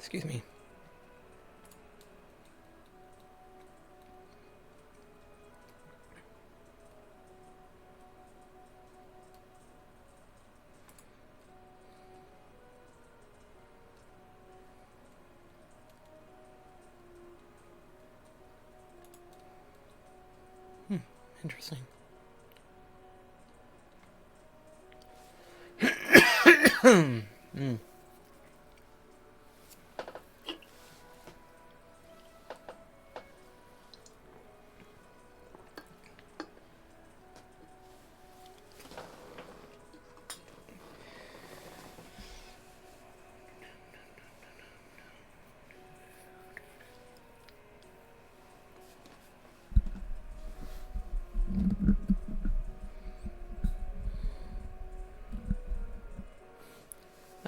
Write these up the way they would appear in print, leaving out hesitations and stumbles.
Excuse me. Interesting.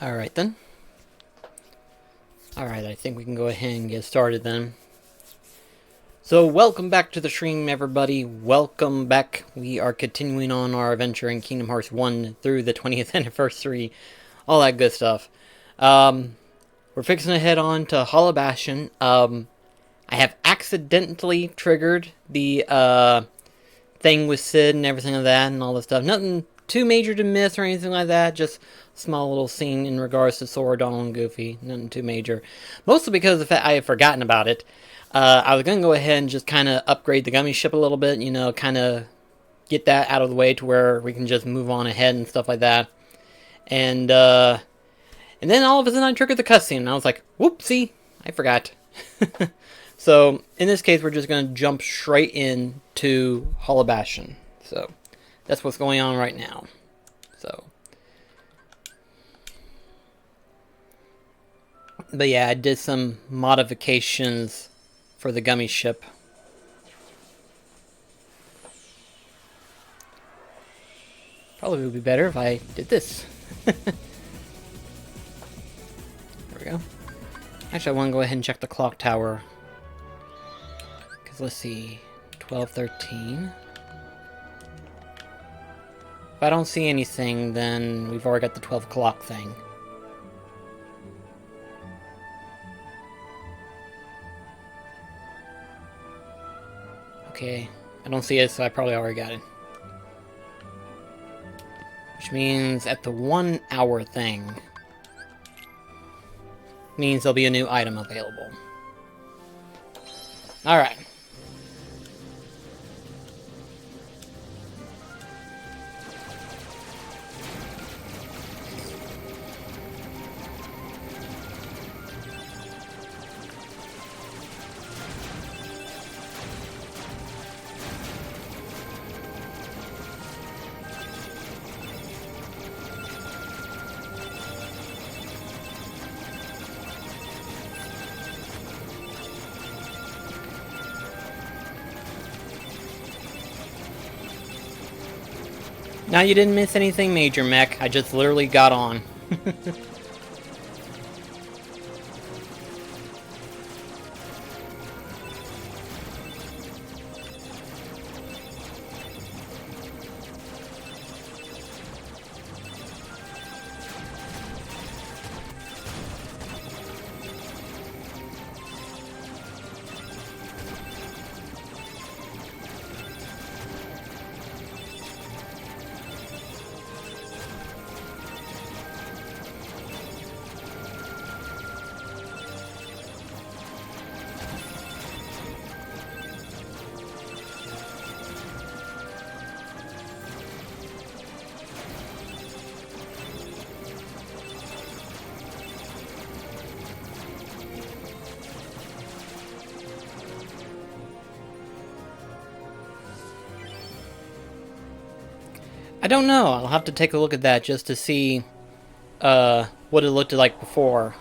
Alright then. Alright, I think we can go ahead and get started then. So, welcome back to the stream, everybody. Welcome back. We are continuing on our adventure in Kingdom Hearts 1 through the 20th anniversary. All that good stuff. We're fixing to head on to Hollow Bastion. I have accidentally triggered the thing with Sid and everything like that and all this stuff. Nothing too major to miss or anything like that. Just a small little scene in regards to Sora, Donald, and Goofy. Nothing too major. Mostly because of the fact I had forgotten about it. I was going to go ahead and just kind of upgrade the gummy ship a little bit. You know, kind of get that out of the way to where we can just move on ahead and stuff like that. And then all of a sudden I triggered the cutscene. And I was like, whoopsie, I forgot. So, in this case, we're just going to jump straight into Hollow Bastion. So, that's what's going on right now. So. But yeah, I did some modifications for the gummy ship. Probably would be better if I did this. There we go. Actually, I want to go ahead and check the clock tower. Let's see, 12:13. If I don't see anything, then we've already got the 12 o'clock thing. Okay, I don't see it, so I probably already got it. Which means at the 1 hour thing, means there'll be a new item available. Alright. Now you didn't miss anything major, Mech. I just literally got on. I don't know. I'll have to take a look at that just to see what it looked like before.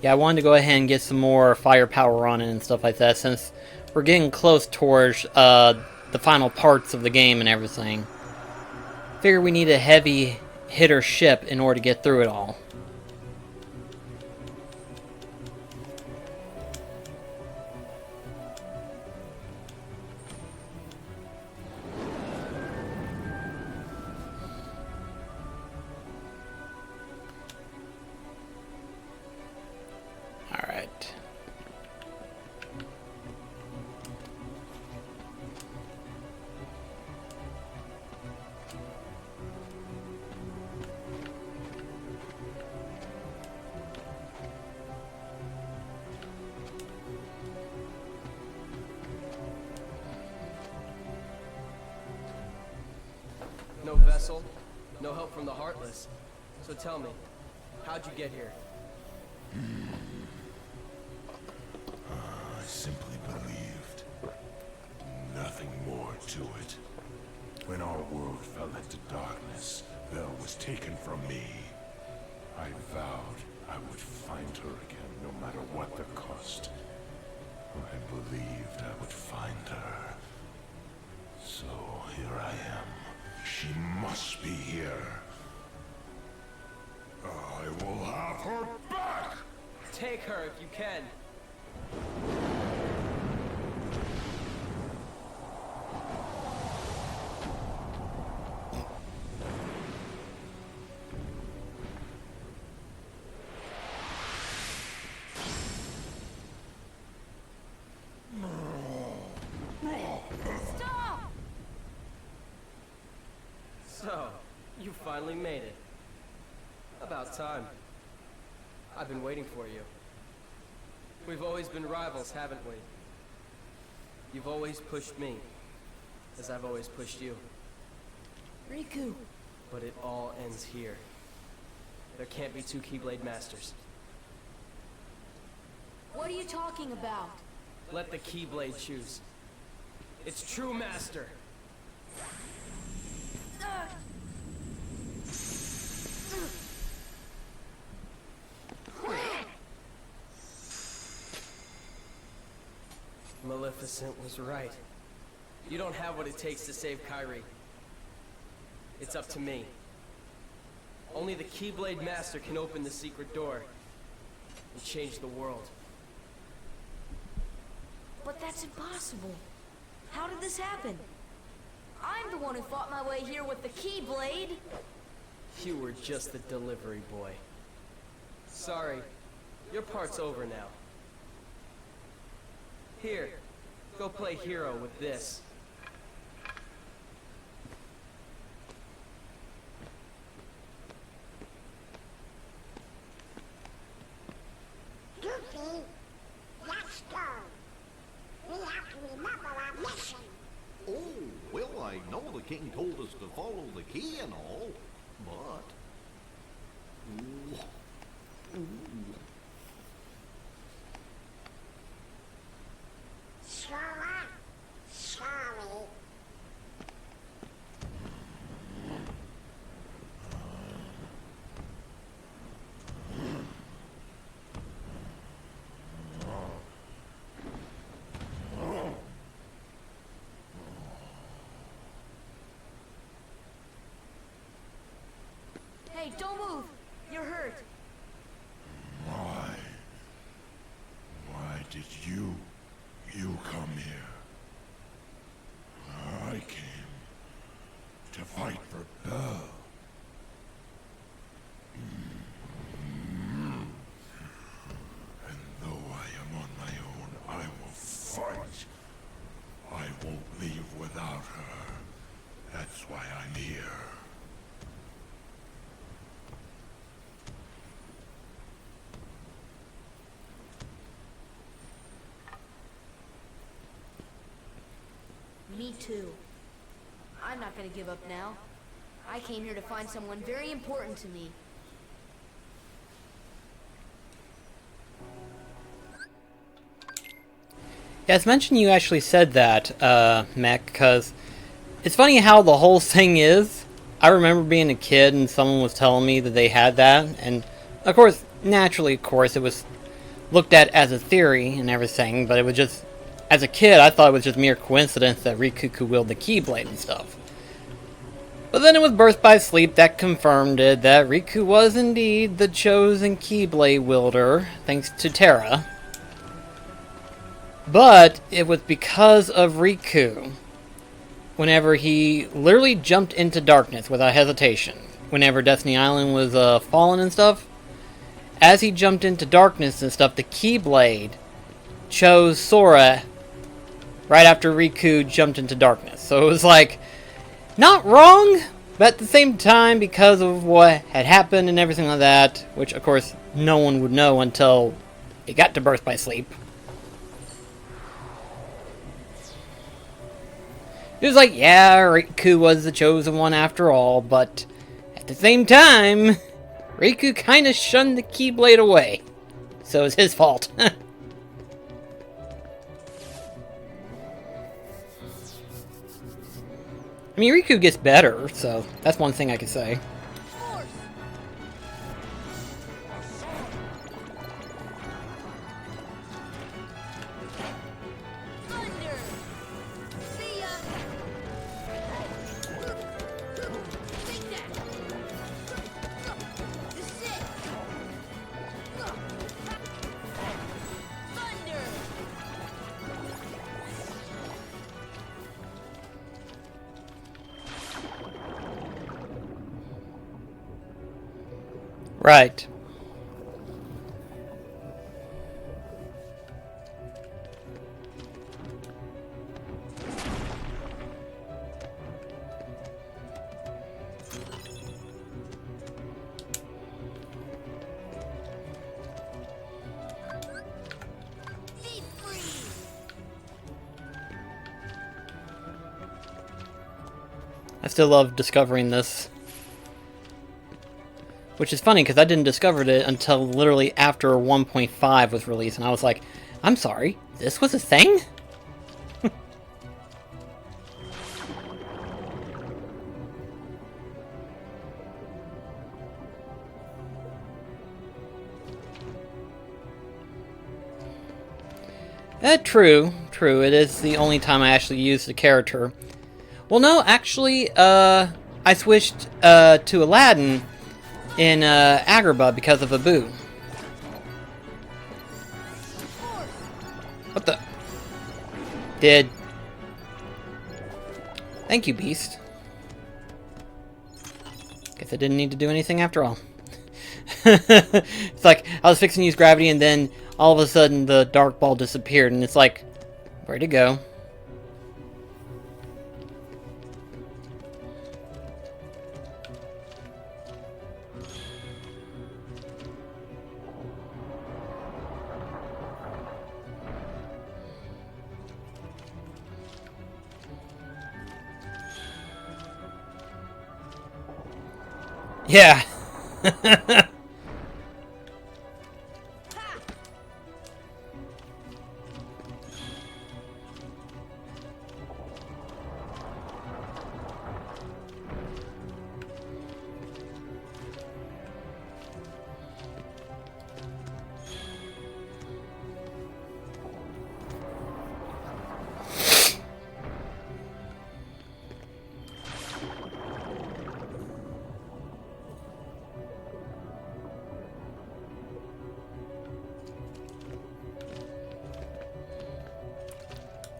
Yeah, I wanted to go ahead and get some more firepower on it and stuff like that, since we're getting close towards the final parts of the game and everything. Figure we need a heavy hitter ship in order to get through it all. vessel, no help from the Heartless. So tell me, how'd you get here? I simply believed. Nothing more to it. When our world fell into darkness, Belle was taken from me. I vowed I would find her again, no matter what the cost. I believed I would find her. So here I am. She must be here. I will have her back! Take her if you can. Stop! So, you finally made it. About time. I've been waiting for you. We've always been rivals, haven't we? You've always pushed me, as I've always pushed you. Riku. But it all ends here. There can't be two Keyblade Masters. What are you talking about? Let the Keyblade choose. Its true master. Maleficent was right. You don't have what it takes to save Kairi. It's up to me. Only the Keyblade Master can open the secret door and change the world. But that's impossible. How did this happen? I'm the one who fought my way here with the Keyblade. You were just the delivery boy. Sorry, your part's over now. Here, go play hero with this. Goofy, let's go. We have to remember our mission. Oh, well, I know the king told us to follow the key and all, but... Sora, sorry. Hey, don't move. You're hurt. Why? Why did you come here? I came to fight for Belle. And though I am on my own, I will fight. I won't leave without her. That's why I'm here. Me too. I'm not gonna give up now. I came here to find someone very important to me. Yeah, it's mentioned you actually said that, Mech, because it's funny how the whole thing is. I remember being a kid and someone was telling me that they had that, and of course, naturally, it was looked at as a theory and everything, but it was just, as a kid, I thought it was just mere coincidence that Riku could wield the Keyblade and stuff. But then it was Birth by Sleep that confirmed it, that Riku was indeed the chosen Keyblade wielder, thanks to Terra. But it was because of Riku, whenever he literally jumped into darkness without hesitation, whenever Destiny Island was fallen and stuff. As he jumped into darkness and stuff, the Keyblade chose Sora right after Riku jumped into darkness. So it was like, not wrong, but at the same time, because of what had happened and everything like that, which of course no one would know until it got to Birth by Sleep. He was like, yeah, Riku was the chosen one after all, but at the same time, Riku kind of shunned the Keyblade away. So it's his fault. I mean, Riku gets better, so that's one thing I can say. Right. I still love discovering this. Which is funny, because I didn't discover it until literally after 1.5 was released, and I was like, I'm sorry, this was a thing? True. It is the only time I actually used the character. Well, no, actually, I switched to Aladdin in Agrabah because of Abu. What the? Thank you, Beast. Guess I didn't need to do anything after all. It's like, I was fixing to use gravity and then all of a sudden the dark ball disappeared and it's like, where'd it go? Yeah.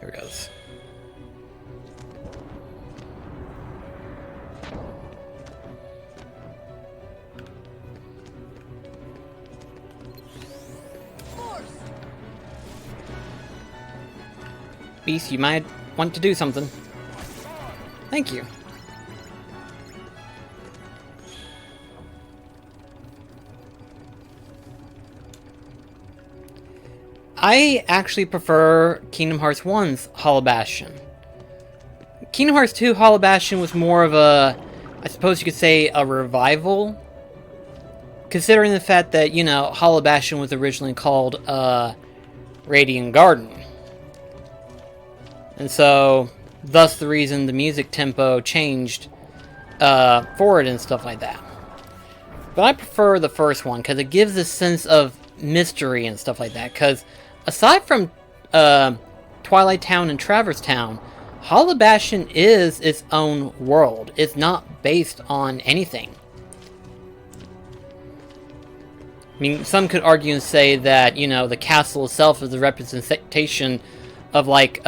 Here it goes. Beast, you might want to do something. Thank you. I actually prefer Kingdom Hearts 1's Hollow Bastion. Kingdom Hearts 2 Hollow Bastion was more of a, I suppose you could say, a revival. Considering the fact that, you know, Hollow Bastion was originally called Radiant Garden. And so, thus the reason the music tempo changed for it and stuff like that. But I prefer the first one, because it gives a sense of mystery and stuff like that. Because aside from Twilight Town and Traverse Town, Hollow Bastion is its own world. It's not based on anything. I mean, some could argue and say that, you know, the castle itself is a representation of, like,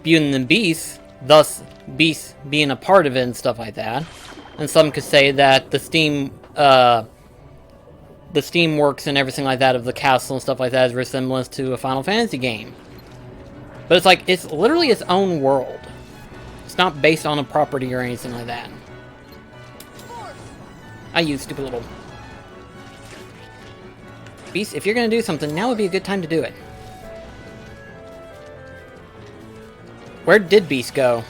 Beauty and the Beast, thus Beast being a part of it and stuff like that. And some could say that the steam works and everything like that of the castle and stuff like that is resemblance to a Final Fantasy game. But it's like, it's literally its own world. It's not based on a property or anything like that. I use stupid little... Beast, if you're gonna do something, now would be a good time to do it. Where did Beast go?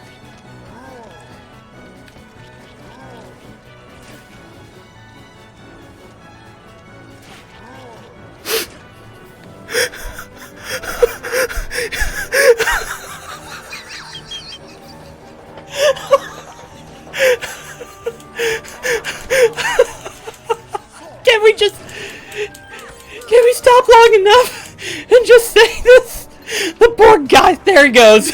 Can we just... Can we stop long enough and just say this? The poor guy... There he goes.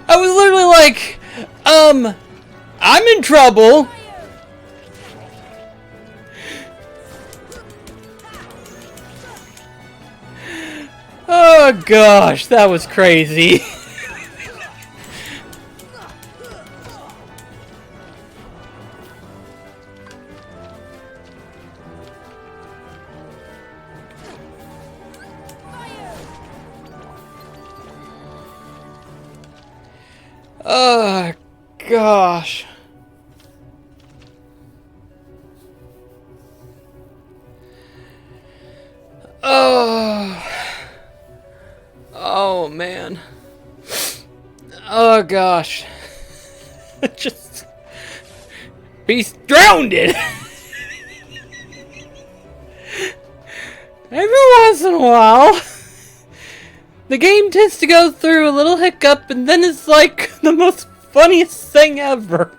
I was literally like, I'm in trouble. Oh gosh, that was crazy. Oh gosh. Oh man. Oh gosh. Just Beast drowned it. Every once in a while, the game tends to go through a little hiccup, and then it's like the most funniest thing ever.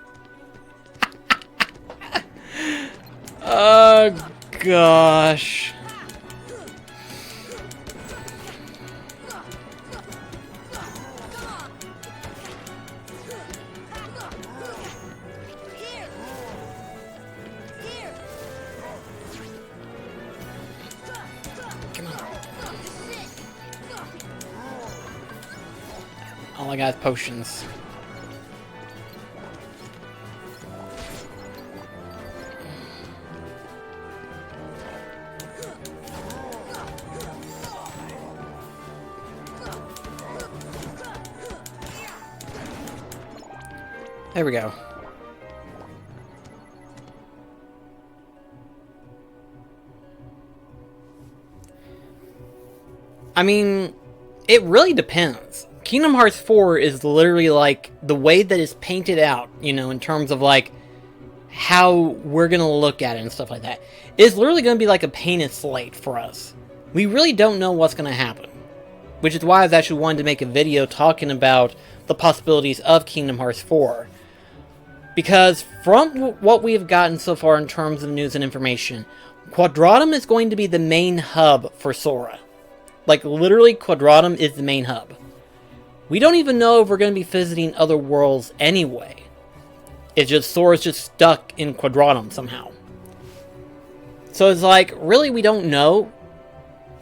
Oh gosh. All I got is potions. There we go. I mean, it really depends. Kingdom Hearts 4 is literally like the way that it's painted out, you know, in terms of like how we're gonna look at it and stuff like that. It's literally gonna be like a painted slate for us. We really don't know what's gonna happen, which is why I was actually wanting to make a video talking about the possibilities of Kingdom Hearts 4. Because from what we have gotten so far in terms of news and information, Quadratum is going to be the main hub for Sora. Like, literally, Quadratum is the main hub. We don't even know if we're going to be visiting other worlds anyway. It's just Sora's just stuck in Quadratum somehow. So it's like, really, we don't know.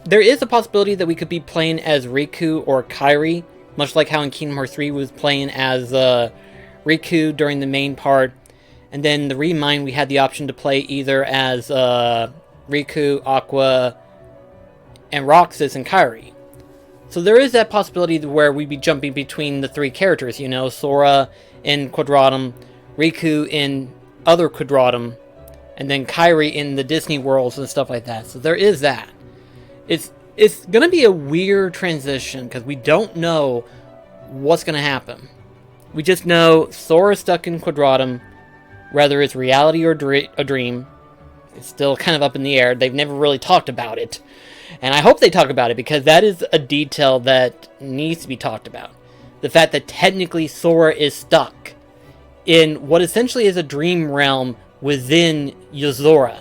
There is a possibility that we could be playing as Riku or Kairi, much like how in Kingdom Hearts 3 we was playing as Riku during the main part, and then the Remind we had the option to play either as Riku, Aqua, and Roxas and Kairi. So there is that possibility where we'd be jumping between the three characters, you know, Sora in Quadratum, Riku in other Quadratum, and then Kairi in the Disney worlds and stuff like that. So there is that. It's gonna be a weird transition because we don't know what's gonna happen. We just know Sora's stuck in Quadratum, whether it's reality or a dream. It's still kind of up in the air. They've never really talked about it. And I hope they talk about it, because that is a detail that needs to be talked about. The fact that technically Sora is stuck in what essentially is a dream realm within Yozora.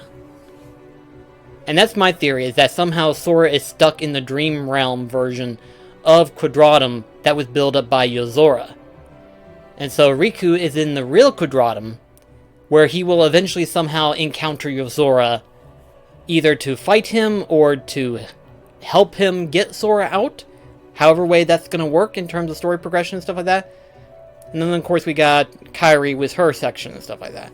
And that's my theory, is that somehow Sora is stuck in the dream realm version of Quadratum that was built up by Yozora. And so Riku is in the real Quadratum, where he will eventually somehow encounter Yozora, either to fight him or to help him get Sora out. However way that's going to work in terms of story progression and stuff like that. And then, of course, we got Kairi with her section and stuff like that.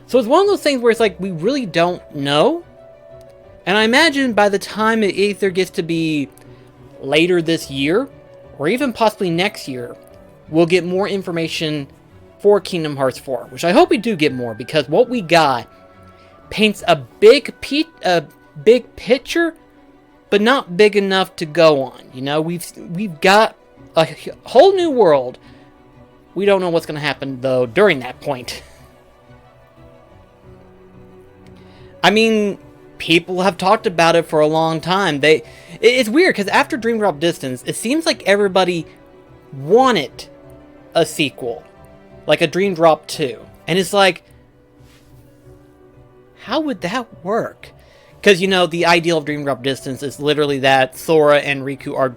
So it's one of those things where it's like, we really don't know. And I imagine by the time it either gets to be later this year, or even possibly next year, we'll get more information for Kingdom Hearts 4. Which I hope we do get more, because what we got paints a big picture, but not big enough to go on. You know, we've got a whole new world. We don't know what's going to happen though during that point. I mean, people have talked about it for a long time. It's weird because after Dream Drop Distance, it seems like everybody wanted a sequel, like a Dream Drop 2. And it's like, how would that work? Because, you know, the ideal of Dream Drop Distance is literally that Sora and Riku are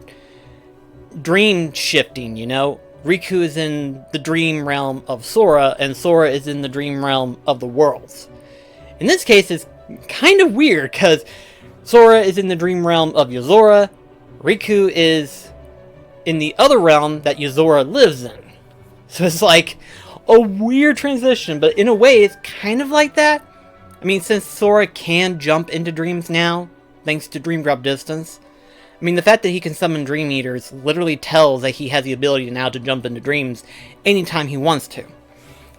dream shifting, you know? Riku is in the dream realm of Sora, and Sora is in the dream realm of the worlds. In this case, it's kind of weird, because Sora is in the dream realm of Yozora, Riku is in the other realm that Yozora lives in. So it's like a weird transition, but in a way, it's kind of like that. I mean, since Sora can jump into dreams now, thanks to Dream Drop Distance, I mean, the fact that he can summon Dream Eaters literally tells that he has the ability now to jump into dreams anytime he wants to.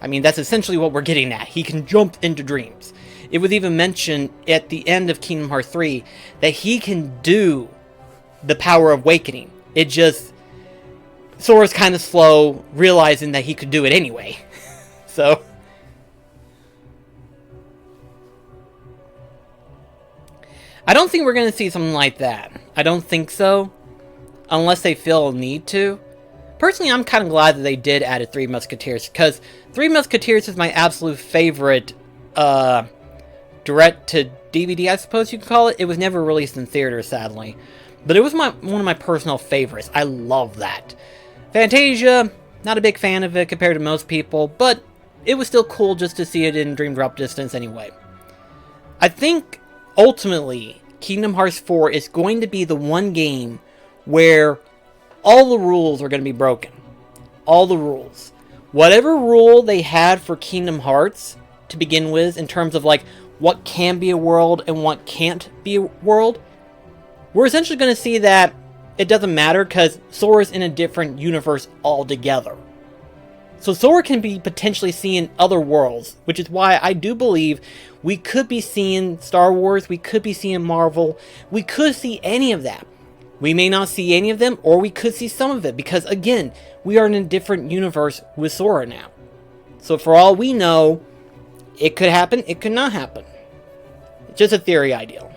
I mean, that's essentially what we're getting at. He can jump into dreams. It was even mentioned at the end of Kingdom Hearts 3 that he can do the power of awakening. It just... Sora's kind of slow, realizing that he could do it anyway. So... I don't think we're going to see something like that. I don't think so. Unless they feel a need to. Personally, I'm kind of glad that they did add a Three Musketeers. Because Three Musketeers is my absolute favorite direct-to-DVD, I suppose you could call it. It was never released in theaters, sadly. But it was one of my personal favorites. I love that. Fantasia, not a big fan of it compared to most people. But it was still cool just to see it in Dream Drop Distance anyway. I think... ultimately, Kingdom Hearts 4 is going to be the one game where all the rules are going to be broken. All the rules. Whatever rule they had for Kingdom Hearts to begin with, in terms of like what can be a world and what can't be a world, we're essentially going to see that it doesn't matter because Sora's in a different universe altogether. So Sora can be potentially seeing other worlds, which is why I do believe we could be seeing Star Wars, we could be seeing Marvel, we could see any of that. We may not see any of them, or we could see some of it, because again, we are in a different universe with Sora now. So for all we know, it could happen, it could not happen. It's just a theory ideal.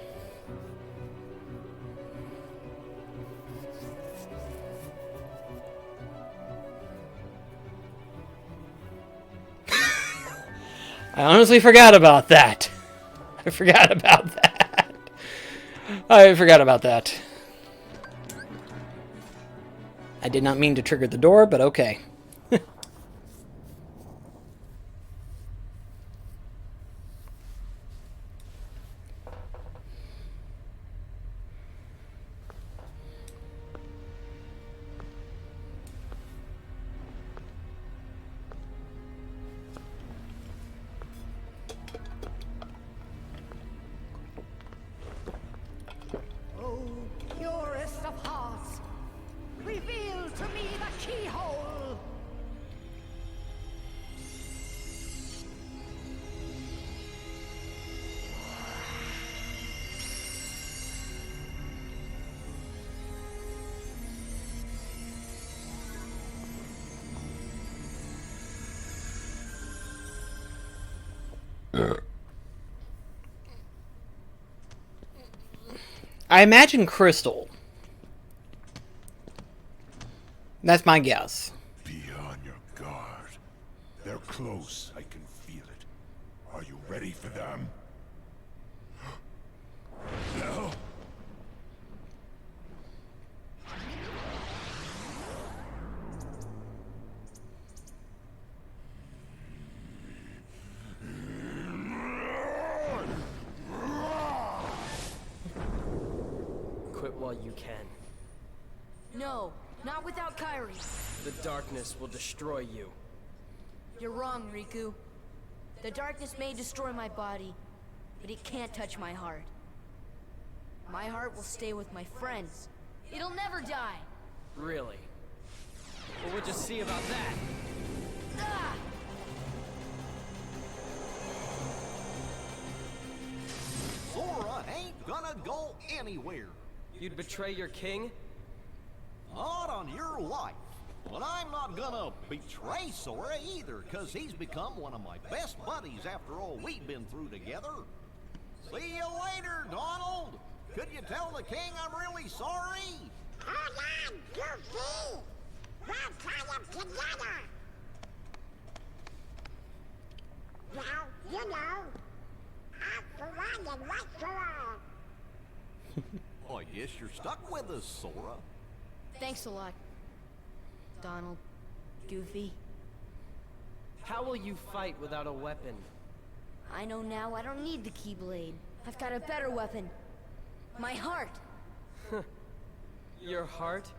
I honestly forgot about that. I forgot about that. I did not mean to trigger the door, but okay. Oh, purest of hearts, reveal to me the keyhole! I imagine Crystal. That's my guess. Be on your guard. They're close. I can feel it. Are you ready for them? No. Quit while you can. No, not without Kairi. The darkness will destroy you. You're wrong, Riku. The darkness may destroy my body, but it can't touch my heart. My heart will stay with my friends. It'll never die. Really? Well, we'll just see about that. Ah! anywhere. You'd betray your king? Not on your life. But I'm not gonna betray Sora either, cause he's become one of my best buddies after all we've been through together. See you later, Donald. Could you tell the king I'm really sorry? Hold on, Goofy! We'll tie them together! Well, you know, all for one and one for all. I guess you're stuck with us, Sora. Thanks a lot, Donald. Goofy. How will you fight without a weapon? I know now I don't need the Keyblade. I've got a better weapon. My heart. Your heart?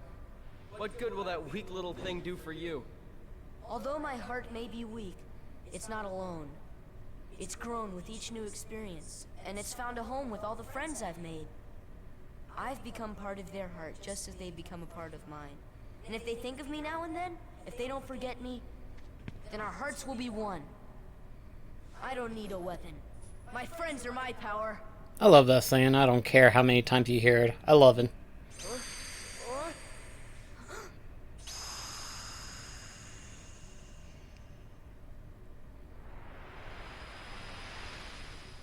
What good will that weak little thing do for you? Although my heart may be weak, it's not alone. It's grown with each new experience, and it's found a home with all the friends I've made. I've become part of their heart just as they've become a part of mine. And if they think of me now and then, if they don't forget me, then our hearts will be one. I don't need a weapon. My friends are my power. I love that saying. I don't care how many times you hear it. I love it.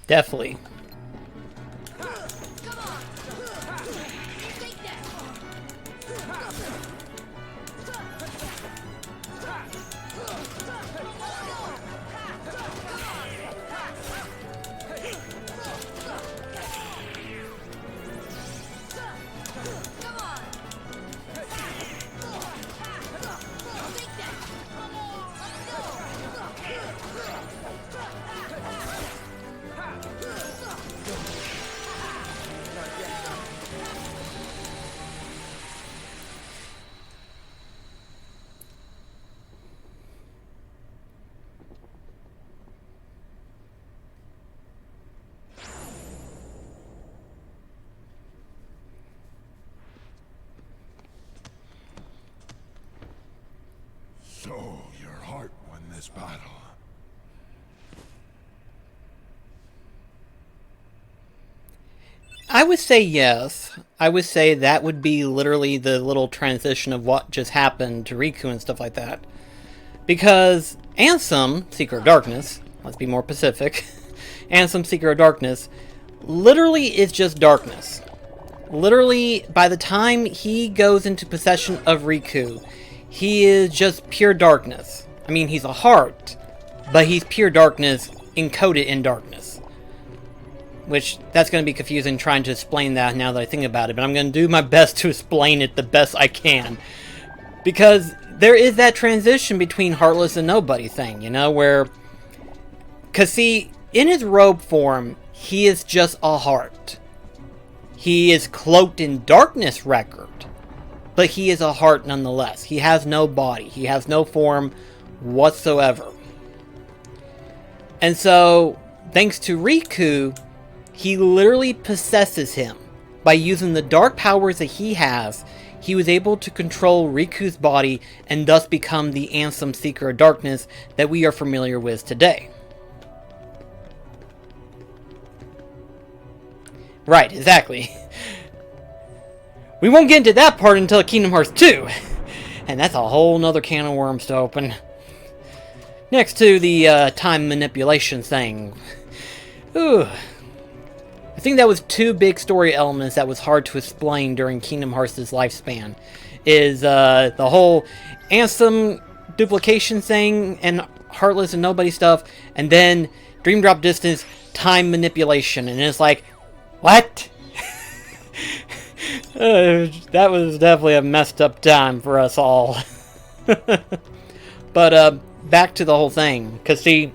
Definitely. So, your heart won this battle. I would say yes. I would say that would be literally the little transition of what just happened to Riku and stuff like that. Because Ansem, Seeker of Darkness, let's be more specific, Ansem, Seeker of Darkness, literally is just darkness. Literally, by the time he goes into possession of Riku, he is just pure darkness. I mean, he's a heart, but he's pure darkness encoded in darkness. Which, that's going to be confusing trying to explain that now that I think about it, but I'm going to do my best to explain it the best I can. Because there is that transition between Heartless and Nobody thing, you know, where... Because, see, in his robe form, he is just a heart. He is cloaked in darkness record, but he is a heart nonetheless. He has no body. He has no form whatsoever. And so, thanks to Riku, he literally possesses him. By using the dark powers that he has, he was able to control Riku's body and thus become the Ansem Seeker of Darkness that we are familiar with today. Right, exactly. We won't get into that part until Kingdom Hearts 2. And that's a whole nother can of worms to open. Next to the time manipulation thing. Ooh. I think that was two big story elements that was hard to explain during Kingdom Hearts' lifespan. Is the whole Ansem duplication thing and Heartless and Nobody stuff, and then Dream Drop Distance time manipulation. And it's like, what? That was definitely a messed up time for us all. But back to the whole thing. Because see,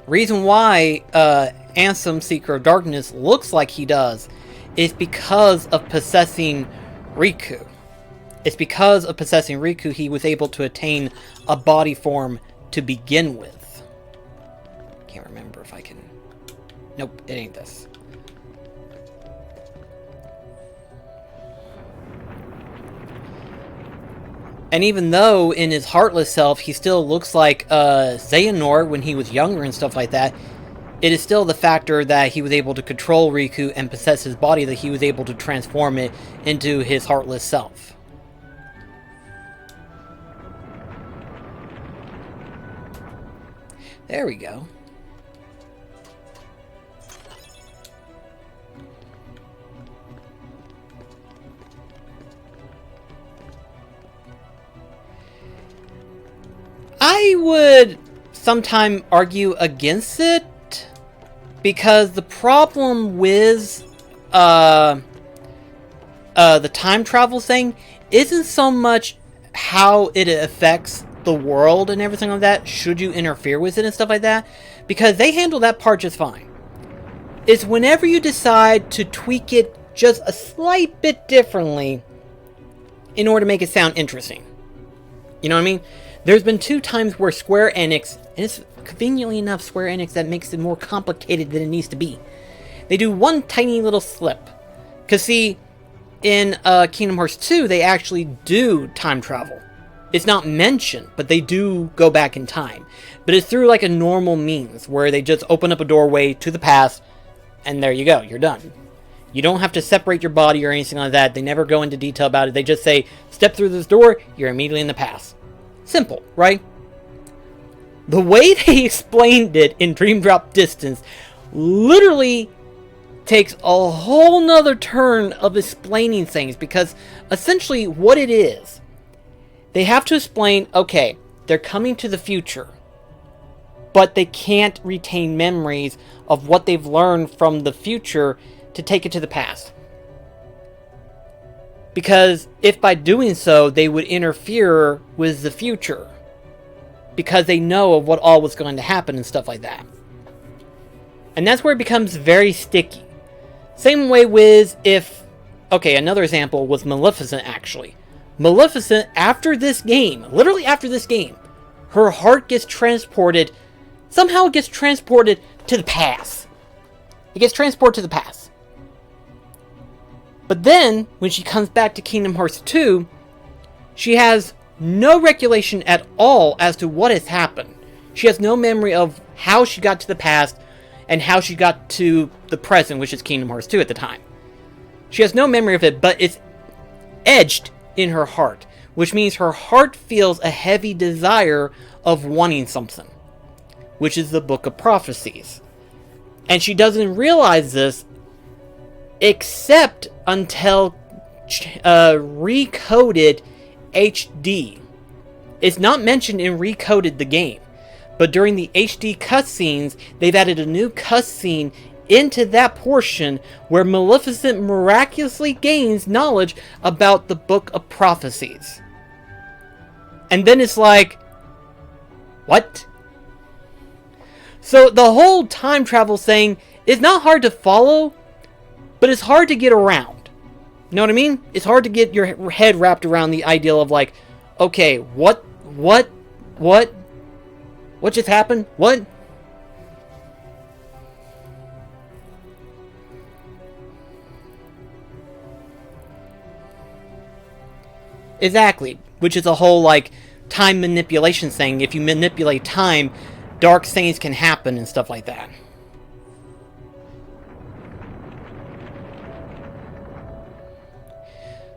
reason why Ansem Seeker of Darkness looks like he does is because of possessing Riku. It's because of possessing Riku he was able to attain a body form to begin with. Can't remember if I can... Nope, it ain't this. And even though in his heartless self he still looks like Xehanort when he was younger and stuff like that, it is still the factor that he was able to control Riku and possess his body, that he was able to transform it into his heartless self. There we go. I would sometime argue against it, because the problem with the time travel thing isn't so much how it affects the world and everything like that, should you interfere with it and stuff like that, because they handle that part just fine. It's whenever you decide to tweak it just a slight bit differently in order to make it sound interesting. You know what I mean? There's been 2 times where Square Enix, and it's conveniently enough Square Enix that makes it more complicated than it needs to be, they do one tiny little slip. Because see, in Kingdom Hearts 2, they actually do time travel. It's not mentioned, but they do go back in time. But it's through like a normal means, where they just open up a doorway to the past, and there you go, you're done. You don't have to separate your body or anything like that. They never go into detail about it. They just say, step through this door, you're immediately in the past. Simple, right? The way they explained it in Dream Drop Distance literally takes a whole nother turn of explaining things, because essentially what it is, they have to explain, okay, they're coming to the future, but they can't retain memories of what they've learned from the future to take it to the past. Because if by doing so, they would interfere with the future. Because they know of what all was going to happen and stuff like that. And that's where it becomes very sticky. Same way with if... Okay, another example was Maleficent, actually. Maleficent, after this game, literally after this game, her heart gets transported... Somehow it gets transported to the past. It gets transported to the past. But then, when she comes back to Kingdom Hearts 2, she has no recollection at all as to what has happened. She has no memory of how she got to the past and how she got to the present, which is Kingdom Hearts 2 at the time. She has no memory of it, but it's edged in her heart, which means her heart feels a heavy desire of wanting something, which is the Book of Prophecies. And she doesn't realize this except until Recoded HD. It's not mentioned in Recoded the game, but during the HD cutscenes, they've added a new cutscene into that portion where Maleficent miraculously gains knowledge about the Book of Prophecies. And then it's like, what? So the whole time travel thing is not hard to follow, but it's hard to get around. You know what I mean? It's hard to get your head wrapped around the ideal of like, okay, what just happened? What? Exactly. Which is a whole like time manipulation thing. If you manipulate time, dark things can happen and stuff like that.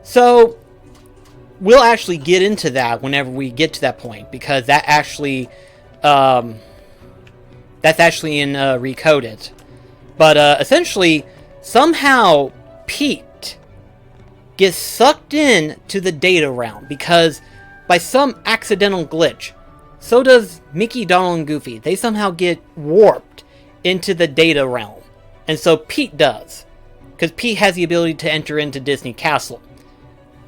So, we'll actually get into that whenever we get to that point, because that actually, that's actually in Recoded. But essentially, somehow Pete gets sucked in to the data realm, because by some accidental glitch, so does Mickey, Donald, and Goofy. They somehow get warped into the data realm. And so Pete does, because Pete has the ability to enter into Disney Castle.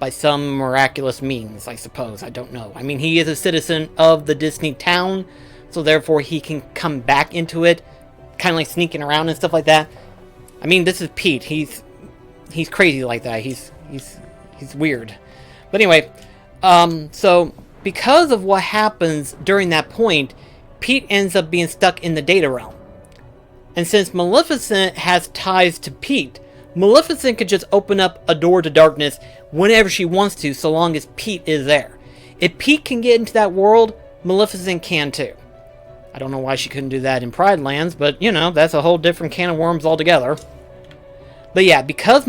By some miraculous means, I suppose. I don't know. I mean, he is a citizen of the Disney town, so therefore he can come back into it, kind of like sneaking around and stuff like that. I mean, this is Pete. He's crazy like that. He's weird. But anyway, so because of what happens during that point, Pete ends up being stuck in the data realm. And since Maleficent has ties to Pete, Maleficent could just open up a door to darkness whenever she wants to, so long as Pete is there. If Pete can get into that world, Maleficent can too. I don't know why she couldn't do that in Pride Lands, but, you know, that's a whole different can of worms altogether. But yeah, because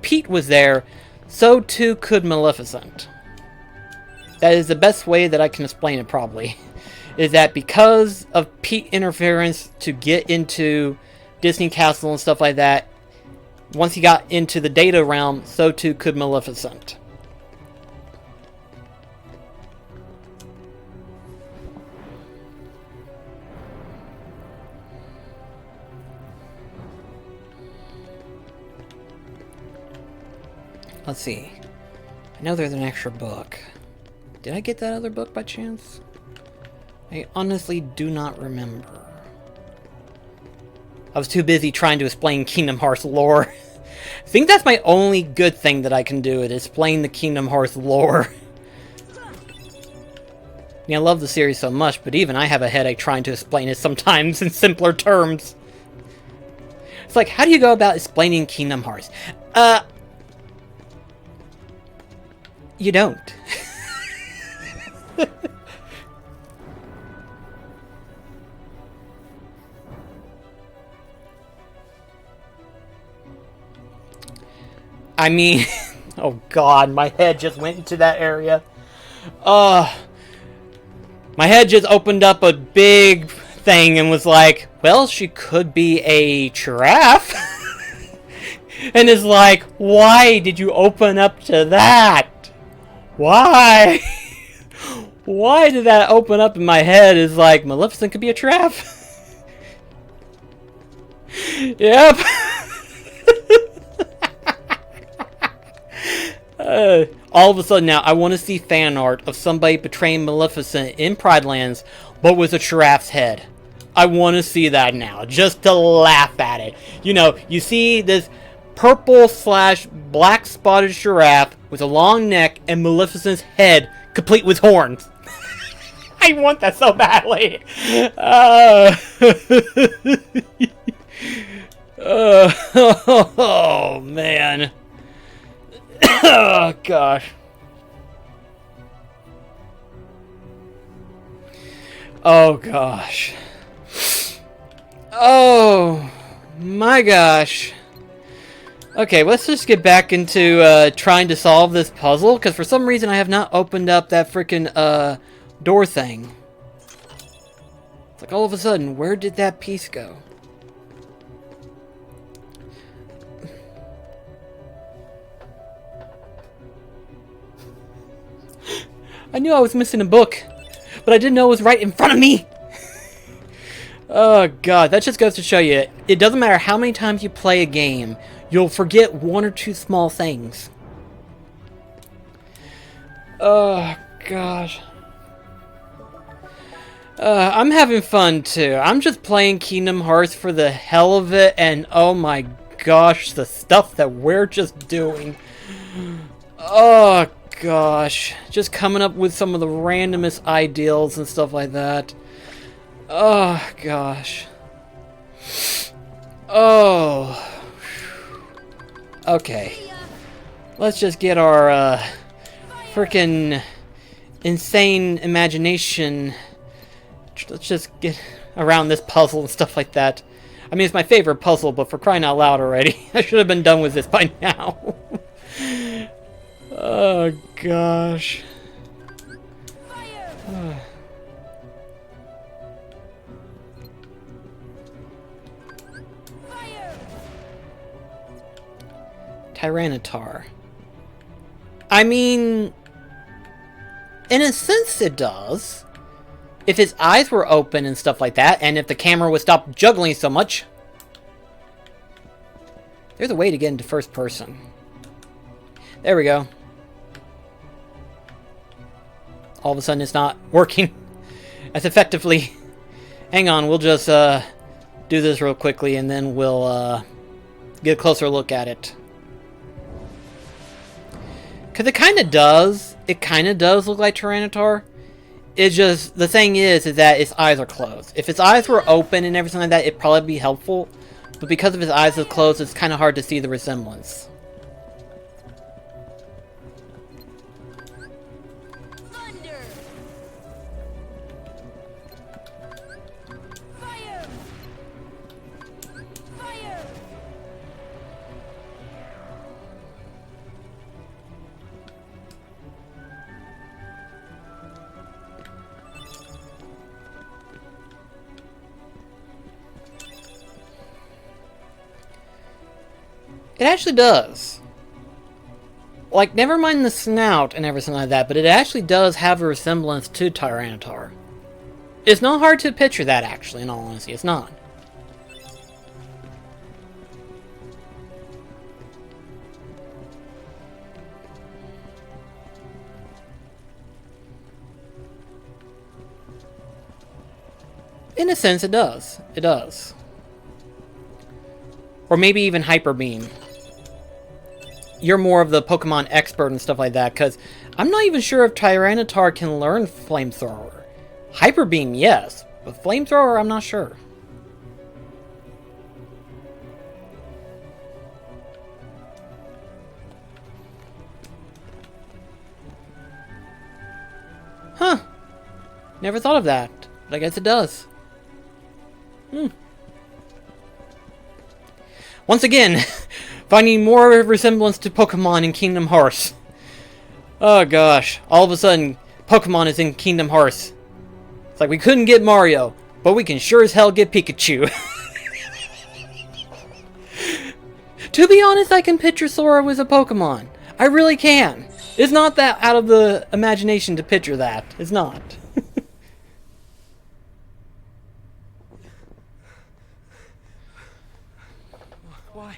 Pete was there, so too could Maleficent. That is the best way that I can explain it, probably. Is that because of Pete interference to get into Disney Castle and stuff like that, once he got into the data realm, so too could Maleficent. Let's see. I know there's an extra book. Did I get that other book by chance? I honestly do not remember. I was too busy trying to explain Kingdom Hearts lore. I think that's my only good thing that I can do, is explain the Kingdom Hearts lore. I mean, I love the series so much, but even I have a headache trying to explain it sometimes in simpler terms. It's like, how do you go about explaining Kingdom Hearts? You don't. I mean, oh god, my head just went into that area. My head just opened up a big thing and was like, well, she could be a giraffe. And it's like, why did you open up to that? Why? Why did that open up in my head? Is like, Maleficent could be a giraffe. Yep. All of a sudden now, I want to see fan art of somebody portraying Maleficent in Pride Lands, but with a giraffe's head. I want to see that now, just to laugh at it. You know, you see this purple/black spotted giraffe with a long neck and Maleficent's head complete with horns. I want that so badly. Oh man. Oh gosh. Oh gosh. Oh my gosh. Okay, let's just get back into trying to solve this puzzle, because for some reason I have not opened up that freaking door thing. It's like all of a sudden, where did that piece go? I knew I was missing a book, but I didn't know it was right in front of me! Oh god, that just goes to show you, it doesn't matter how many times you play a game, you'll forget one or two small things. Oh gosh. I'm having fun too. I'm just playing Kingdom Hearts for the hell of it, and oh my gosh, the stuff that we're just doing. Oh gosh, just coming up with some of the randomest ideals and stuff like that. Oh gosh. Oh. Okay. Let's just get our freaking insane imagination. Let's just get around this puzzle and stuff like that. I mean, it's my favorite puzzle, but for crying out loud already. I should have been done with this by now. Oh gosh. Tyranitar. I mean, in a sense it does. If his eyes were open and stuff like that, and if the camera would stop juggling so much. There's a way to get into first person. There we go. All of a sudden it's not working as effectively. Hang on, we'll just do this real quickly and then we'll get a closer look at it. Because it kind of does. It kind of does look like Tyranitar. It's just, the thing is that its eyes are closed. If its eyes were open and everything like that, it'd probably be helpful. But because of his eyes are closed, it's kind of hard to see the resemblance. Thunder. It actually does. Like, never mind the snout and everything like that, but it actually does have a resemblance to Tyranitar. It's not hard to picture that, actually, in all honesty. It's not. In a sense, it does. It does. Or maybe even Hyper Beam. You're more of the Pokemon expert and stuff like that, because I'm not even sure if Tyranitar can learn Flamethrower. Hyper Beam, yes, but Flamethrower, I'm not sure. Huh. Never thought of that, but I guess it does. Once again, finding more resemblance to Pokemon in Kingdom Hearts. Oh gosh, all of a sudden, Pokemon is in Kingdom Hearts. It's like we couldn't get Mario, but we can sure as hell get Pikachu. To be honest, I can picture Sora as a Pokemon. I really can. It's not that out of the imagination to picture that. It's not. Why?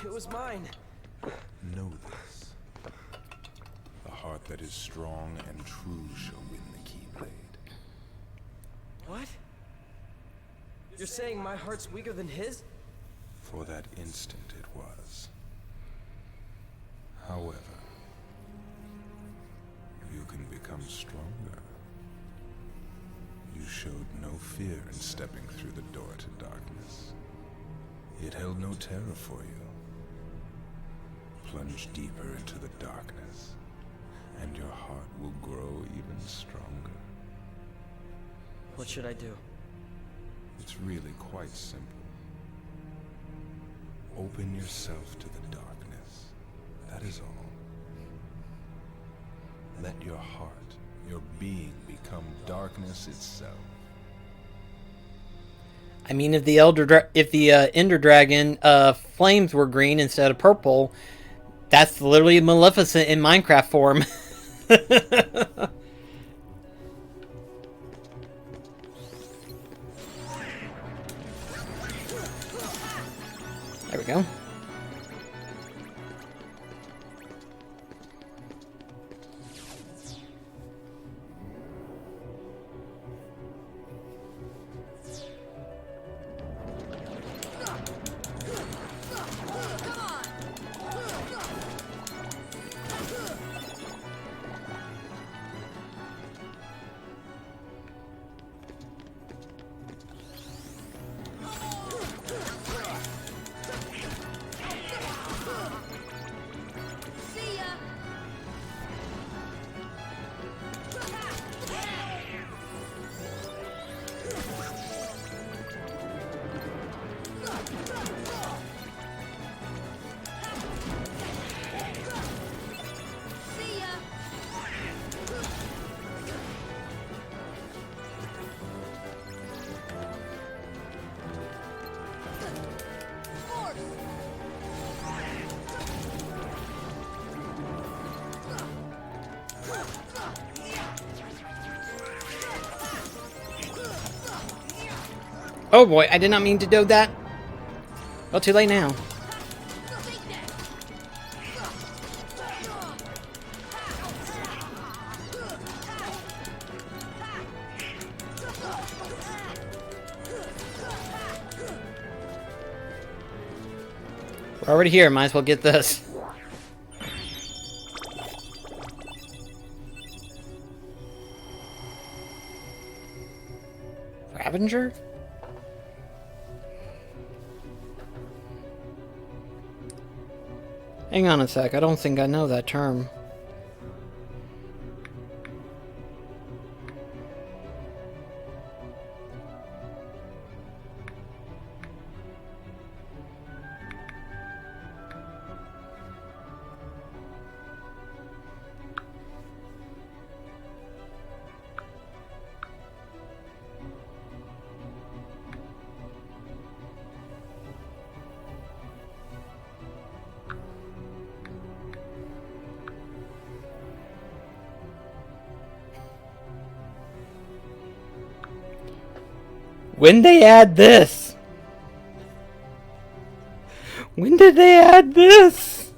It was mine. Know this. The heart that is strong and true shall win the Keyblade. What? You're saying my heart's weaker than his? For that instant it was. However, you can become stronger. You showed no fear in stepping through the door to darkness. It held no terror for you. Plunge deeper into the darkness, and your heart will grow even stronger. What should I do? It's really quite simple. Open yourself to the darkness. That is all. Let your heart, your being, become darkness itself. I mean, if the Ender Dragon flames were green instead of purple, that's literally Maleficent in Minecraft form. There we go. See ya! See ya! Oh boy, I did not mean to do that. Well, too late now. We're already here, might as well get this. Ravager? Hang on a sec, I don't think I know that term. When they add this? When did they add this?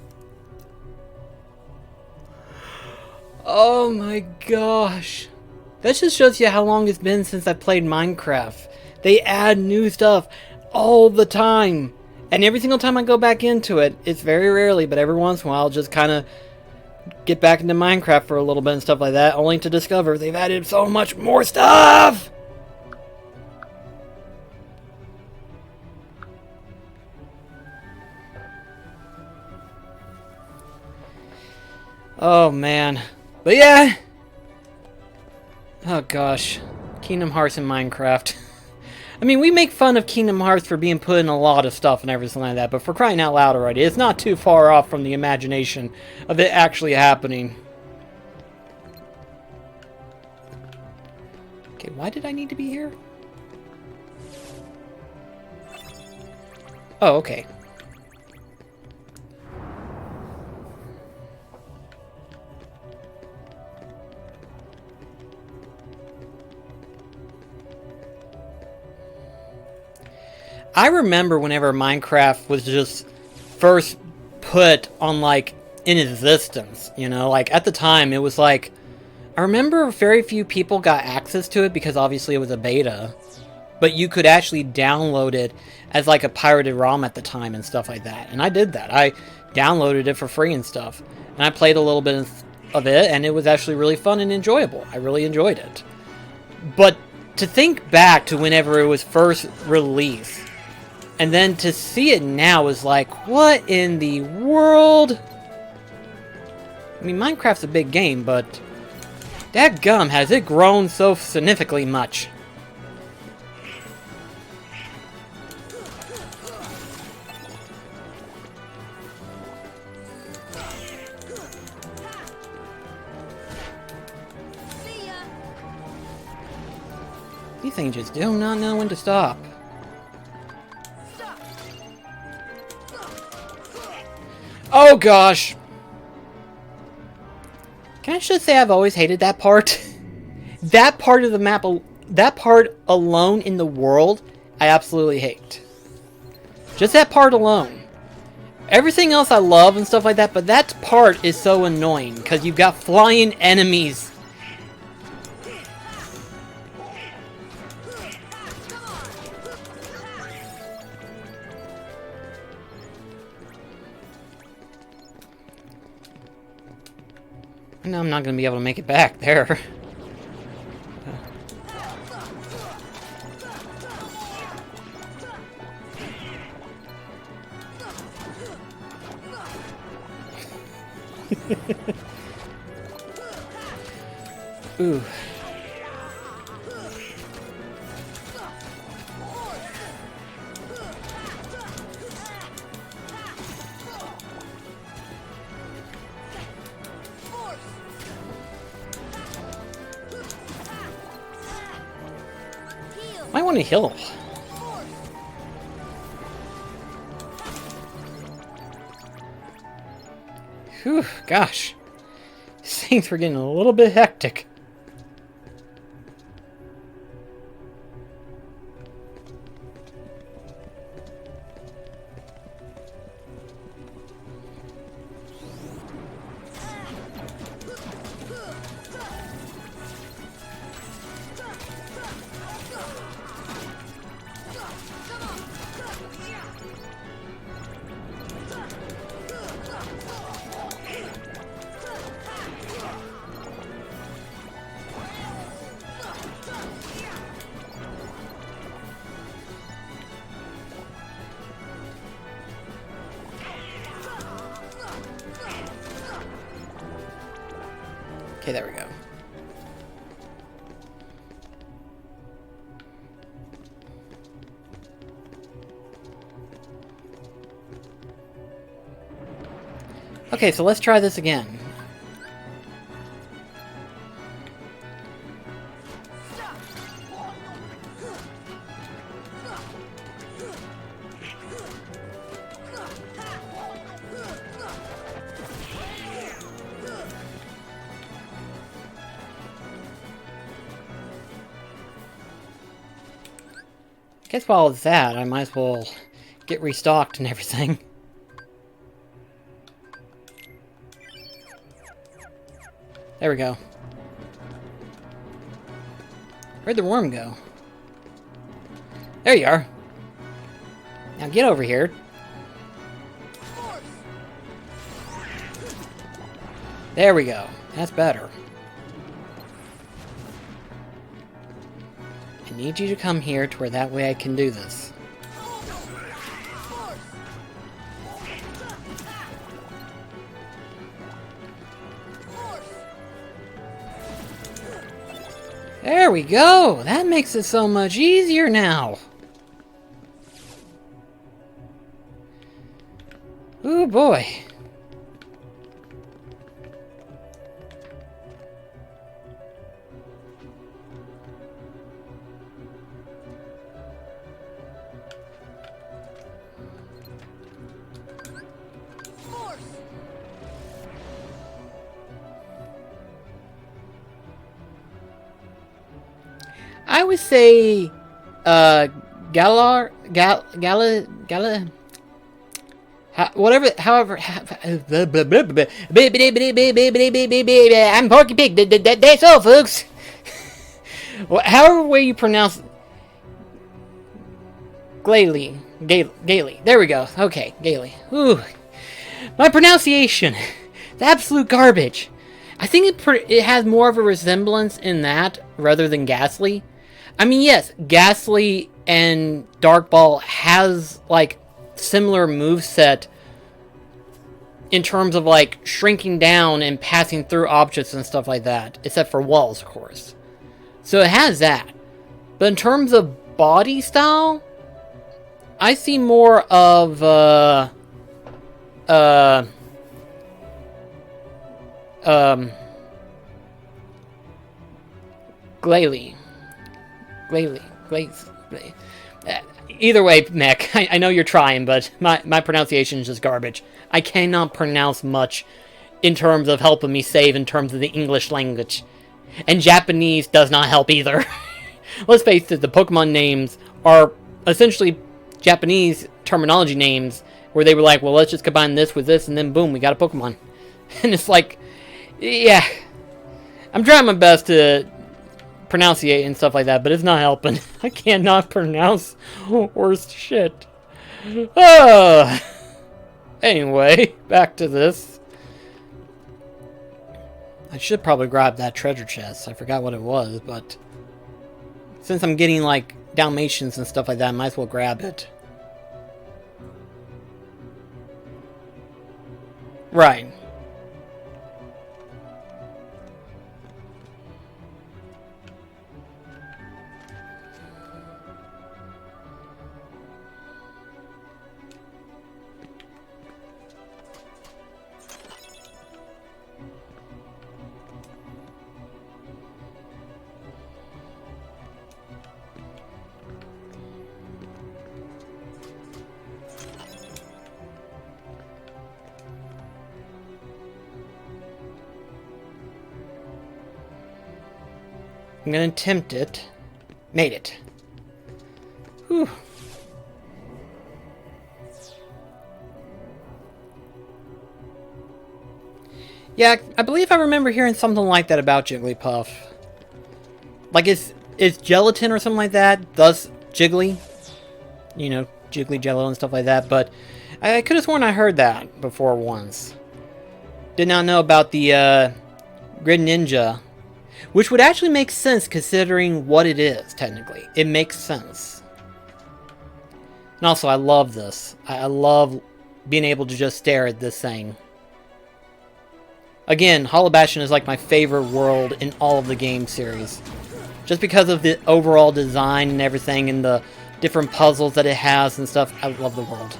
Oh my gosh. That just shows you how long it's been since I played Minecraft. They add new stuff all the time. And every single time I go back into it, it's very rarely, but every once in a while I'll just kind of get back into Minecraft for a little bit and stuff like that, only to discover they've added so much more stuff! Oh man. But yeah! Oh gosh. Kingdom Hearts and Minecraft. I mean, we make fun of Kingdom Hearts for being put in a lot of stuff and everything like that, but for crying out loud already, it's not too far off from the imagination of it actually happening. Okay, why did I need to be here? Oh, okay. I remember whenever Minecraft was just first put on, like, in existence, you know? Like, at the time, it was like, I remember very few people got access to it because obviously it was a beta. But you could actually download it as, like, a pirated ROM at the time and stuff like that. And I did that. I downloaded it for free and stuff. And I played a little bit of it, and it was actually really fun and enjoyable. I really enjoyed it. But to think back to whenever it was first released, and then to see it now is like, what in the world? I mean, Minecraft's a big game, but dadgum, has it grown so significantly much? These things just do not know when to stop. Oh gosh! Can I just say I've always hated that part? That part of the map, that part alone in the world, I absolutely hate. Just that part alone. Everything else I love and stuff like that, but that part is so annoying, because you've got flying enemies. No, I'm not going to be able to make it back there. Ooh. I want to heal. Whew, gosh. These things were getting a little bit hectic. Okay, there we go. Okay, so let's try this again. Guess while it's that, I might as well get restocked and everything. There we go. Where'd the worm go? There you are. Now get over here. There we go. That's better. I need you to come here to where that way I can do this. There we go! That makes it so much easier now! Ooh boy. I would say, however, I'm Porky Pig, that's all, folks. However way you pronounce Gaily, there we go, okay, Gaily. Ooh, my pronunciation, it's absolute garbage. I think it has more of a resemblance in that, rather than Ghastly. I mean, yes, Ghastly and Dark Ball has, like, similar moveset in terms of, like, shrinking down and passing through objects and stuff like that. Except for walls, of course. So it has that. But in terms of body style, I see more of, Glalie. Either way, Mech, I know you're trying, but my pronunciation is just garbage. I cannot pronounce much in terms of helping me save in terms of the English language. And Japanese does not help either. Let's face it, the Pokemon names are essentially Japanese terminology names, where they were like, well, let's just combine this with this, and then boom, we got a Pokemon. And it's like, yeah. I'm trying my best to pronunciate and stuff like that, but it's not helping. I cannot pronounce worst shit. Anyway, back to this. I should probably grab that treasure chest. I forgot what it was, but since I'm getting, like, Dalmatians and stuff like that, I might as well grab it. Right. I'm gonna attempt it. Made it. Whew. Yeah, I believe I remember hearing something like that about Jigglypuff. Like it's gelatin or something like that, thus Jiggly. You know, Jiggly Jello and stuff like that, but I could have sworn I heard that before once. Did not know about the Grid Ninja. Which would actually make sense considering what it is, technically. It makes sense. And also, I love this. I love being able to just stare at this thing. Again, Hollow Bastion is like my favorite world in all of the game series. Just because of the overall design and everything and the different puzzles that it has and stuff, I love the world.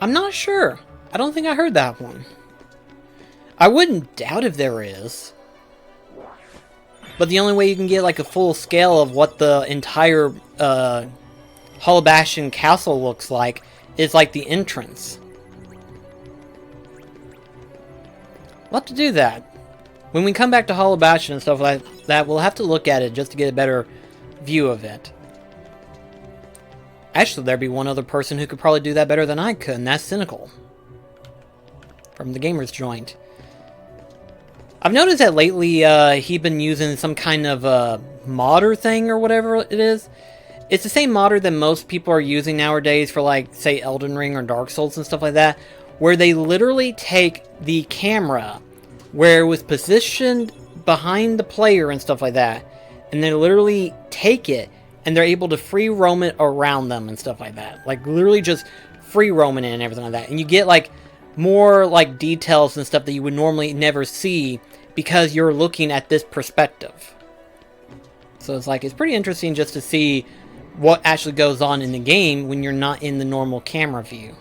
I'm not sure. I don't think I heard that one. I wouldn't doubt if there is. But the only way you can get like a full scale of what the entire Hollow Bastion castle looks like is like the entrance. We'll have to do that. When we come back to Hollow Bastion and stuff like that, we'll have to look at it just to get a better view of it. Actually, there'd be one other person who could probably do that better than I could, and that's Cynical. From the Gamer's Joint. I've noticed that lately, he's been using some kind of modder thing or whatever it is. It's the same modder that most people are using nowadays for, like, say, Elden Ring or Dark Souls and stuff like that, where they literally take the camera where it was positioned behind the player and stuff like that, and they literally take it, and they're able to free roam it around them and stuff like that. Like, literally just free roaming it and everything like that. And you get, like, more, like, details and stuff that you would normally never see because you're looking at this perspective. So it's like, it's pretty interesting just to see what actually goes on in the game when you're not in the normal camera view.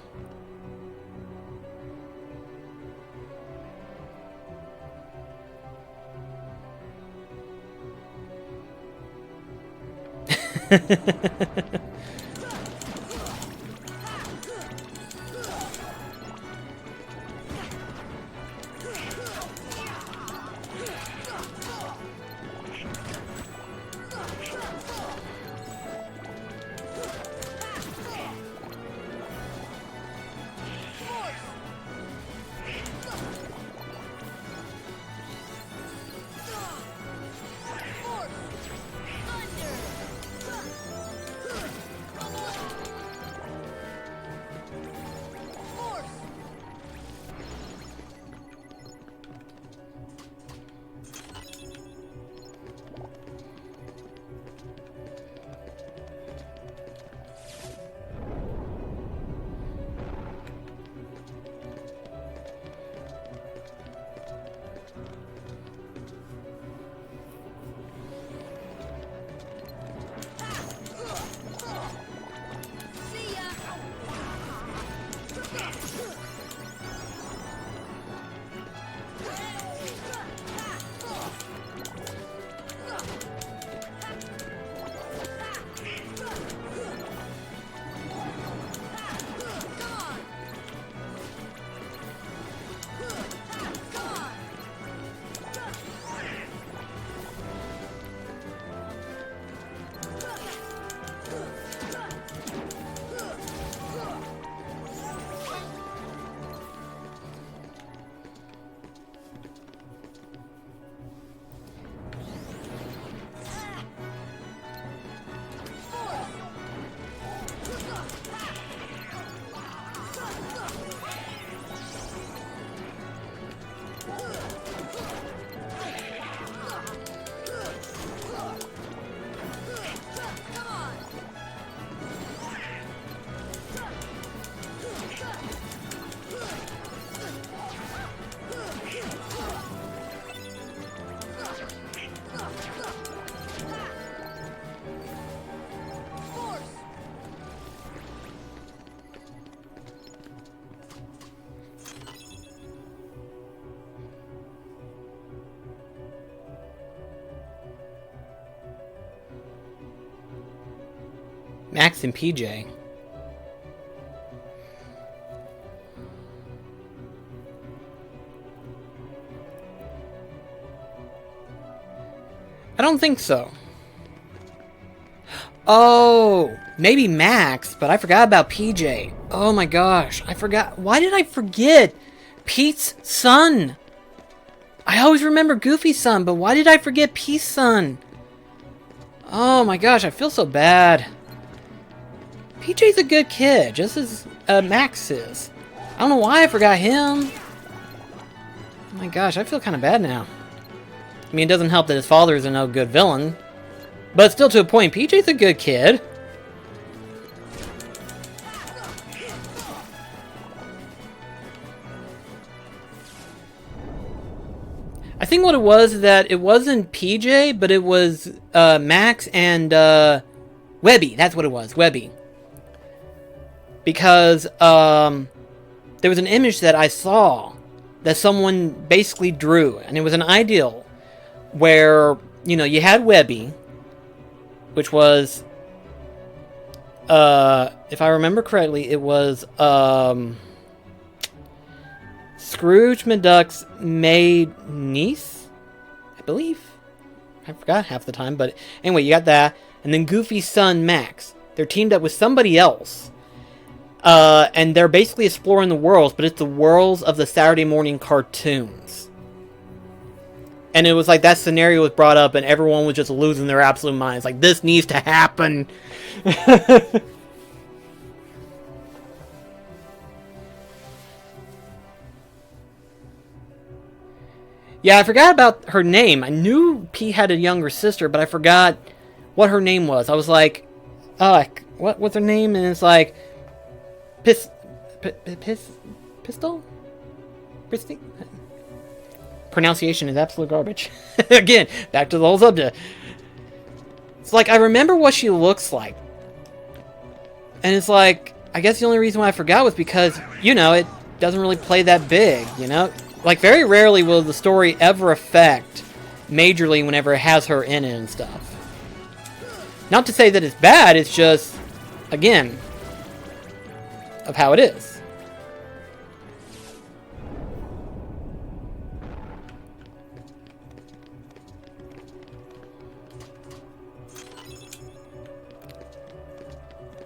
Max and PJ. I don't think so. Oh, maybe Max, but I forgot about PJ. Oh my gosh, I forgot. Why did I forget Pete's son? I always remember Goofy's son, but why did I forget Pete's son? Oh my gosh, I feel so bad. PJ's a good kid, just as Max is. I don't know why I forgot him. Oh my gosh, I feel kind of bad now. I mean, it doesn't help that his father is a no good villain. But still, to a point, PJ's a good kid. I think what it was is that it wasn't PJ, but it was Max and Webby. That's what it was, Webby. Because there was an image that I saw that someone basically drew, and it was an ideal where, you know, you had Webby, which was, if I remember correctly, it was Scrooge McDuck's maid niece, I believe. I forgot half the time, but anyway, you got that. And then Goofy's son, Max. They're teamed up with somebody else. And they're basically exploring the worlds, but it's the worlds of the Saturday morning cartoons. And it was like that scenario was brought up, and everyone was just losing their absolute minds. Like, this needs to happen. Yeah, I forgot about her name. I knew P had a younger sister, but I forgot what her name was. I was like, what's her name? And it's like, Pistol? Pronunciation is absolute garbage. Again, back to the whole subject. It's like, I remember what she looks like. And it's like, I guess the only reason why I forgot was because, you know, it doesn't really play that big, you know? Like, very rarely will the story ever affect majorly whenever it has her in it and stuff. Not to say that it's bad, it's just, again, of how it is.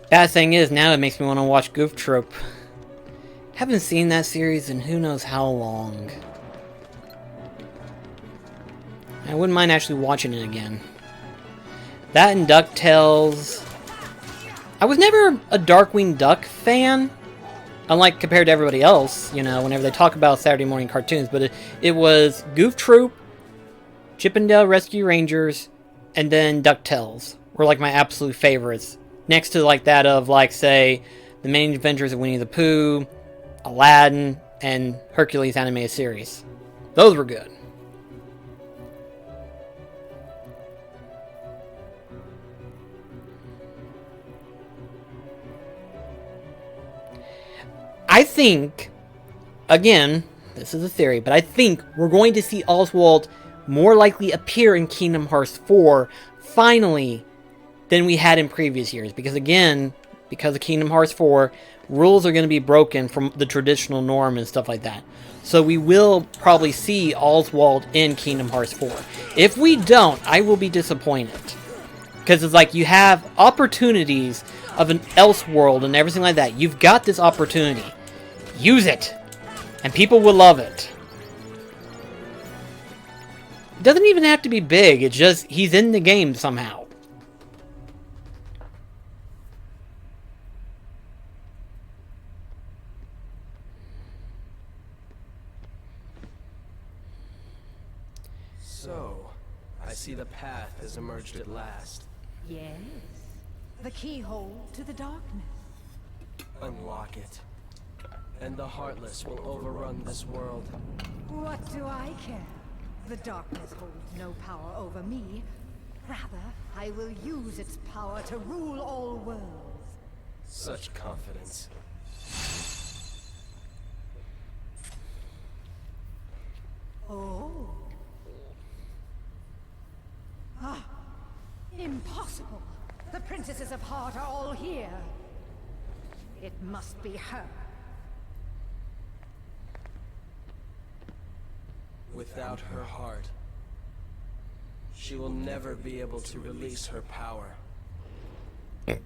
Bad thing is, now it makes me want to watch Goof Troop. Haven't seen that series in who knows how long. I wouldn't mind actually watching it again. That and DuckTales. I was never a Darkwing Duck fan, unlike compared to everybody else, you know, whenever they talk about Saturday morning cartoons, but it was Goof Troop, Chip 'n Dale Rescue Rangers, and then DuckTales were like my absolute favorites. Next to like that of like, say, The Many Adventures of Winnie the Pooh, Aladdin, and Hercules animated series. Those were good. I think, again, this is a theory, but I think we're going to see Oswald more likely appear in Kingdom Hearts 4, finally, than we had in previous years. Because again, because of Kingdom Hearts 4, rules are going to be broken from the traditional norm and stuff like that. So we will probably see Oswald in Kingdom Hearts 4. If we don't, I will be disappointed. Because it's like, you have opportunities of an Elseworld and everything like that. You've got this opportunity. Use it. And people will love it. It doesn't even have to be big. It's just, he's in the game somehow. So, I see the path has emerged at last. Yes. The keyhole to the darkness. Unlock it. And the Heartless will overrun this world. What do I care? The darkness holds no power over me. Rather, I will use its power to rule all worlds. Such confidence. Oh. Ah. Impossible. The Princesses of Heart are all here. It must be her. Without her heart, she will never be able to release her power. The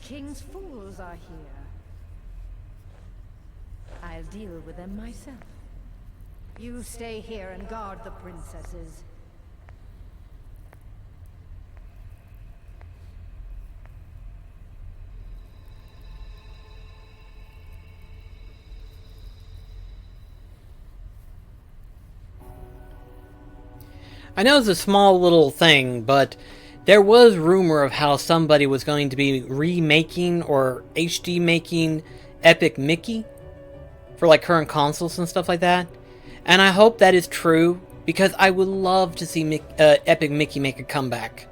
King's fools are here. I'll deal with them myself. You stay here and guard the princesses. I know it's a small little thing, but there was rumor of how somebody was going to be remaking or HD making Epic Mickey for like current consoles and stuff like that. And I hope that is true, because I would love to see Epic Mickey make a comeback.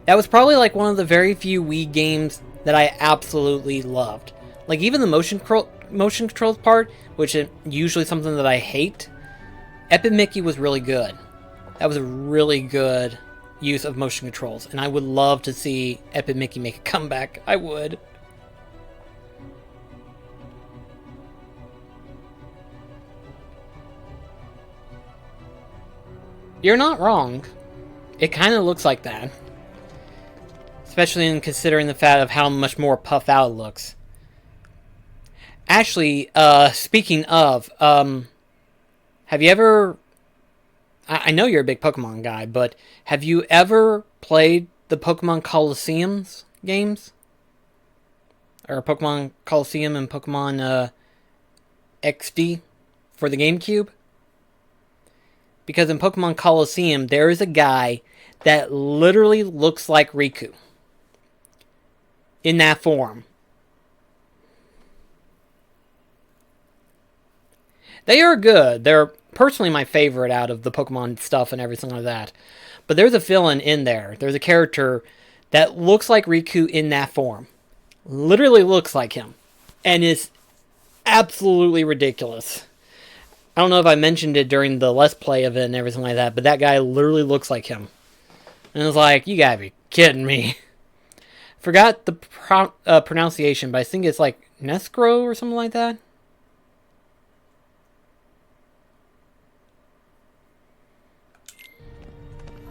That was probably like one of the very few Wii games that I absolutely loved. Like, even the motion controls part, which is usually something that I hate, Epic Mickey was really good. That was a really good use of motion controls, and I would love to see Epic Mickey make a comeback. I would. You're not wrong. It kind of looks like that. Especially in considering the fact of how much more puffed out it looks. Actually, speaking of, have you ever... I know you're a big Pokemon guy, but have you ever played the Pokemon Colosseums games? Or Pokemon Colosseum and Pokemon XD for the GameCube? Because in Pokemon Colosseum, there is a guy that literally looks like Riku. In that form. They are good. They're personally my favorite out of the Pokemon stuff and everything like that. But there's a villain in there. There's a character that looks like Riku in that form. Literally looks like him. And is absolutely ridiculous. I don't know if I mentioned it during the Let's Play of it and everything like that, but that guy literally looks like him. And it's like, you gotta be kidding me. Forgot the pronunciation, but I think it's like Neskro or something like that.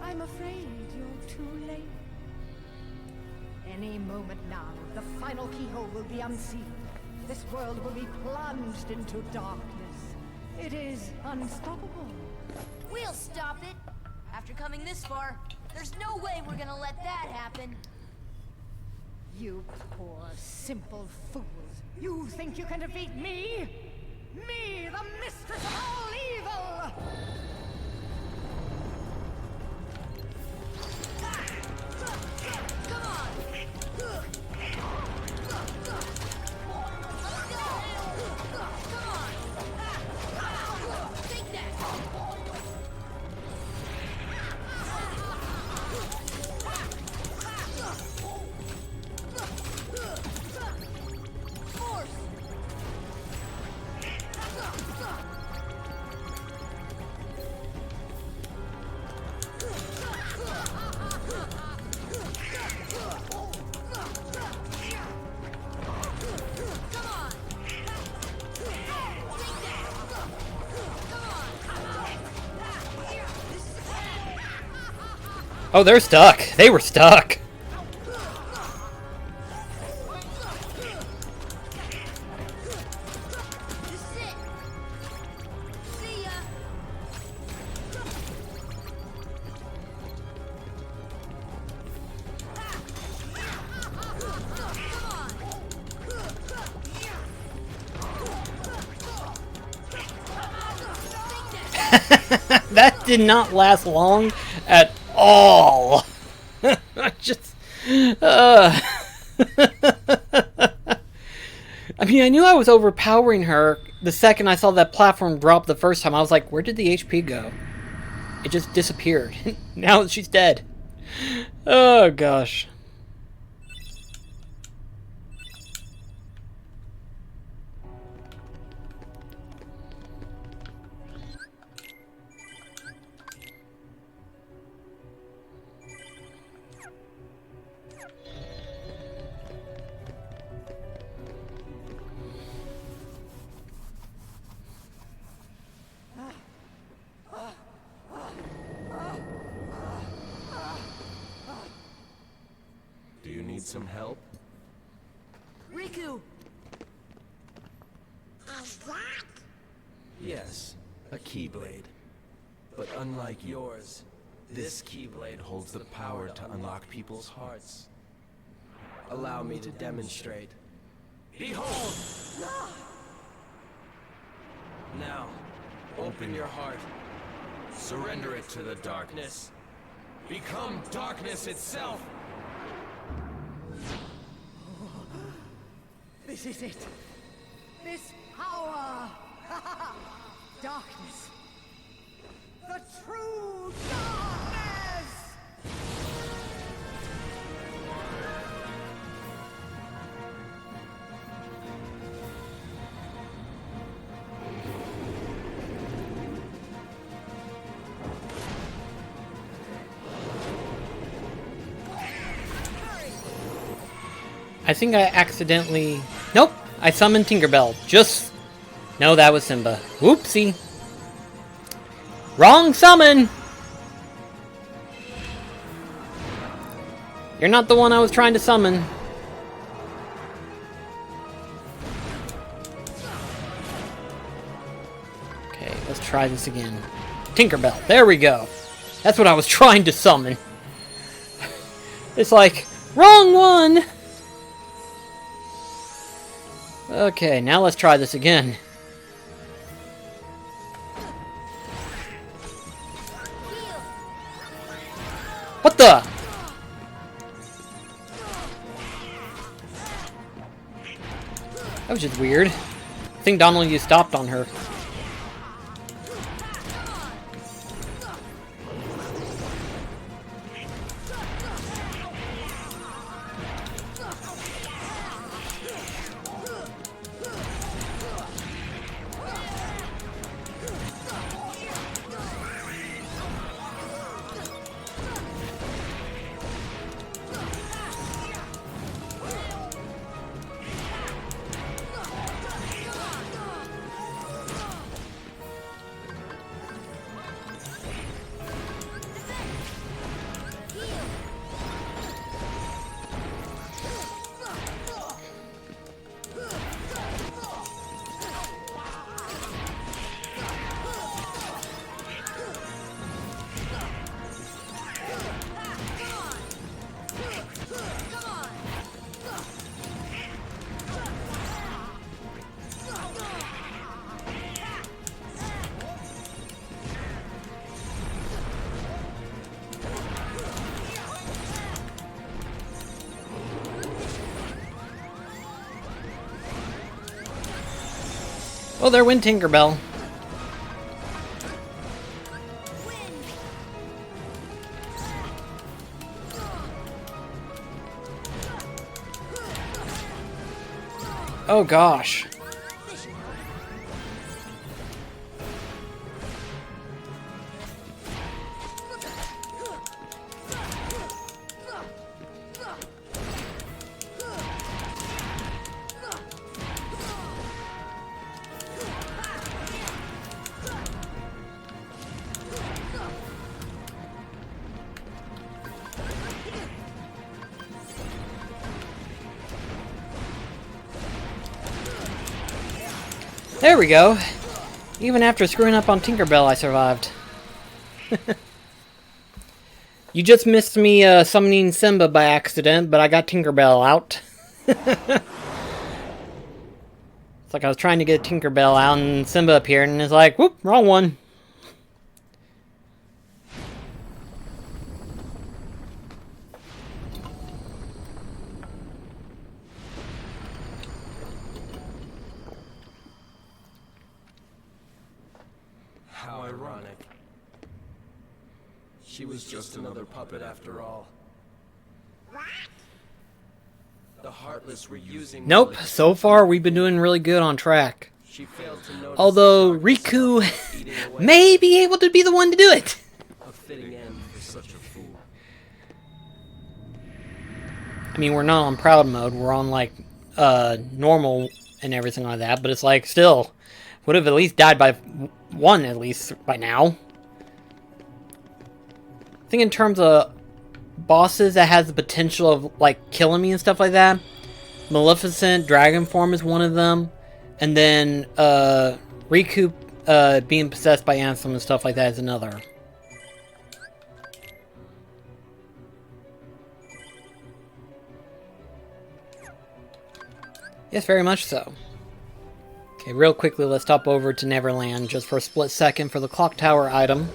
I'm afraid you're too late. Any moment now, the final keyhole will be unsealed. This world will be plunged into darkness. It is unstoppable. We'll stop it. After coming this far, there's no way we're gonna let that happen. You poor, simple fools. You think you can defeat me? Me, the mistress of all evil! Come on! Take that! Force! Oh, they're stuck. They were stuck. This is it! See ya! That did not last long at all. I just... I mean, I knew I was overpowering her the second I saw that platform drop the first time. I was like, where did the HP go? It just disappeared. Now she's dead. Oh, gosh. Do you need some help? Riku! Yes, a Keyblade. But unlike yours, this Keyblade holds the power to unlock people's hearts. Allow me to demonstrate. Behold! Now, open your heart. Surrender it to the darkness. Become darkness itself! This is it. This power. Darkness. The true darkness! I think I accidentally... Nope! I summoned Tinkerbell. Just... No, that was Simba. Whoopsie! Wrong summon! You're not the one I was trying to summon. Okay, let's try this again. Tinkerbell, there we go. That's what I was trying to summon. It's like, wrong one! Okay, now let's try this again. What the? That was just weird. I think Donald, you stopped on her. Oh, there went Tinkerbell. Oh gosh. There we go. Even after screwing up on Tinkerbell, I survived. You just missed me summoning Simba by accident, but I got Tinkerbell out. It's like I was trying to get Tinkerbell out and Simba appeared and it's like, whoop, wrong one. How ironic. She was just another puppet after all. The Heartless were using... Nope, so far we've been doing really good on track. She failed to notice Although the darkness Riku eating away may be able to be the one to do it. a fitting end for such a fool. I mean, we're not on proud mode, we're on like normal and everything like that, but it's like still would have at least died by one at least by now. I think in terms of bosses that has the potential of like killing me and stuff like that, Maleficent Dragon Form is one of them, and then Riku being possessed by Ansem and stuff like that is another. Yes, very much so. Okay, real quickly, let's stop over to Neverland just for a split second for the clock tower item.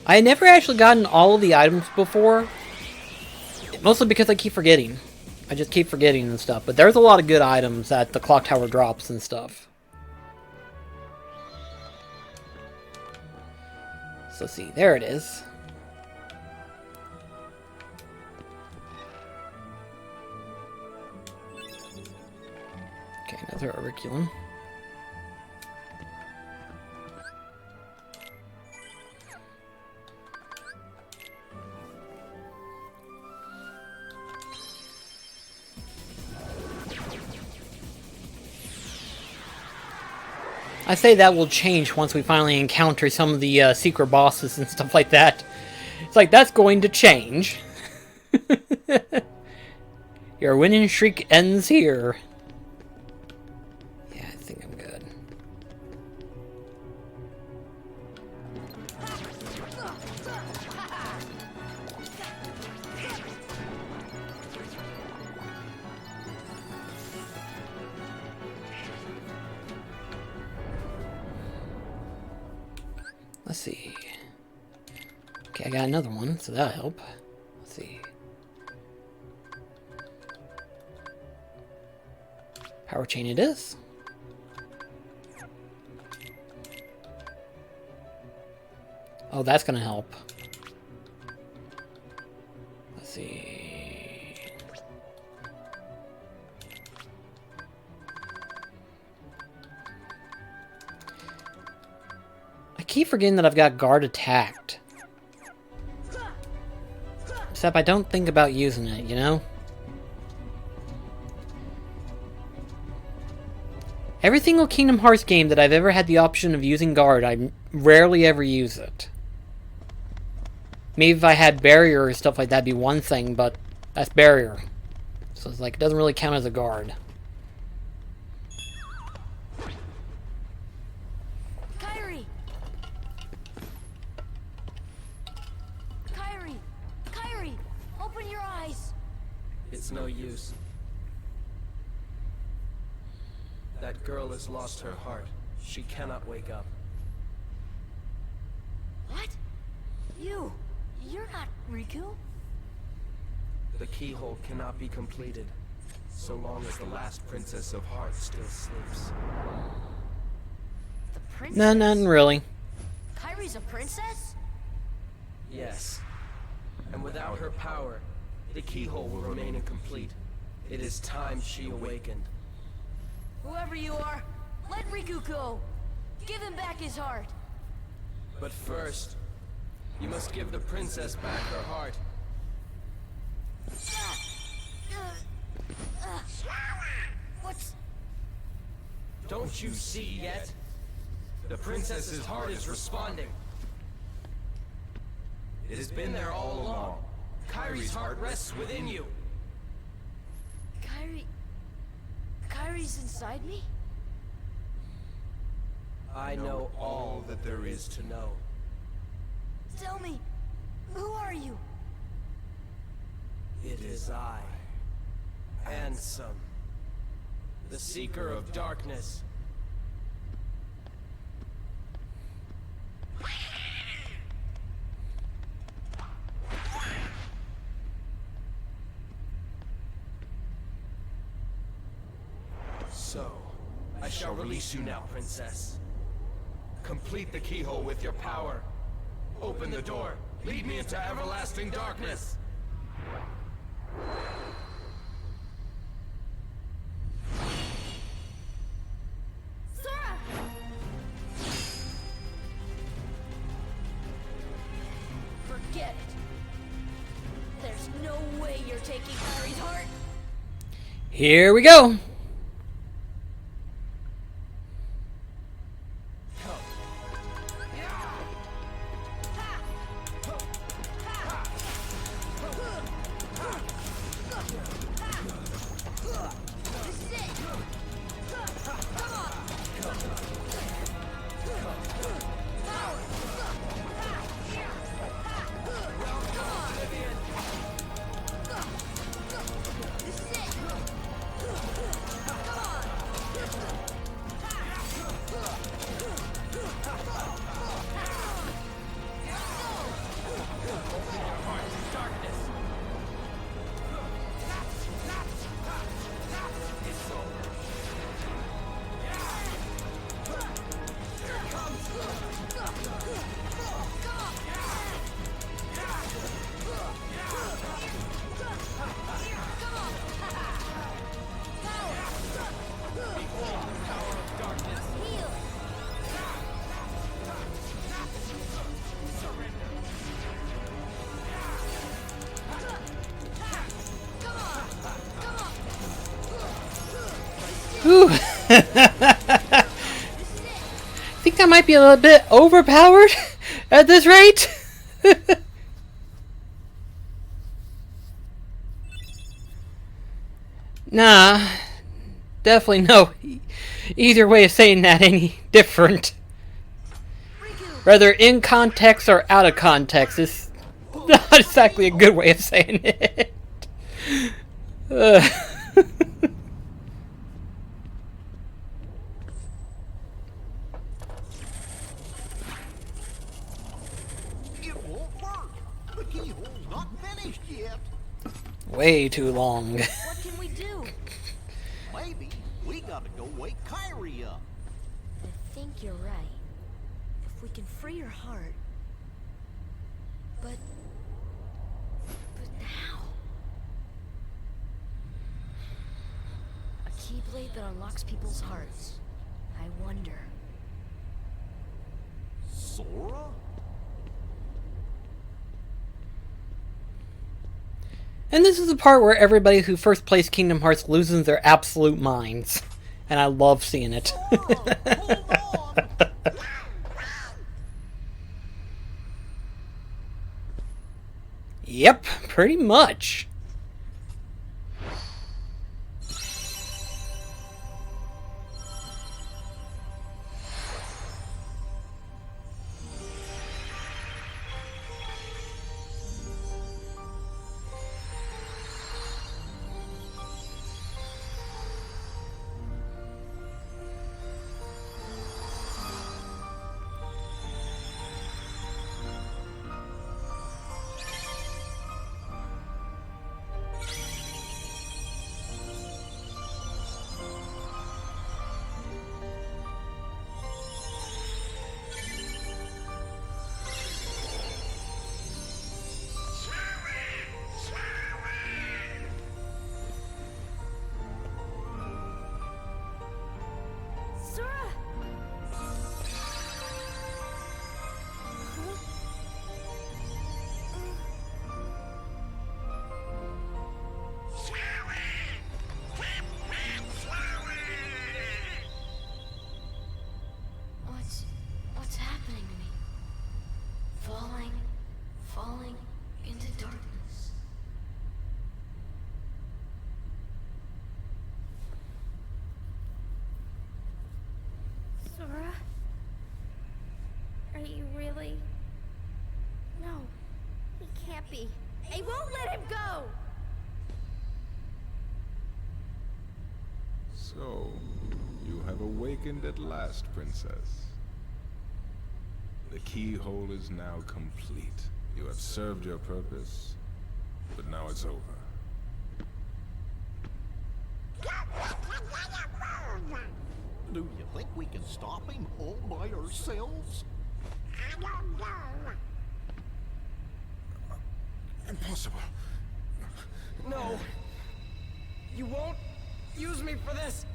I had never actually gotten all of the items before, mostly because I keep forgetting. I just keep forgetting and stuff, but there's a lot of good items that the clock tower drops and stuff. So let's see, there it is. Okay, another auriculum. I say that will change once we finally encounter some of the secret bosses and stuff like that. It's like, that's going to change. Your winning streak ends here. Yeah, I think I'm good. Let's see. Okay, I got another one, so that'll help. Let's see. Power chain it is. Oh, that's gonna help. Let's see. I keep forgetting that I've got guard attacked. Except I don't think about using it, you know? Every single Kingdom Hearts game that I've ever had the option of using guard, I rarely ever use it. Maybe if I had barrier or stuff like that, would be one thing, but that's barrier. So it's like, it doesn't really count as a guard. Kairi! Kairi! Kairi! Open your eyes! It's no use. That girl has lost her heart. She cannot wake up. What? You're not Riku? The keyhole cannot be completed so long as the last Princess of Hearts still sleeps. The princess? No, nothing really. Kairi's a princess? Yes. And without her power, the keyhole will remain incomplete. It is time she awakened. Whoever you are, let Riku go. Give him back his heart. But first, you must give the princess back her heart. What's... Don't you see yet? The princess's heart is responding. It has been there all along. Kairi's heart rests within you. Kairi's inside me? I know all that there is to know. Tell me, who are you? It is I, Ansem, the Seeker of Darkness. So, I shall release you now, Princess. Complete the keyhole with your power. Open the door. Lead me into everlasting darkness. Sora! Forget it. There's no way you're taking Kairi's heart. Here we go. Whew. might be a little bit overpowered at this rate. Nah, definitely no either way of saying that any different. Whether in context or out of context is not exactly a good way of saying it. It won't work. The keyhole's not finished yet. Way too long. What can we do? Maybe we gotta go wake Kyrie up. I think you're right. If we can free your heart. But how? A keyblade that unlocks people's hearts. I wonder. Sora? And this is the part where everybody who first plays Kingdom Hearts loses their absolute minds. And I love seeing it. Sora, hold on. Yep, pretty much. Sora! What's happening to me? Falling into darkness. Sora? Are you really? No, he can't be. I won't let him go! So, you have awakened at last, Princess. The keyhole is now complete. You have served your purpose, but now it's over. Do you think we can stop him all by ourselves? Impossible. No! You won't use me for this!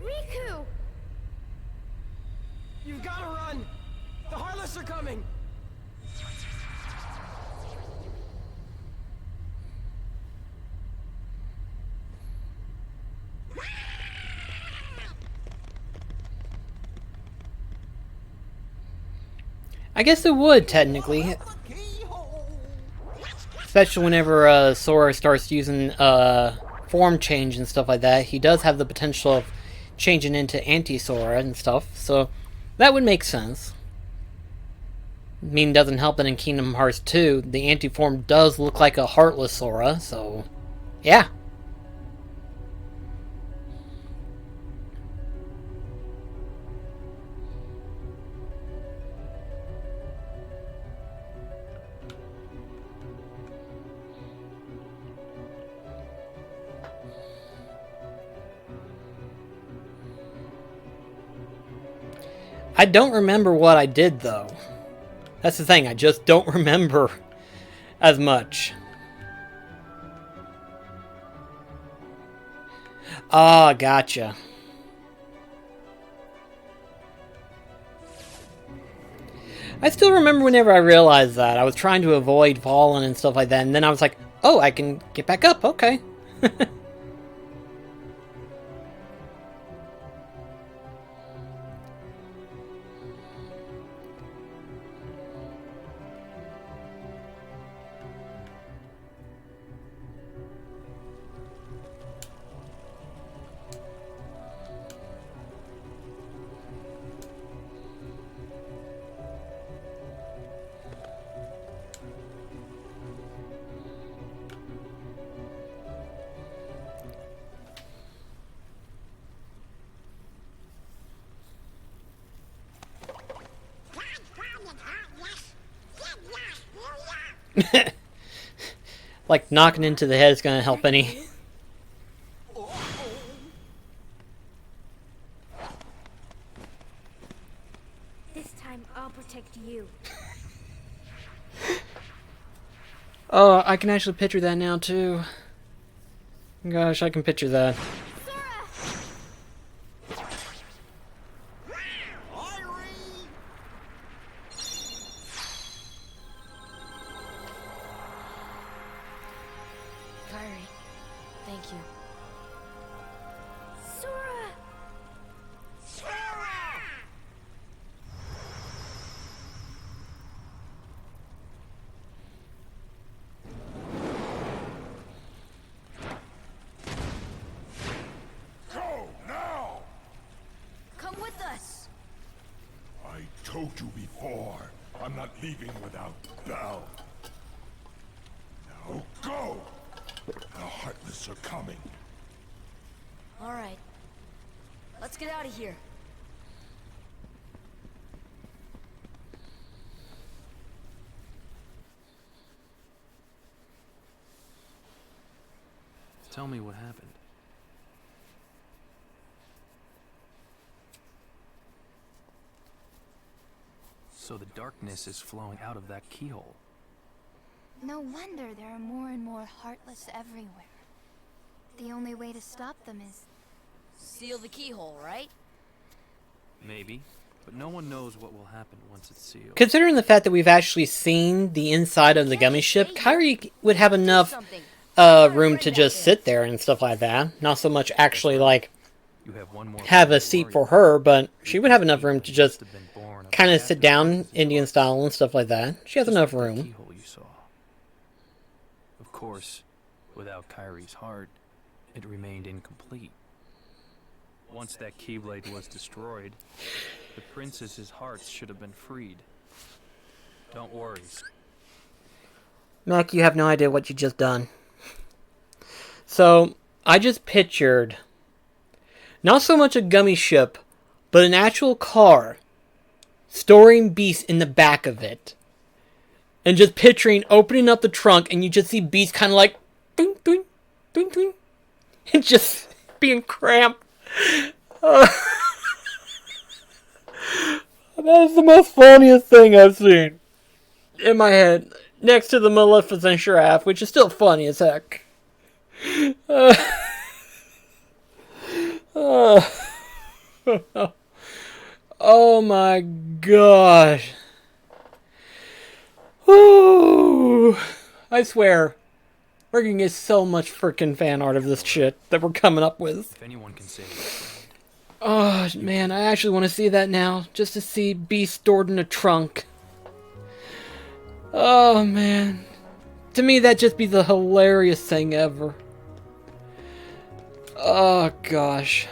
Riku! You've gotta run! The Heartless are coming! I guess it would, technically. The keyhole! Especially whenever Sora starts using form change and stuff like that. He does have the potential of changing into anti-Sora and stuff, so that would make sense. I mean, doesn't help that in Kingdom Hearts 2, the anti-form does look like a Heartless Sora, so yeah. I don't remember what I did, though. That's the thing, I just don't remember as much. Ah, gotcha. I still remember whenever I realized that. I was trying to avoid falling and stuff like that, and then I was like, oh, I can get back up, okay. Like knocking into the head is gonna help any. This time I'll protect you. Oh, I can actually picture that now too. Gosh, I can picture that. Kyrie, thank you. Sora! Go now! Come with us. I told you before, I'm not leaving without Belle. Now go! The Heartless are coming. All right. Let's get out of here. Tell me what happened. So the darkness is flowing out of that keyhole. No wonder there are more and more Heartless everywhere. The only way to stop them is... Seal the keyhole, right? Maybe, but no one knows what will happen once it's sealed. Considering the fact that we've actually seen the inside of the gummy ship, Kyrie would have enough room to just sit there and stuff like that. Not so much actually like You have one more have a to seat worry for about. her, but she would have enough room to just Must have been born of kind of the sit down sacrifices Indian and style and stuff like that. She has just enough like that room. keyhole you saw. Of course, without Kyrie's heart, it remained incomplete. Once that keyblade was destroyed, the princess's hearts should have been freed. Don't worry. Mac, you have no idea what you just done. So, I just pictured not so much a gummy ship, but an actual car storing Beast in the back of it. And just picturing opening up the trunk and you just see Beast kind of like doing, doing, doing, doing, and just being cramped. That is the most funniest thing I've seen in my head. Next to the Maleficent giraffe, which is still funny as heck. Oh my gosh. Ooh. I swear, we're gonna get so much freaking fan art of this shit that we're coming up with. If anyone can save your friend, Oh man, I actually want to see that now, just to see Beast stored in a trunk. Oh man. To me, that'd just be the hilarious thing ever. Oh gosh.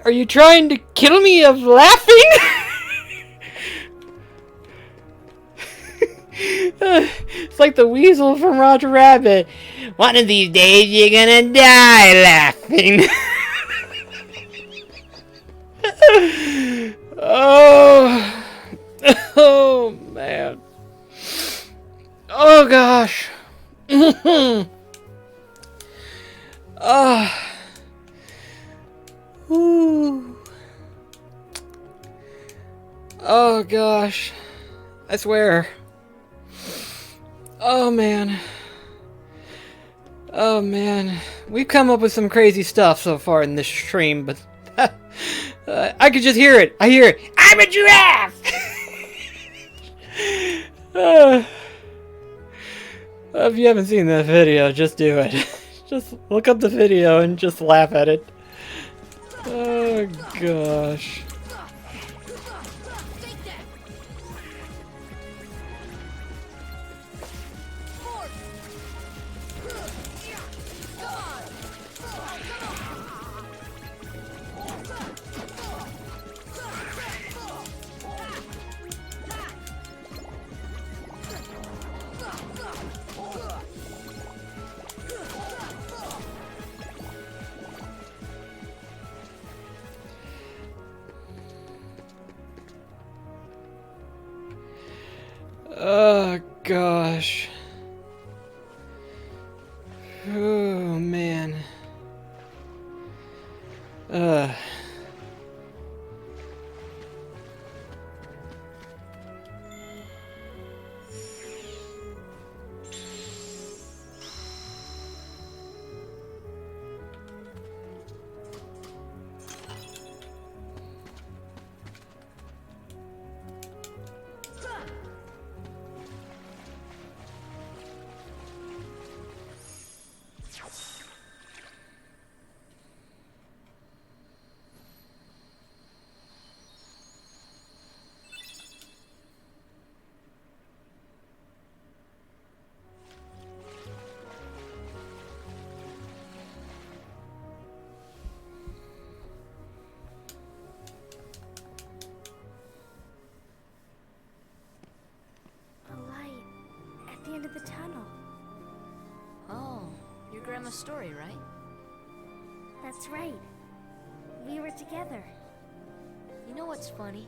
Are you trying to kill me of laughing? It's like the weasel from Roger Rabbit. One of these days you're gonna die laughing. Oh. Oh, man. Oh, gosh. Oh. Ooh. Oh, gosh. I swear. Oh, man. Oh, man. We've come up with some crazy stuff so far in this stream, but I could just hear it. I hear it. I'm a giraffe! If you haven't seen that video, just do it. Just look up the video and just laugh at it. Oh, gosh. Oh, gosh. Oh, man. A light at the end of the tunnel. Oh, your grandma's story, right? That's right. We were together. You know what's funny?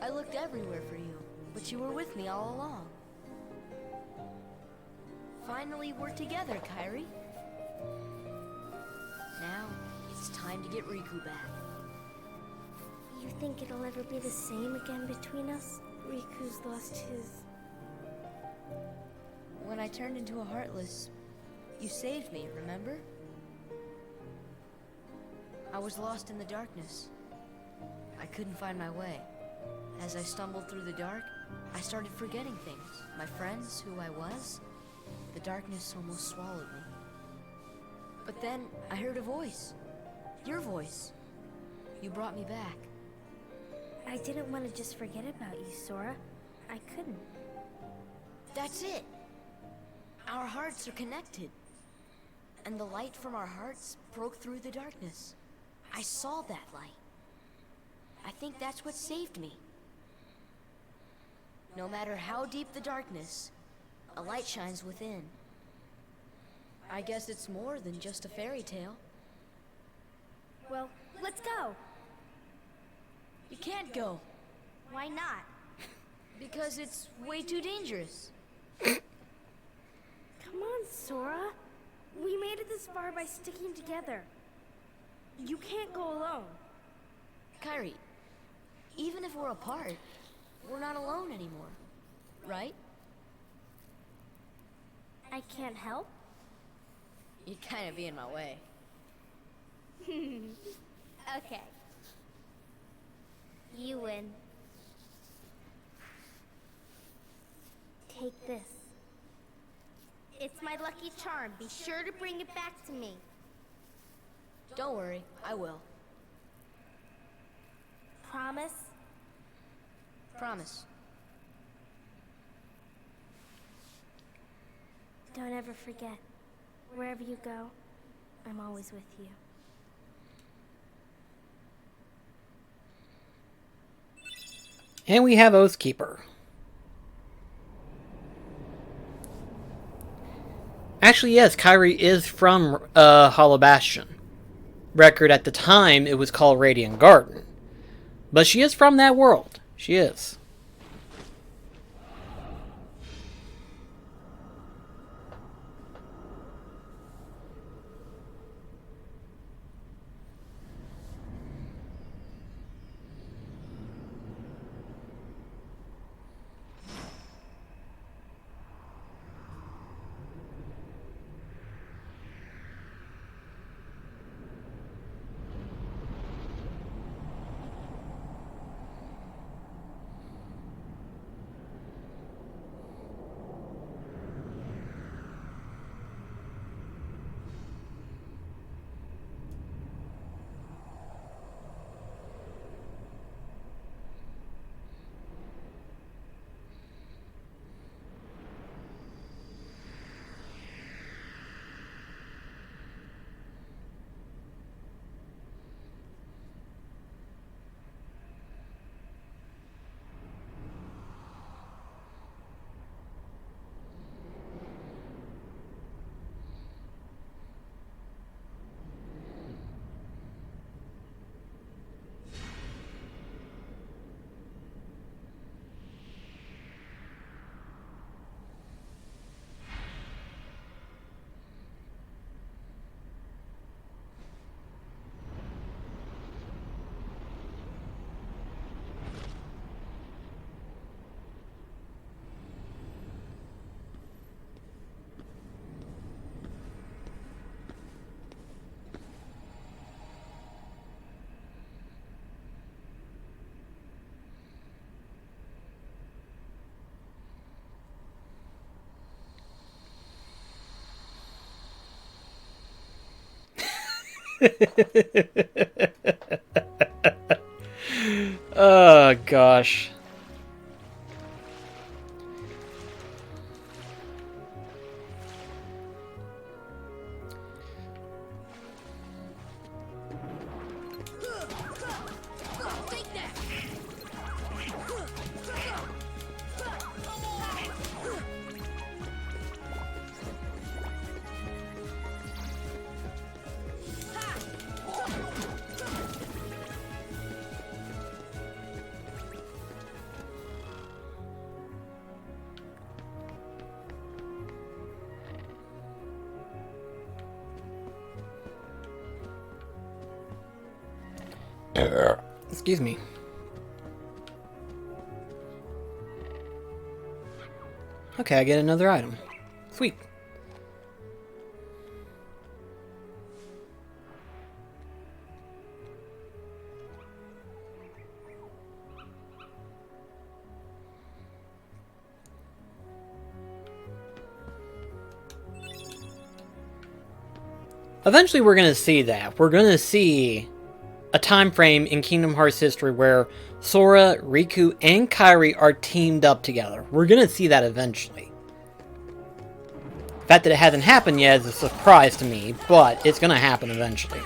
I looked everywhere for you, but you were with me all along. Finally, we're together, Kairi. Now, it's time to get Riku back. You think it'll ever be the same again between us? Riku's lost his... When I turned into a Heartless, you saved me, remember? I was lost in the darkness. I couldn't find my way. As I stumbled through the dark, I started forgetting things. My friends, who I was. The darkness almost swallowed me. But then, I heard a voice. Your voice. You brought me back. I didn't want to just forget about you, Sora. I couldn't. That's it! Our hearts are connected. And the light from our hearts broke through the darkness. I saw that light. I think that's what saved me. No matter how deep the darkness, a light shines within. I guess it's more than just a fairy tale. Well, let's go. You can't go, Why not? because it's way too dangerous. Come on, Sora. We made it this far by sticking together. You can't go alone. Kairi, even if we're apart, we're not alone anymore, right? I can't help. You'd kind of be in my way. Okay. You win. Take this. It's my lucky charm. Be sure to bring it back to me. Don't worry, I will. Promise? Promise. Don't ever forget. Wherever you go, I'm always with you. And we have Oathkeeper. Actually, yes, Kyrie is from Hollow Bastion. Record at the time, it was called Radiant Garden. But she is from that world. She is. Oh, gosh. Excuse me. Okay, I get another item. Sweet. Eventually we're going to see that. We're going to see a time frame in Kingdom Hearts history where Sora, Riku, and Kairi are teamed up together. We're going to see that eventually. The fact that it hasn't happened yet is a surprise to me, but it's going to happen eventually.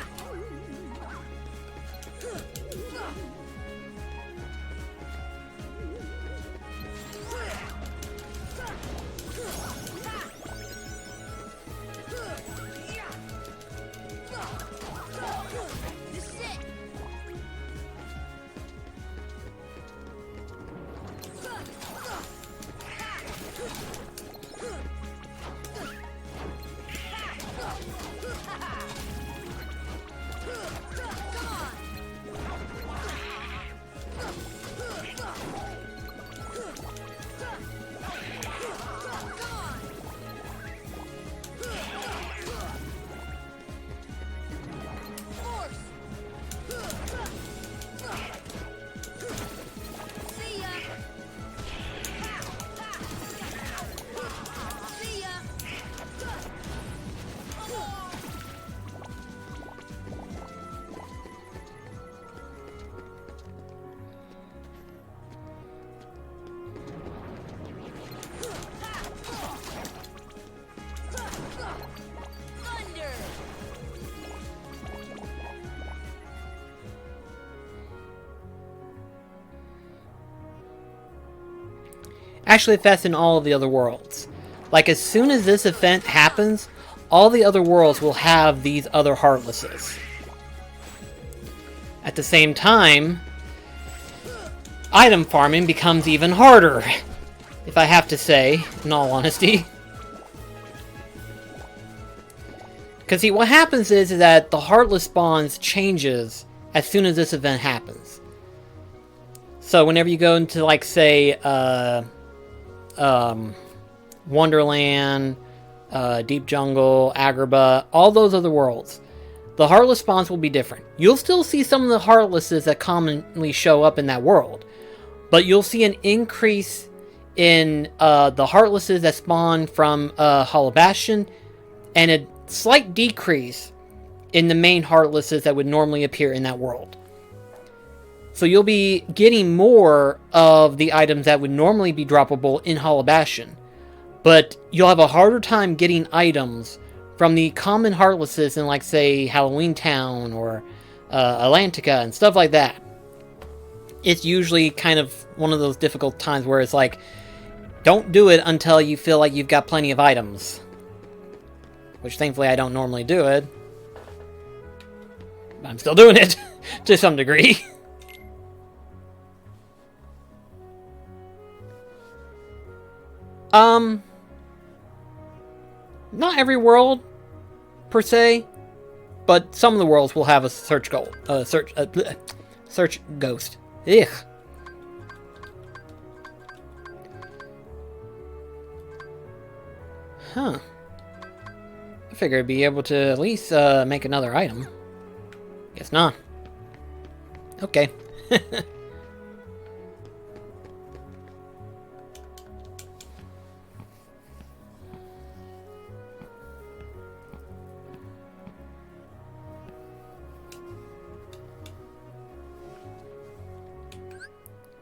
actually affects in all of the other worlds. Like, as soon as this event happens, all the other worlds will have these other Heartlesses. At the same time, item farming becomes even harder, if I have to say, in all honesty. Because, see, what happens is that the Heartless spawns changes as soon as this event happens. So whenever you go into, like, say, Wonderland, Deep Jungle, Agrabah, all those other worlds, the Heartless spawns will be different. You'll still see some of the Heartlesses that commonly show up in that world, but you'll see an increase in the Heartlesses that spawn from Hollow Bastion, and a slight decrease in the main Heartlesses that would normally appear in that world. So you'll be getting more of the items that would normally be droppable in Hollow Bastion, but you'll have a harder time getting items from the common Heartlesses in, like, say, Halloween Town or Atlantica and stuff like that. It's usually kind of one of those difficult times where it's like, don't do it until you feel like you've got plenty of items. Which, thankfully, I don't normally do it. But I'm still doing it, to some degree. Not every world, per se, but some of the worlds will have a search ghost. Ugh. Huh. I figured I'd be able to at least make another item. Guess not. Okay.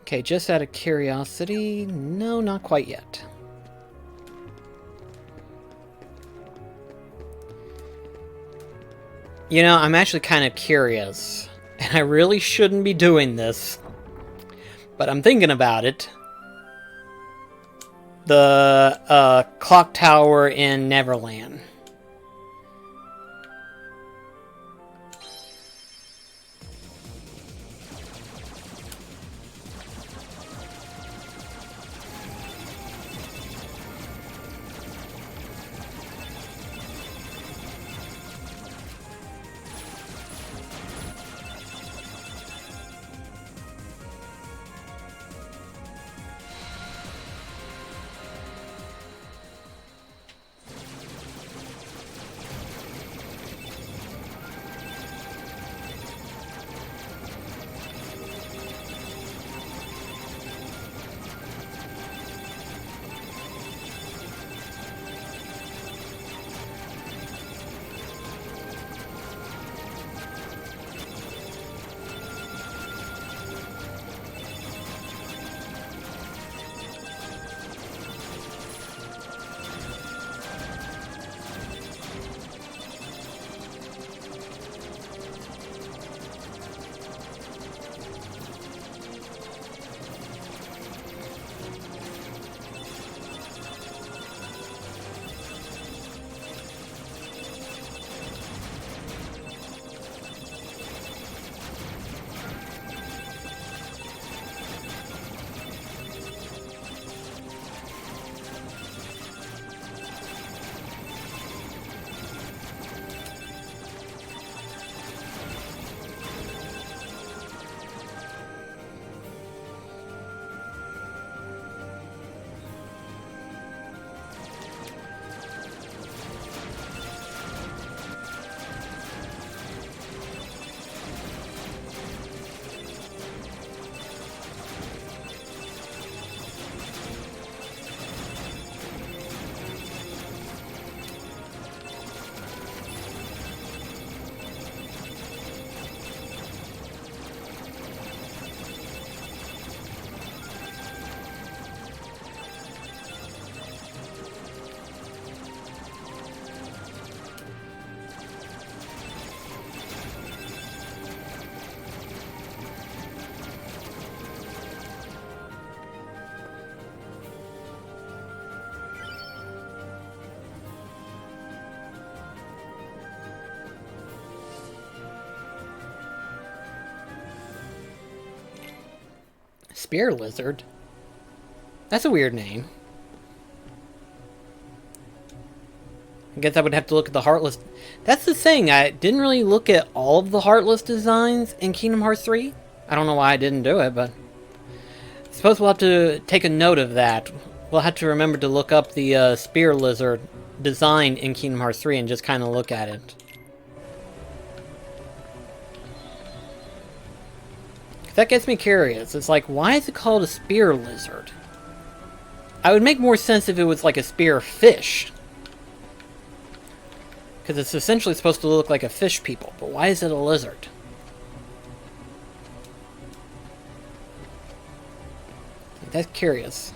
Okay, just out of curiosity, no, not quite yet. You know, I'm actually kind of curious, and I really shouldn't be doing this, but I'm thinking about it. The clock tower in Neverland. Spear lizard? That's a weird name. I guess I would have to look at the Heartless. That's the thing, I didn't really look at all of the Heartless designs in Kingdom Hearts 3. I don't know why I didn't do it, but I suppose we'll have to take a note of that. We'll have to remember to look up the Spear Lizard design in Kingdom Hearts 3 and just kind of look at it. That gets me curious. It's like, why is it called a Spear Lizard? I would make more sense if it was like a spear fish. Because it's essentially supposed to look like a fish people, but why is it a lizard? That's curious.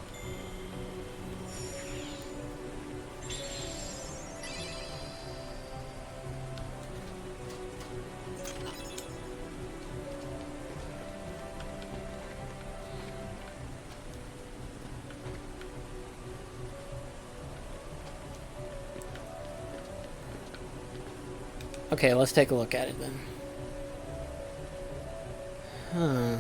Okay, let's take a look at it then. Huh.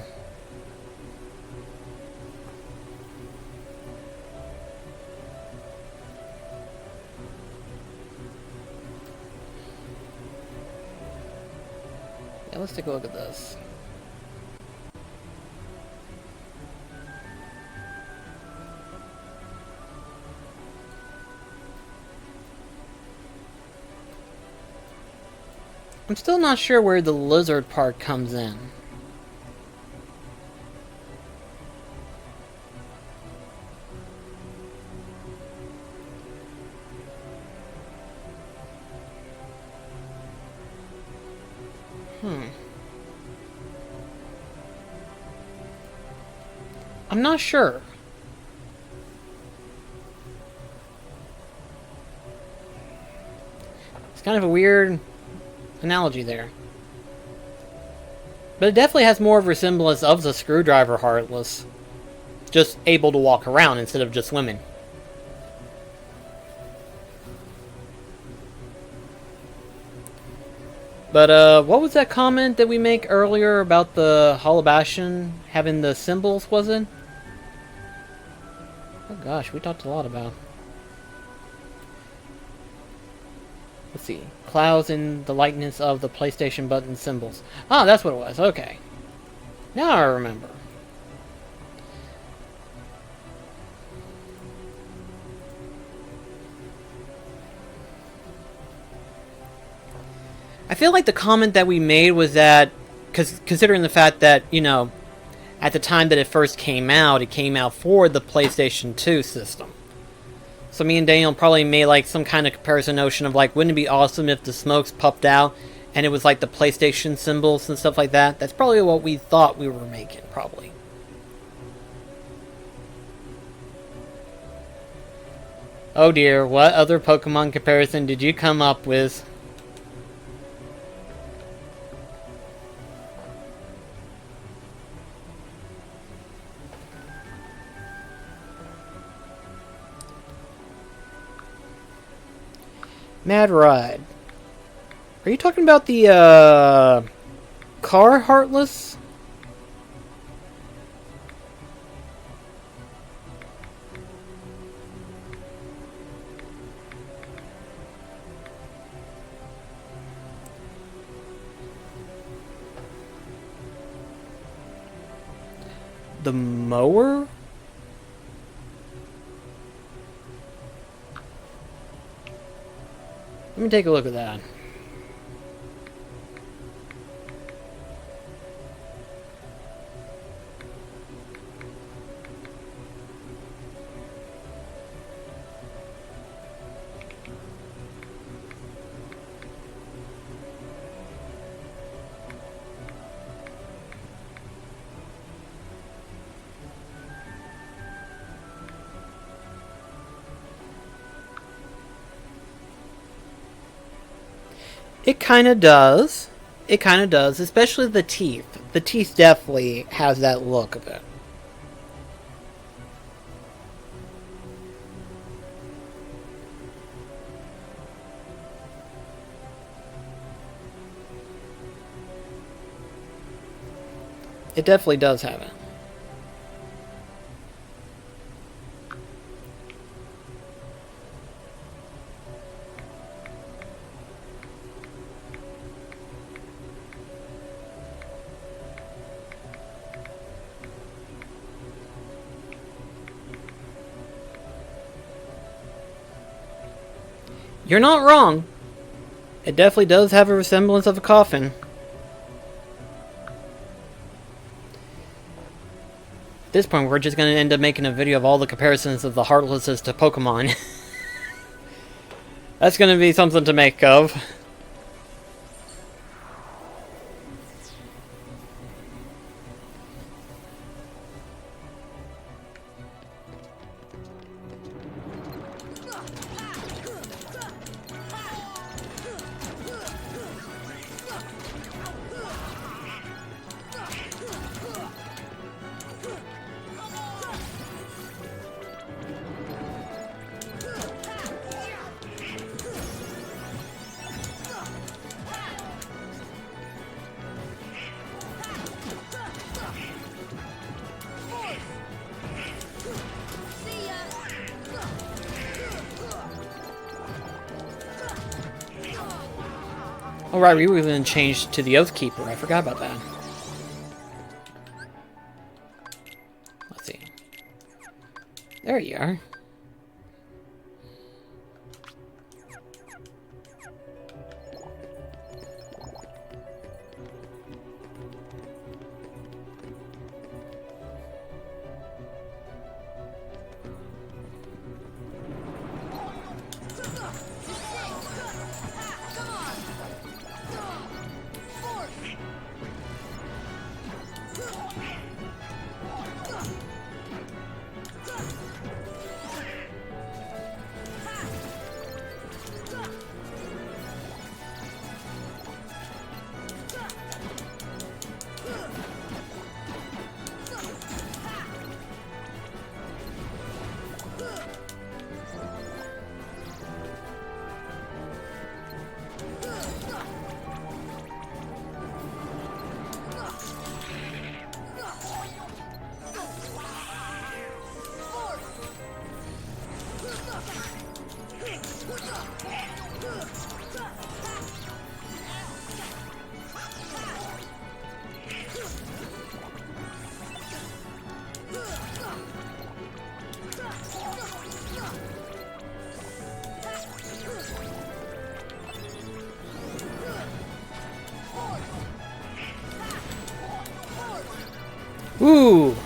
Yeah, let's take a look at this. I'm still not sure where the lizard part comes in. I'm not sure. It's kind of a weird analogy there. But it definitely has more of a resemblance of the Screwdriver Heartless. Just able to walk around instead of just swimming. But, what was that comment that we make earlier about the Holobastion having the symbols, was it? Oh gosh, we talked a lot about... Let's see. Clouds in the likeness of the PlayStation button symbols. Oh, that's what it was. Okay. Now I remember. I feel like the comment that we made was that, considering the fact that, you know, at the time that it first came out for the PlayStation 2 system. So me and Daniel probably made like some kind of comparison notion of like, wouldn't it be awesome if the smokes popped out and it was like the PlayStation symbols and stuff like that? That's probably what we thought we were making, probably. Oh dear, what other Pokemon comparison did you come up with? Mad Ride. Are you talking about the, car Heartless? The mower? Let me take a look at that. It kind of does. It kind of does, especially the teeth. The teeth definitely has that look of it. It definitely does have it. you're not wrong. It definitely does have a resemblance of a coffin. At this point, we're just going to end up making a video of all the comparisons of the Heartlesses to Pokemon. That's going to be something to make of. Oh right, we were going to change to the Oathkeeper. I forgot about that. Let's see. There you are. Ooh!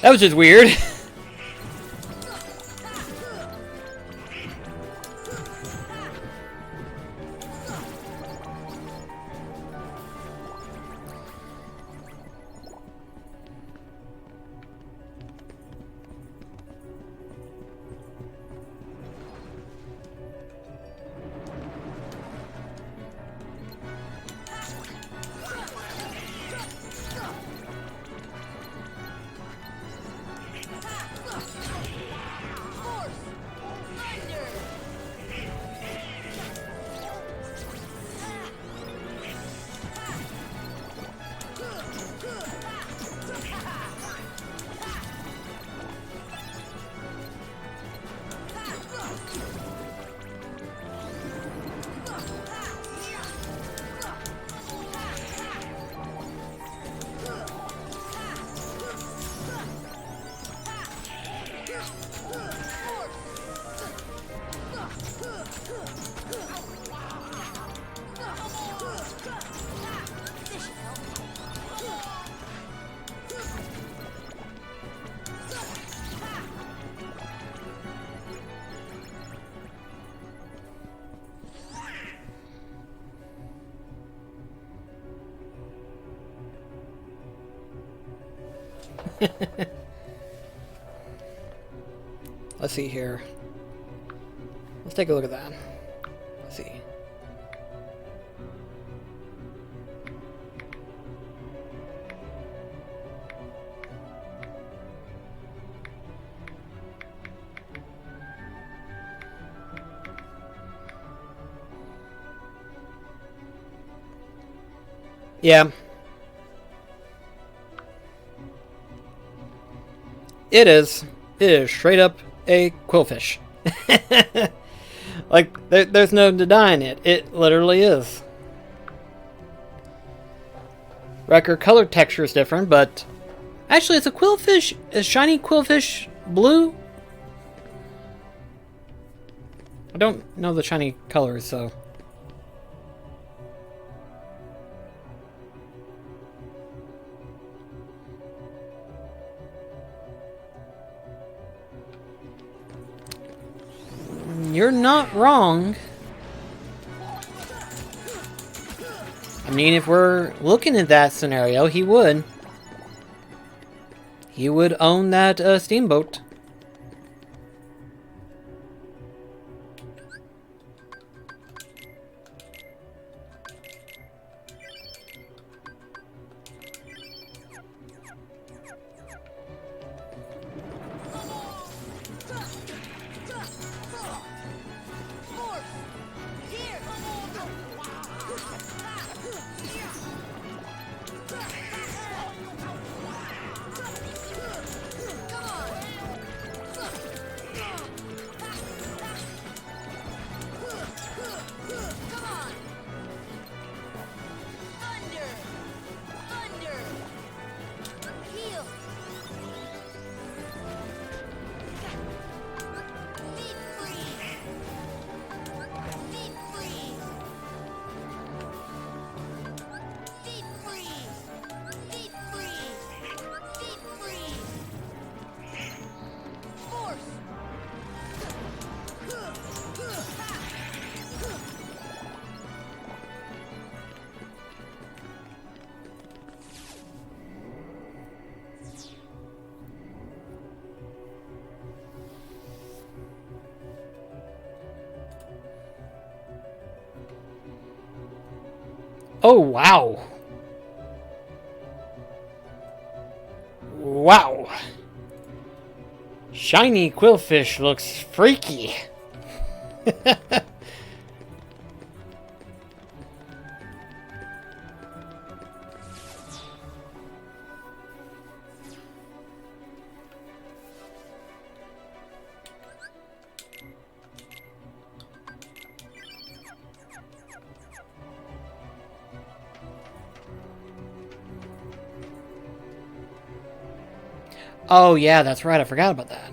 That was just weird. Let's see here. Let's take a look at that. Let's see. Yeah. It is. It is straight up a quillfish. Like, there's no denying it. It literally is. Record color texture is different, but actually it's a quillfish. Is shiny quillfish blue? I don't know the shiny colors, so... You're not wrong. I mean, if we're looking at that scenario, he would. He would own that steamboat. Oh, wow. Wow. Shiny quillfish looks freaky. Oh, yeah, that's right. I forgot about that.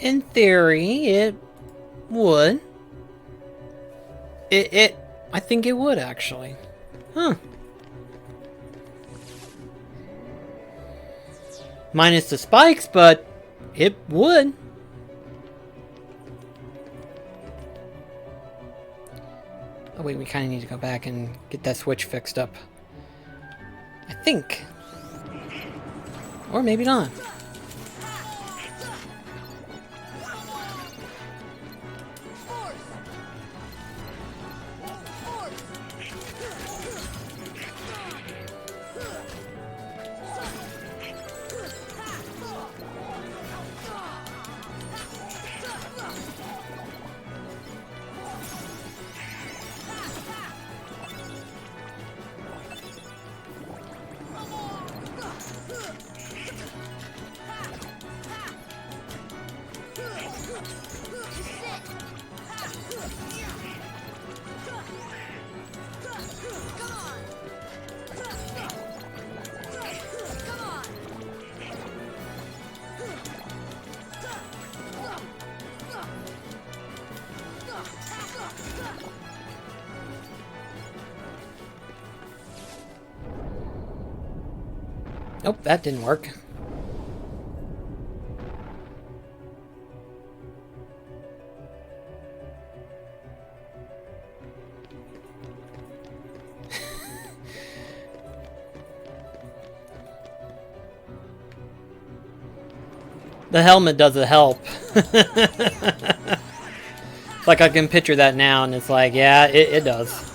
In theory, it would. I think it would, actually. Huh. Minus the spikes, but it would. Oh wait, we kind of need to go back and get that switch fixed up. I think. Or maybe not. Oh, that didn't work. The helmet doesn't help. Like, I can picture that now, and it's like, yeah, it does.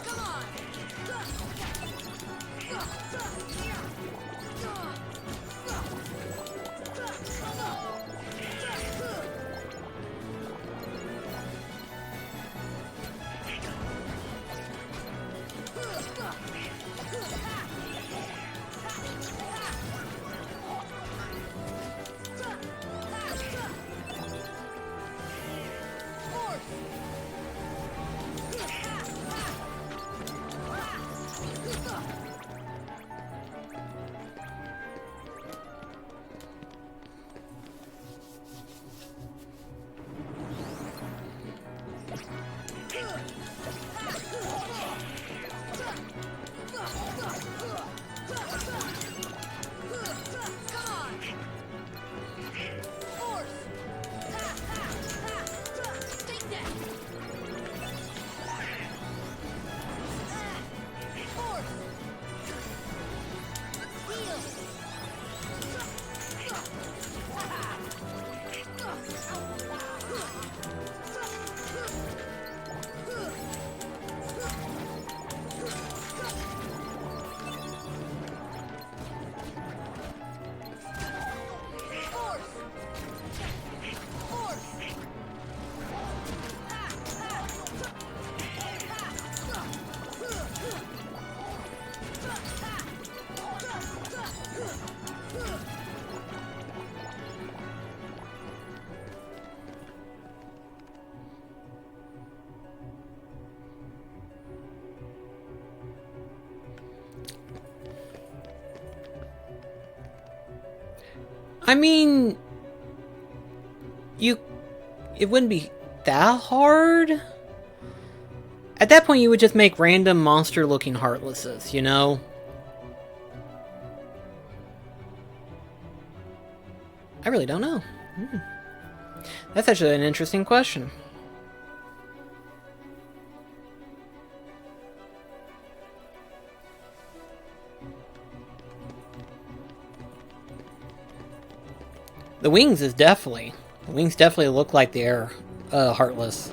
I mean, it wouldn't be that hard. At that point, you would just make random monster-looking Heartlesses, you know? I really don't know. That's actually an interesting question. The wings definitely look like they're Heartless.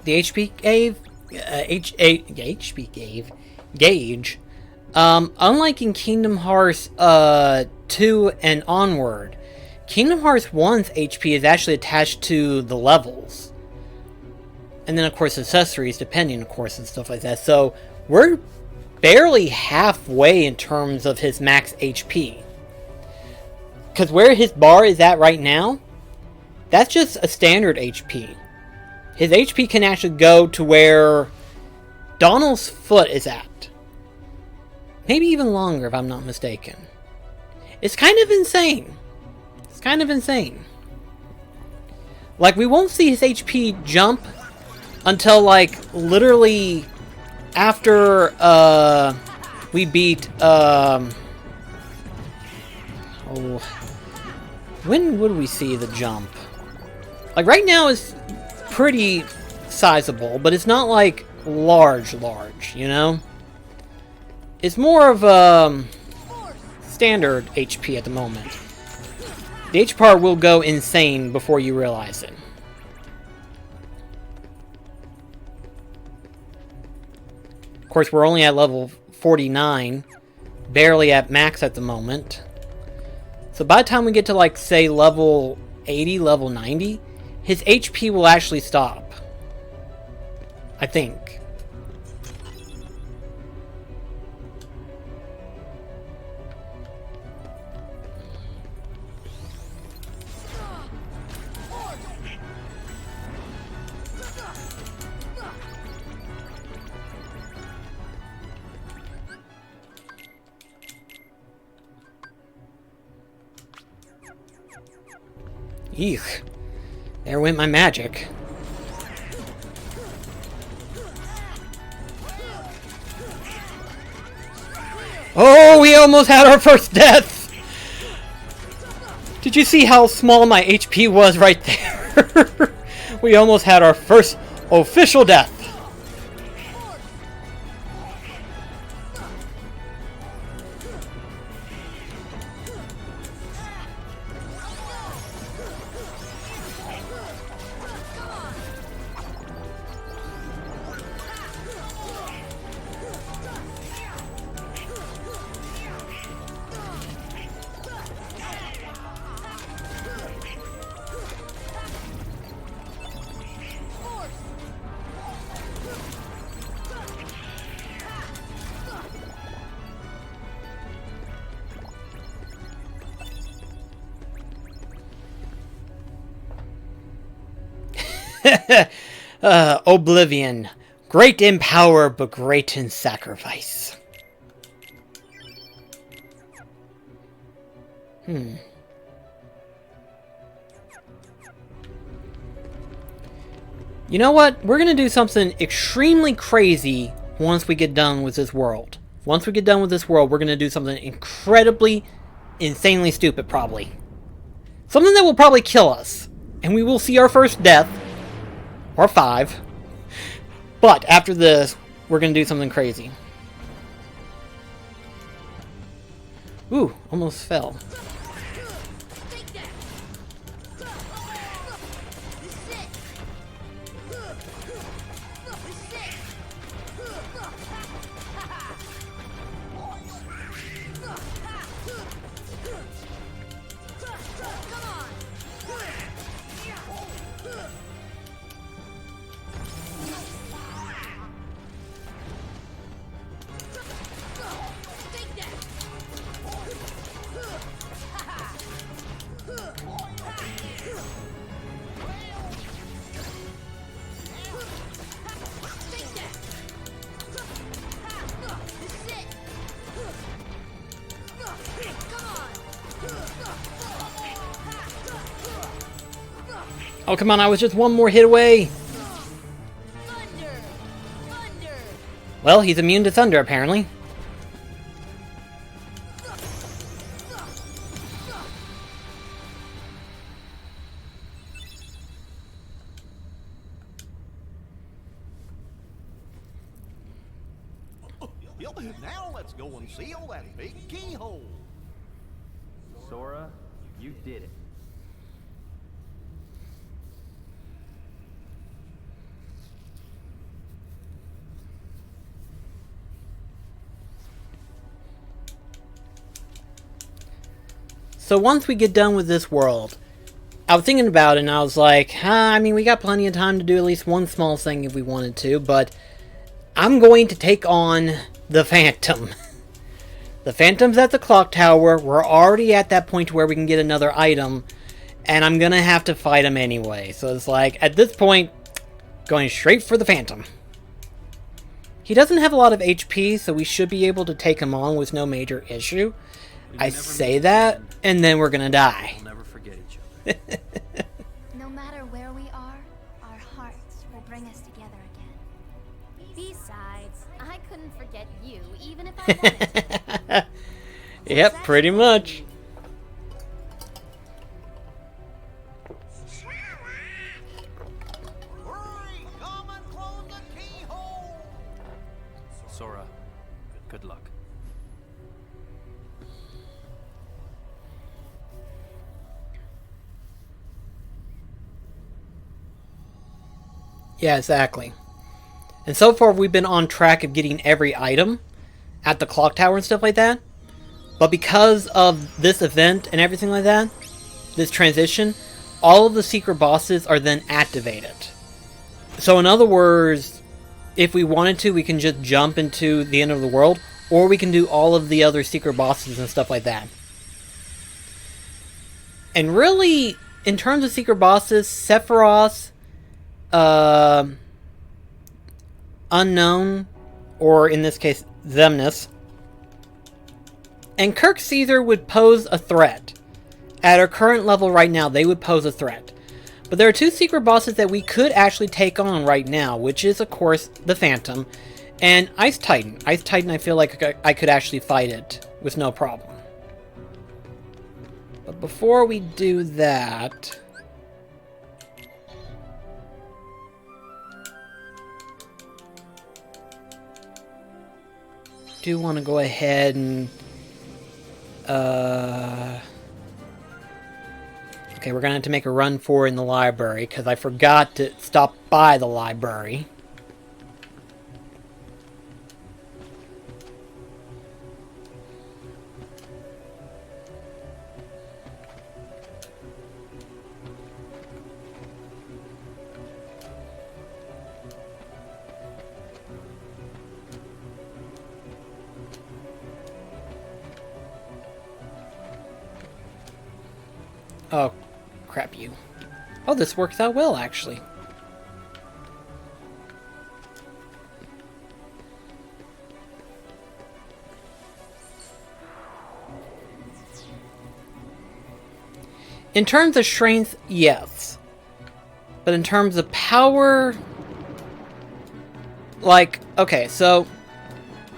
the HP gauge, gauge. Unlike in Kingdom Hearts 2 and onward, Kingdom Hearts 1's HP is actually attached to the levels. And then, of course, accessories, depending, of course, and stuff like that. So, we're barely halfway in terms of his max HP. Because where his bar is at right now, that's just a standard HP. His HP can actually go to where Donald's foot is at. Maybe even longer, if I'm not mistaken. It's kind of insane. It's kind of insane. Like, we won't see his HP jump until, like, literally after, we beat, when would we see the jump? Like, right now it's pretty sizable, but it's not, like, large, you know? It's more of, standard HP at the moment. The H part will go insane before you realize it. Of course, we're only at level 49, barely at max at the moment. So by the time we get to, like, say, level 80, level 90, his HP will actually stop. I think. Eek. There went my magic. Oh, we almost had our first death! Did you see how small my HP was right there? We almost had our first official death. Oblivion. Great in power, but great in sacrifice. You know what? We're gonna do something extremely crazy once we get done with this world. Once we get done with this world, we're gonna do something incredibly, insanely stupid, probably. Something that will probably kill us. And we will see our first death. Or 5. But after this, we're gonna do something crazy. Ooh, almost fell. Oh, come on, I was just one more hit away. Thunder! Thunder! Well, he's immune to thunder, apparently. Now let's go and seal that big keyhole. Sora, you did it. So once we get done with this world, I was thinking about it and I was like, I mean, we got plenty of time to do at least one small thing if we wanted to, but I'm going to take on the Phantom. The Phantom's at the clock tower. We're already at that point where we can get another item, and I'm gonna have to fight him anyway. So it's like, at this point, going straight for the Phantom. He doesn't have a lot of HP, so we should be able to take him on with no major issue. I say that, and then we're gonna die. We'll never forget each other. No matter where we are, our hearts will bring us together again. Besides, I couldn't forget you, even if I wanted to. Yep, pretty much. Hurry! Come and close the keyhole! Sora, good luck. Yeah, exactly. And so far, we've been on track of getting every item at the clock tower and stuff like that. But because of this event and everything like that, this transition, all of the secret bosses are then activated. So in other words, if we wanted to, we can just jump into the end of the world, or we can do all of the other secret bosses and stuff like that. And really, in terms of secret bosses, Sephiroth, Unknown, or in this case, Xemnas, and Kirk Caesar would pose a threat. At our current level right now, they would pose a threat. But there are two secret bosses that we could actually take on right now, which is, of course, the Phantom and Ice Titan. Ice Titan, I feel like I could actually fight it with no problem. But before we do that, I do want to go ahead and okay, we're gonna have to make a run for it in the library because I forgot to stop by the library. Oh, crap you. Oh, this works out well, actually. In terms of strength, yes. But in terms of power... Like, okay, so...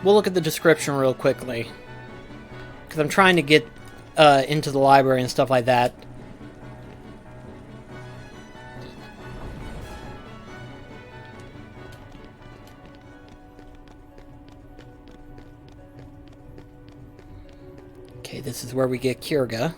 We'll look at the description real quickly. Because I'm trying to get into the library and stuff like that. Okay, this is where we get Kyrga.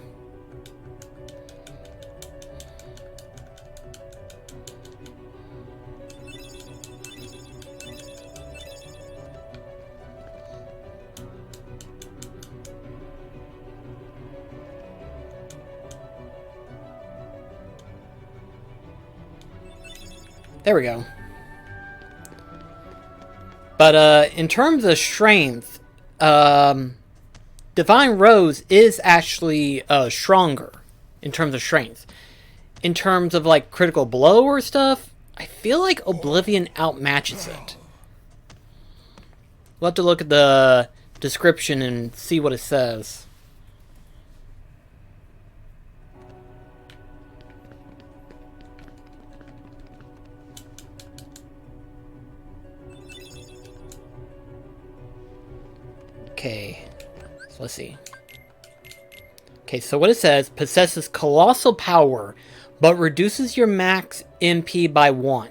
There we go. But in terms of strength, Divine Rose is actually stronger in terms of strength. In terms of like critical blow or stuff, I feel like Oblivion outmatches it. We'll have to look at the description and see what it says. Okay, so let's see. Okay, so what it says, possesses colossal power, but reduces your max MP by 1.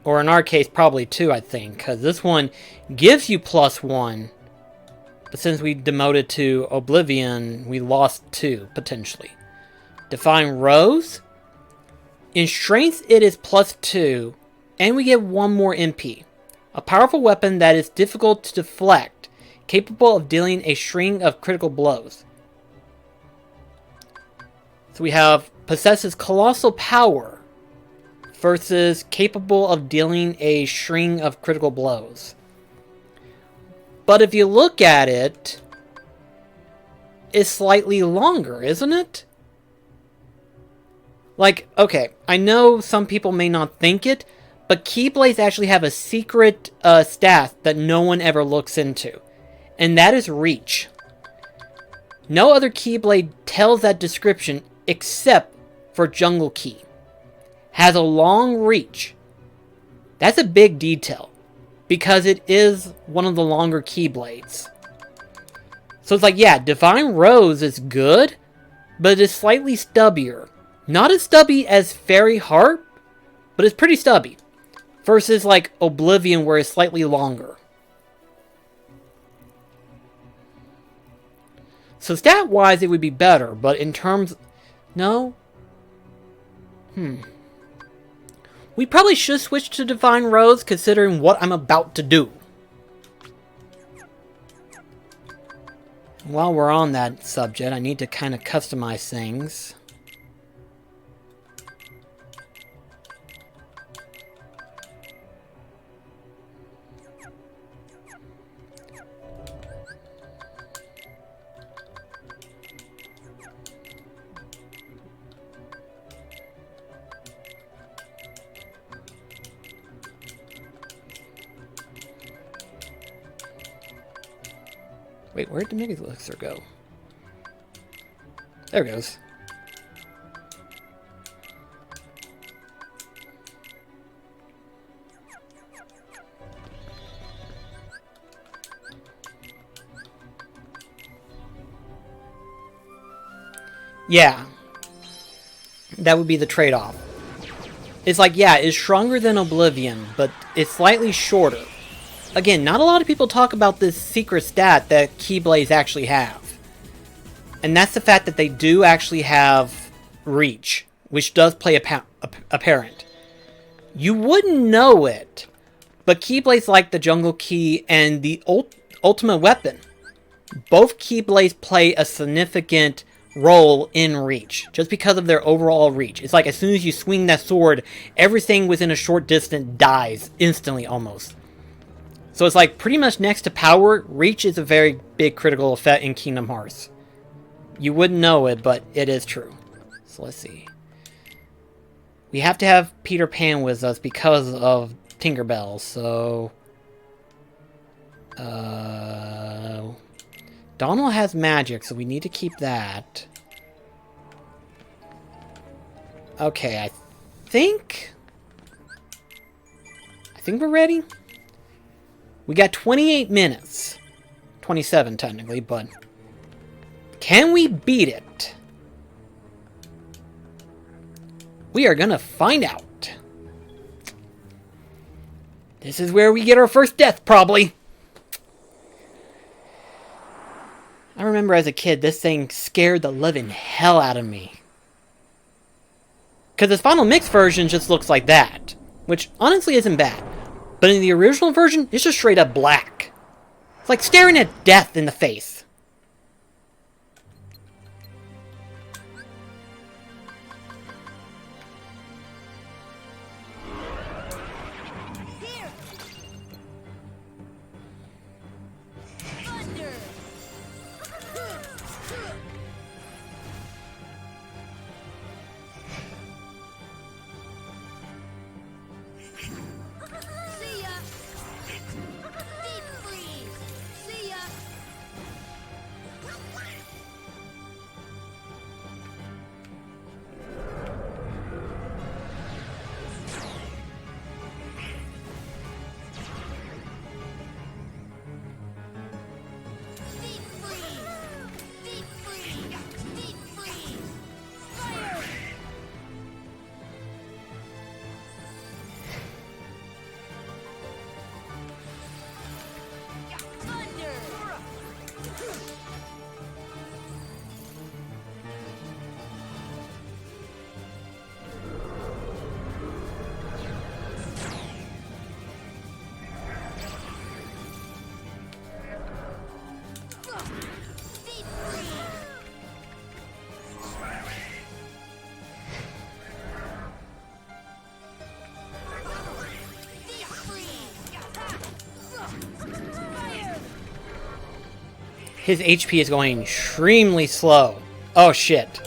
Or in our case, probably 2, I think, because this one gives you +1. But since we demoted to Oblivion, we lost 2, potentially. Divine Rose. In strength, it is +2, and we get 1 more MP. A powerful weapon that is difficult to deflect, capable of dealing a string of critical blows. So we have possesses colossal power versus capable of dealing a string of critical blows. But if you look at it, it's slightly longer, isn't it? Like, okay, I know some people may not think it, but Keyblades actually have a secret stat that no one ever looks into. And that is reach. No other Keyblade tells that description except for Jungle Key. Has a long reach. That's a big detail, because it is one of the longer Keyblades. So it's like, yeah, Divine Rose is good, but it is slightly stubbier. Not as stubby as Fairy Harp, but it's pretty stubby. Versus like Oblivion, where it's slightly longer. So stat-wise, it would be better, but in terms... No? We probably should switch to Divine Rose, considering what I'm about to do. While we're on that subject, I need to kind of customize things. Wait, where'd the Mega Elixir go? There it goes. Yeah. That would be the trade-off. It's like, yeah, it's stronger than Oblivion, but it's slightly shorter. Again, not a lot of people talk about this secret stat that Keyblades actually have. And that's the fact that they do actually have reach, which does play apparent. You wouldn't know it, but Keyblades like the Jungle Key and the Ultimate Weapon, both Keyblades play a significant role in reach, just because of their overall reach. It's like as soon as you swing that sword, everything within a short distance dies instantly almost. So it's like pretty much next to power, reach is a very big critical effect in Kingdom Hearts. You wouldn't know it, but it is true. So let's see. We have to have Peter Pan with us because of Tinkerbell, so... Donald has magic, so we need to keep that. Okay, I think we're ready. We got 28 minutes. 27 technically, but can we beat it? We are gonna find out. This is where we get our first death, probably. I remember as a kid, this thing scared the living hell out of me. Because this Final Mix version just looks like that, which honestly isn't bad. But in the original version, it's just straight up black. It's like staring at death in the face. His HP is going extremely slow. Oh shit.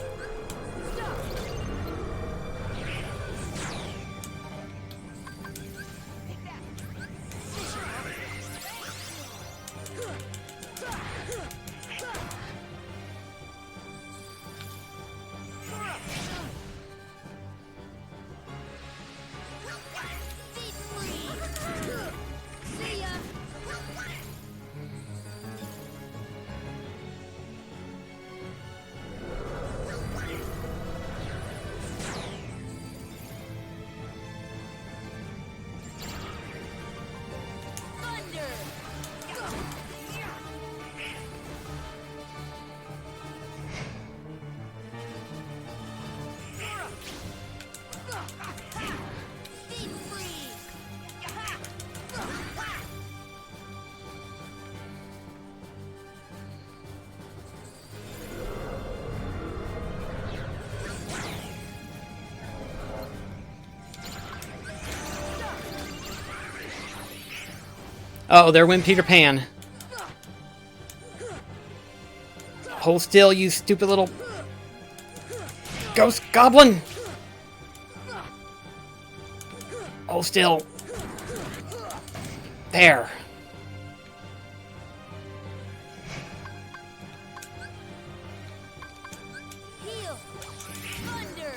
Oh, there went Peter Pan. Hold still, you stupid little ghost goblin! Hold still. There. Heal. Thunder.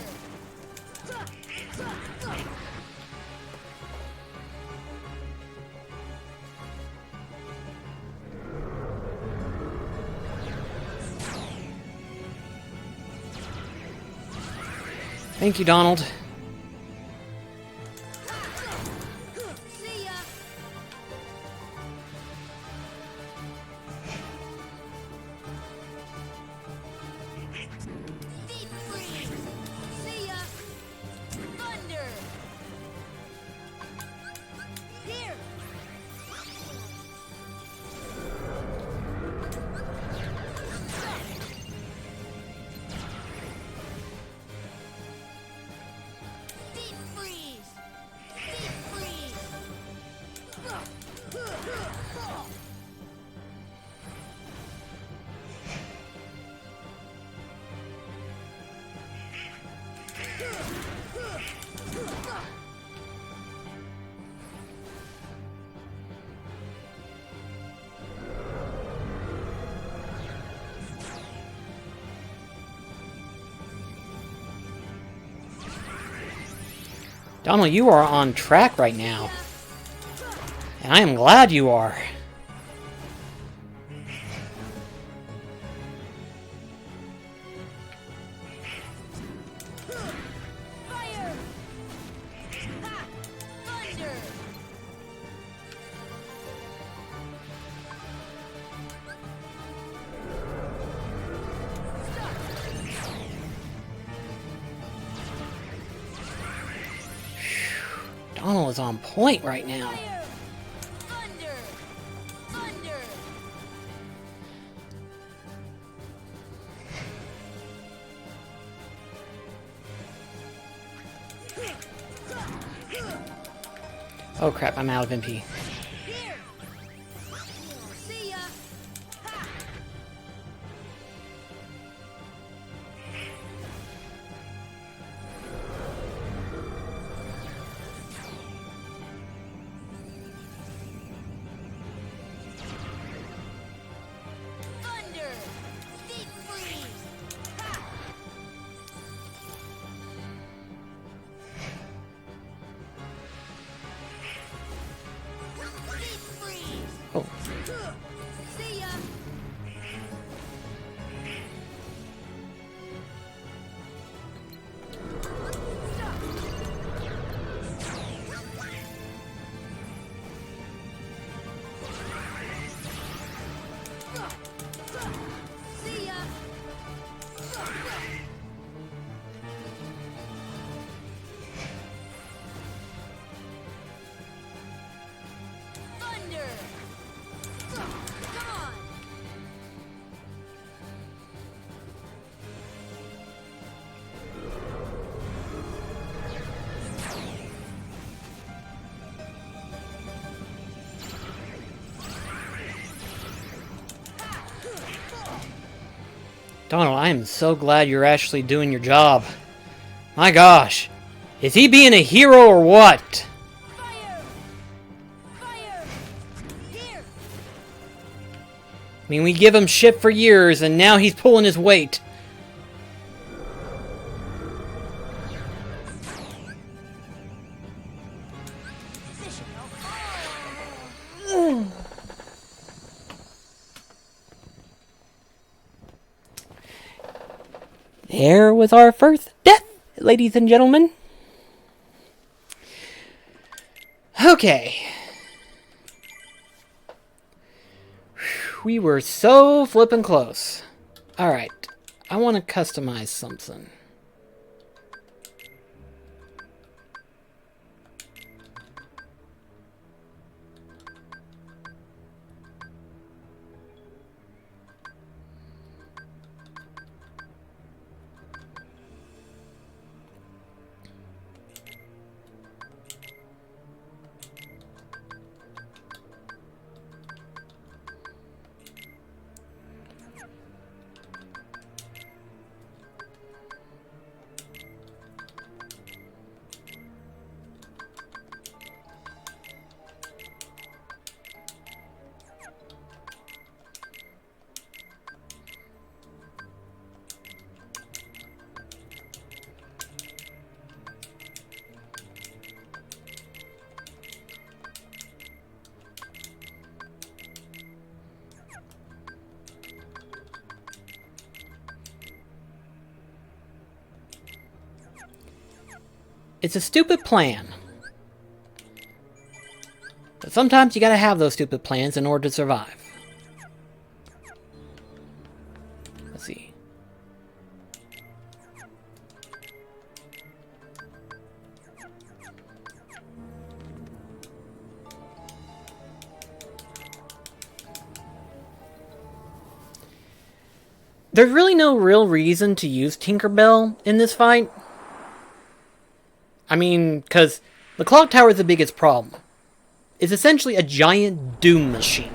Thank you, Donald. See ya. Deep freeze. See ya. Thunder. Here. Deep freeze. Deep freeze. Donald, you are on track right now. And I am glad you are. Fire. Ha. Thunder. Donald is on point right now. Fire. Thunder. Thunder. Oh crap, I'm out of MP. Here. See ya. Ha. Thunder. Deep freeze. Ha. Donald, I am so glad you're actually doing your job. My gosh. Is he being a hero or what? Fire! Fire! Here! I mean, we give him shit for years, and now he's pulling his weight. There was our first death, ladies and gentlemen. Okay. We were so flippin' close. Alright. I want to customize something. It's a stupid plan. But sometimes you gotta have those stupid plans in order to survive. Let's see. There's really no real reason to use Tinkerbell in this fight. I mean, because the clock tower is the biggest problem. It's essentially a giant doom machine.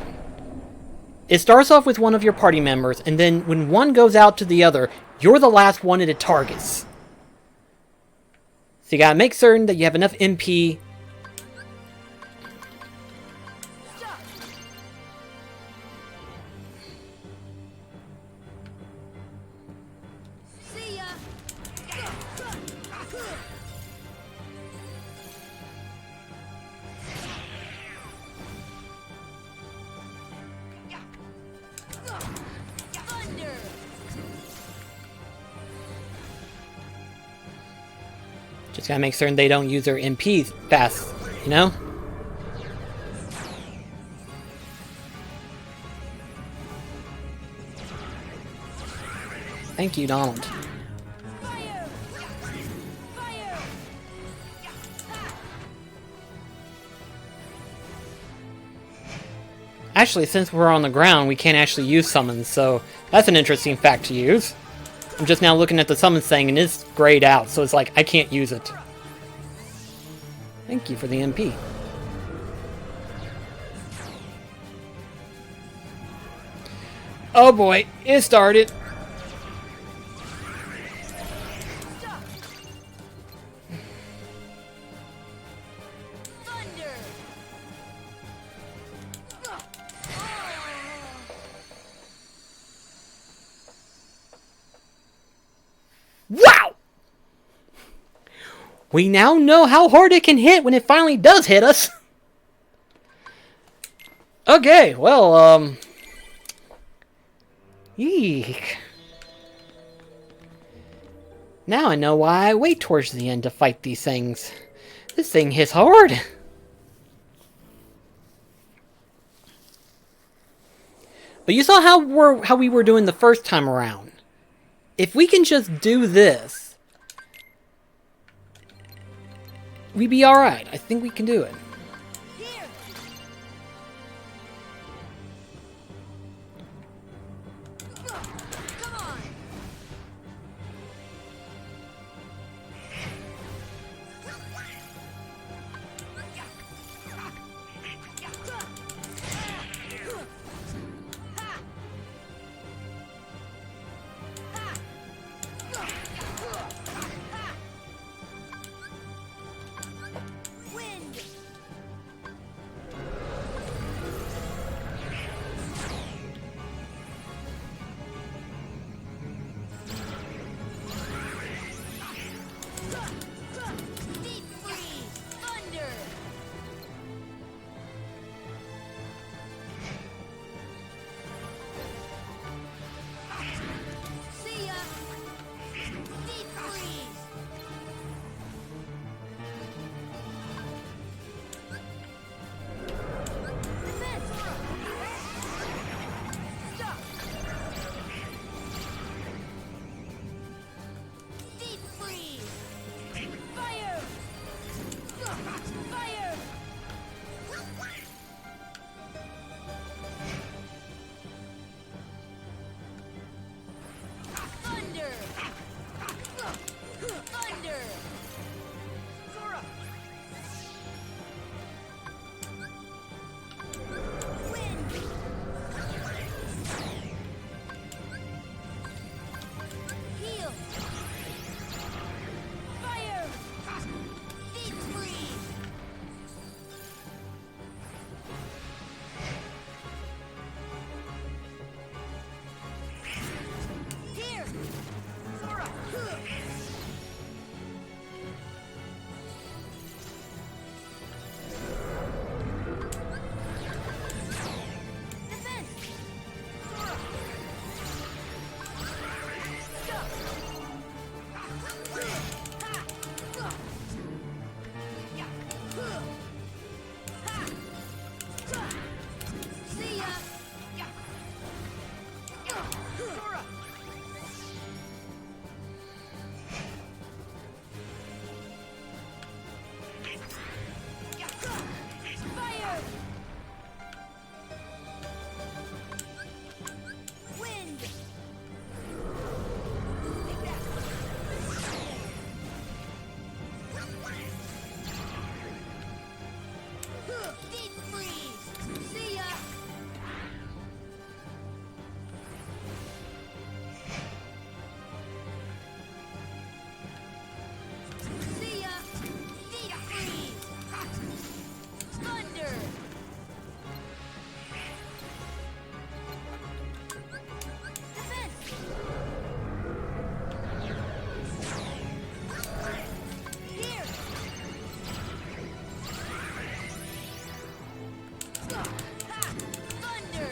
It starts off with one of your party members, and then when one goes out to the other, you're the last one it targets. So you gotta make certain that you have enough MP. See ya! Thunder! Just gotta make certain they don't use their MP fast, you know? Thank you, Donald. Fire! Fire! Actually, since we're on the ground, we can't actually use summons, so that's an interesting fact to use. I'm just now looking at the summons thing, and it's grayed out, so it's like, I can't use it. Thank you for the MP. Oh boy, it started. Thunder! Wow! We now know how hard it can hit when it finally does hit us. Okay, well, Eek. Now I know why I wait towards the end to fight these things. This thing hits hard. But you saw how we were doing the first time around. If we can just do this, we'd be alright. I think we can do it. Here! Come on! Deep freeze! See ya! See ya! Deep freeze! Thunder! Defense! Here! Ha! Thunder!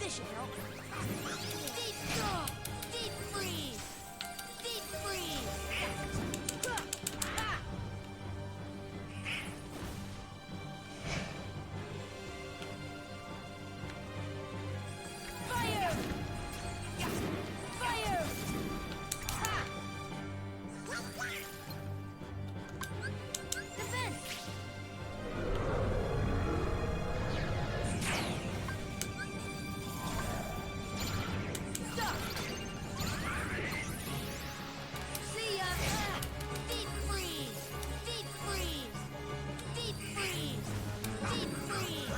This should help. Deep freeze! Deep freeze! Ha! Fire! Fire! Ha! Defense! Stop! See ya! Deep freeze! Deep freeze! Deep freeze! Deep freeze!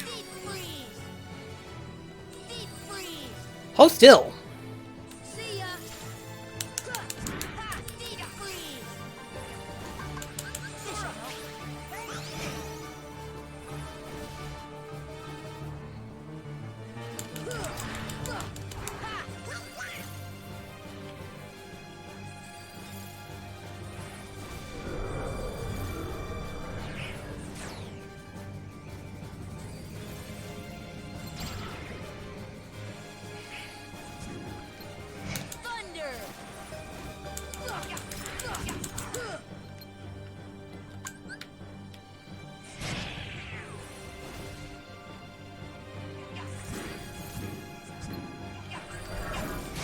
Deep freeze! Deep freeze! Hold still. See ya! Ha! Deep freeze! This should help. Thunder!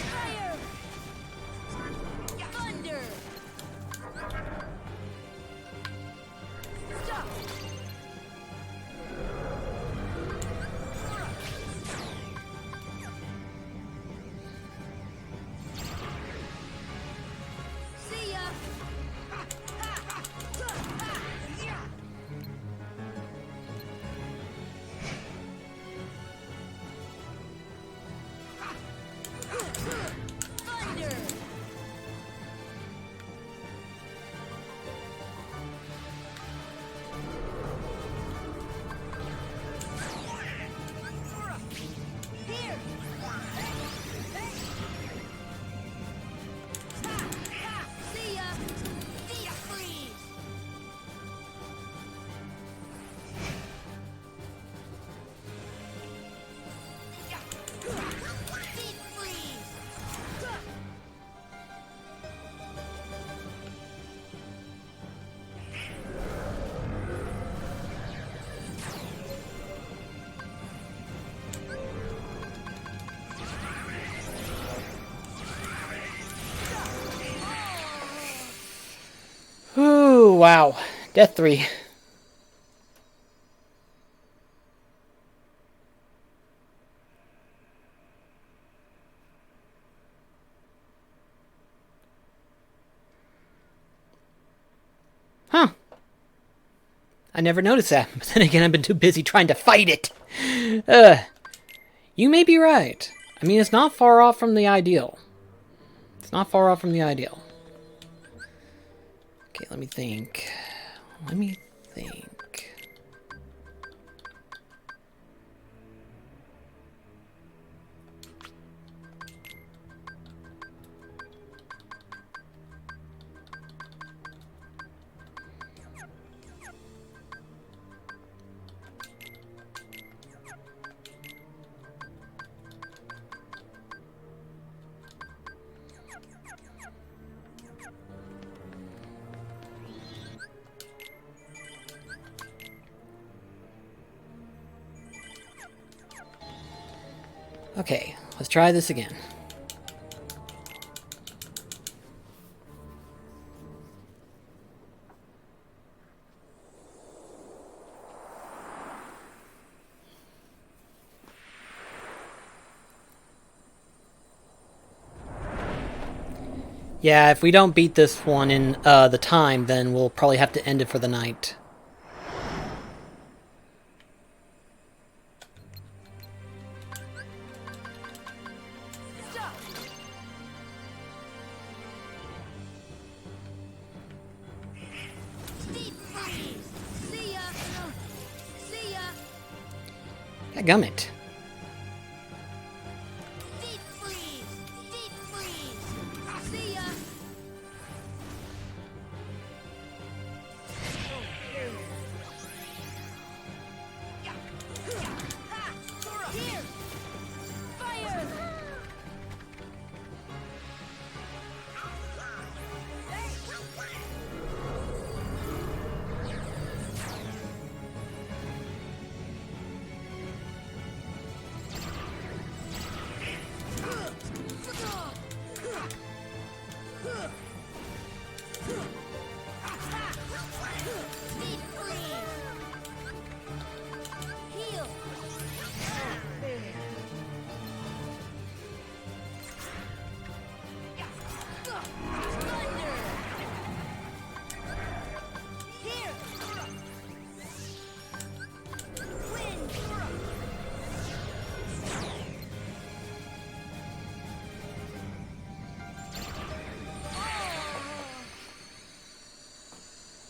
Fire! Thunder! Stop! See ya! Thunder! Here! See ya! Deep freeze! Deep freeze! Ooh, wow. Death 3. Huh. I never noticed that. But then again, I've been too busy trying to fight it. You may be right. I mean, it's not far off from the ideal. It's not far off from the ideal. Okay, let me think. Let me think. Okay, let's try this again. Yeah, if we don't beat this one in the time, then we'll probably have to end it for the night. Gummit.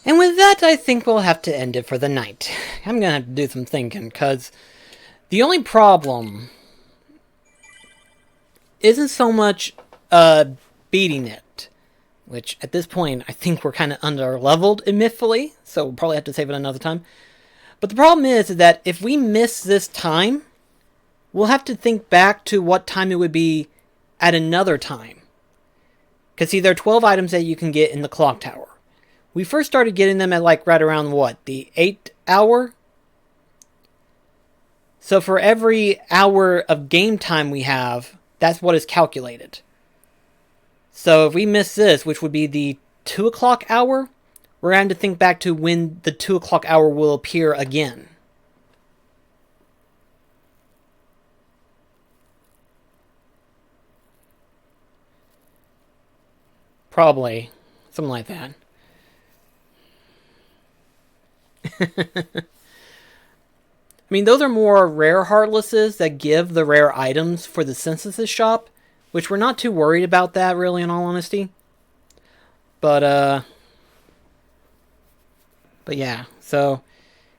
And with that, I think we'll have to end it for the night. I'm gonna have to do some thinking, because the only problem isn't so much beating it, which at this point I think we're kind of under-leveled, admittedly, so we'll probably have to save it another time. But the problem is that if we miss this time, we'll have to think back to what time it would be at another time. Because see, there are 12 items that you can get in the clock tower. We first started getting them at like right around what, the 8th hour? So for every hour of game time we have, that's what is calculated. So if we miss this, which would be the 2 o'clock hour, we're going to think back to when the 2 o'clock hour will appear again. Probably. Something like that. I mean, those are more rare Heartlesses that give the rare items for the Synthesis shop, which we're not too worried about that, really, in all honesty. But yeah, so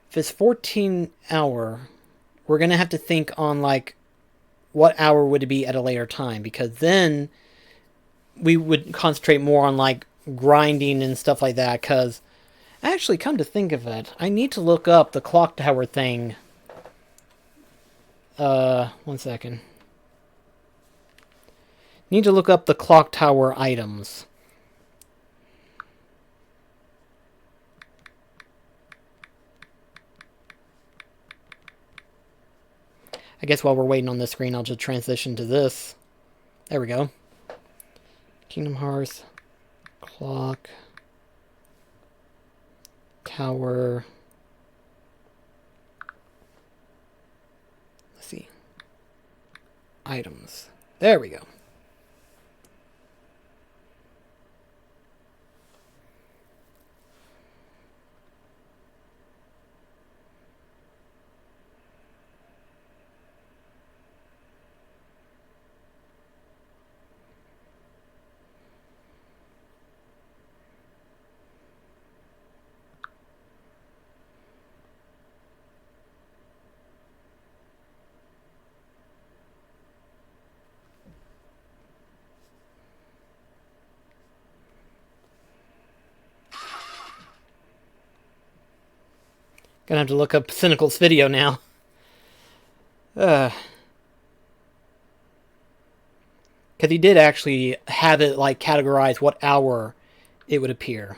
if it's 14 hour, we're going to have to think on, like, what hour would it be at a later time, because then we would concentrate more on, like, grinding and stuff like that, because actually, come to think of it, I need to look up the clock tower thing. 1 second. Need to look up the clock tower items. I guess while we're waiting on this screen, I'll just transition to this. There we go. Kingdom Hearts clock tower. Let's see. Items. There we go. Gonna have to look up Cynical's video now. Because he did actually have it, like, categorize what hour it would appear.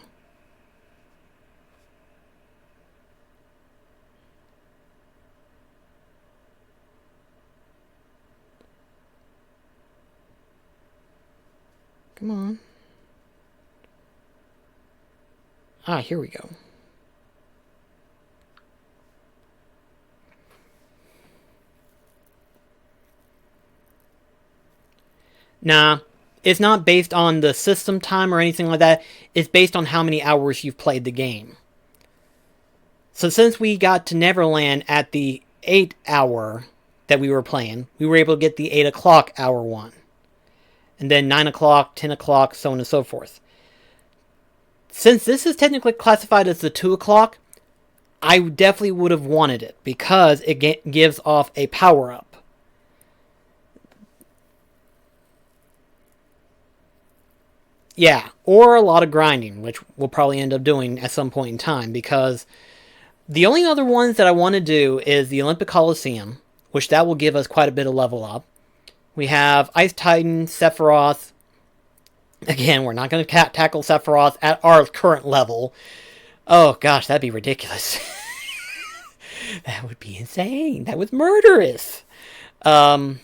Come on. Ah, here we go. Nah, it's not based on the system time or anything like that. It's based on how many hours you've played the game. So since we got to Neverland at the 8 hour that we were playing, we were able to get the 8 o'clock hour one. And then 9 o'clock, 10 o'clock, so on and so forth. Since this is technically classified as the 2 o'clock, I definitely would have wanted it because it gives off a power-up. Yeah, or a lot of grinding, which we'll probably end up doing at some point in time, because the only other ones that I want to do is the Olympic Coliseum, which that will give us quite a bit of level up. We have Ice Titan, Sephiroth. Again, we're not going to tackle Sephiroth at our current level. Oh gosh, that'd be ridiculous. That would be insane. That was murderous. I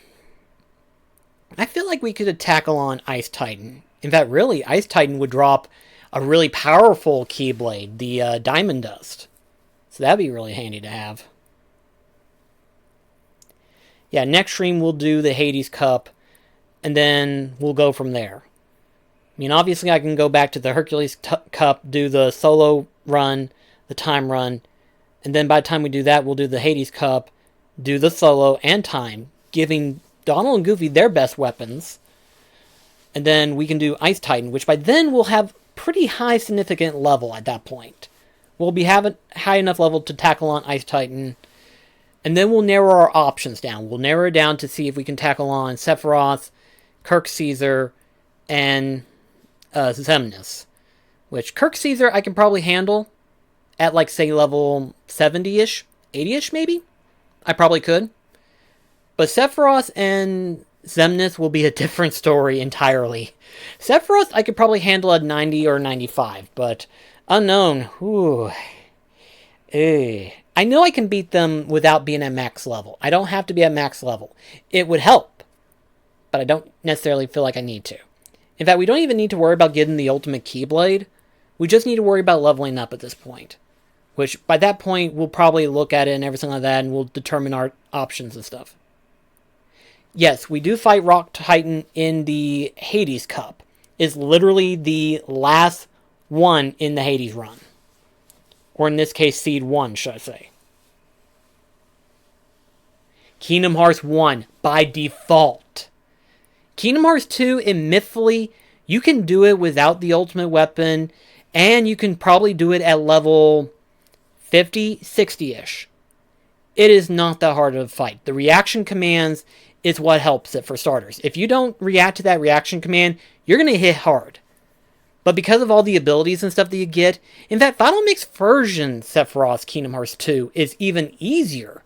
feel like we could tackle on Ice Titan. In fact, really, Ice Titan would drop a really powerful Keyblade, the Diamond Dust. So that'd be really handy to have. Yeah, next stream we'll do the Hades Cup, and then we'll go from there. I mean, obviously I can go back to the Hercules Cup, do the solo run, the time run, and then by the time we do that, we'll do the Hades Cup, do the solo and time, giving Donald and Goofy their best weapons, and then we can do Ice Titan, which by then we'll have pretty high significant level at that point. We'll be having high enough level to tackle on Ice Titan, and then we'll narrow our options down. We'll narrow it down to see if we can tackle on Sephiroth, Kirk Caesar, and Xemnas. Which, Kirk Caesar I can probably handle at, like, say, level 70-ish, 80-ish maybe? I probably could. But Sephiroth and Xemnas will be a different story entirely. Sephiroth I could probably handle at 90 or 95, but Unknown, whew. I know I can beat them without being at max level. I don't have to be at max level. It would help, but I don't necessarily feel like I need to. In fact, we don't even need to worry about getting the ultimate Keyblade. We just need to worry about leveling up at this point. Which, by that point, we'll probably look at it and everything like that, and we'll determine our options and stuff. Yes, we do fight Rock Titan in the Hades Cup. It's literally the last one in the Hades run. Or in this case, Seed 1, should I say. Kingdom Hearts 1, by default. Kingdom Hearts 2, admittedly, you can do it without the ultimate weapon, and you can probably do it at level 50, 60-ish. It is not that hard of a fight. The reaction commands is what helps it for starters. If you don't react to that reaction command, you're going to hit hard. But because of all the abilities and stuff that you get, in fact, Final Mix version Sephiroth's Kingdom Hearts 2 is even easier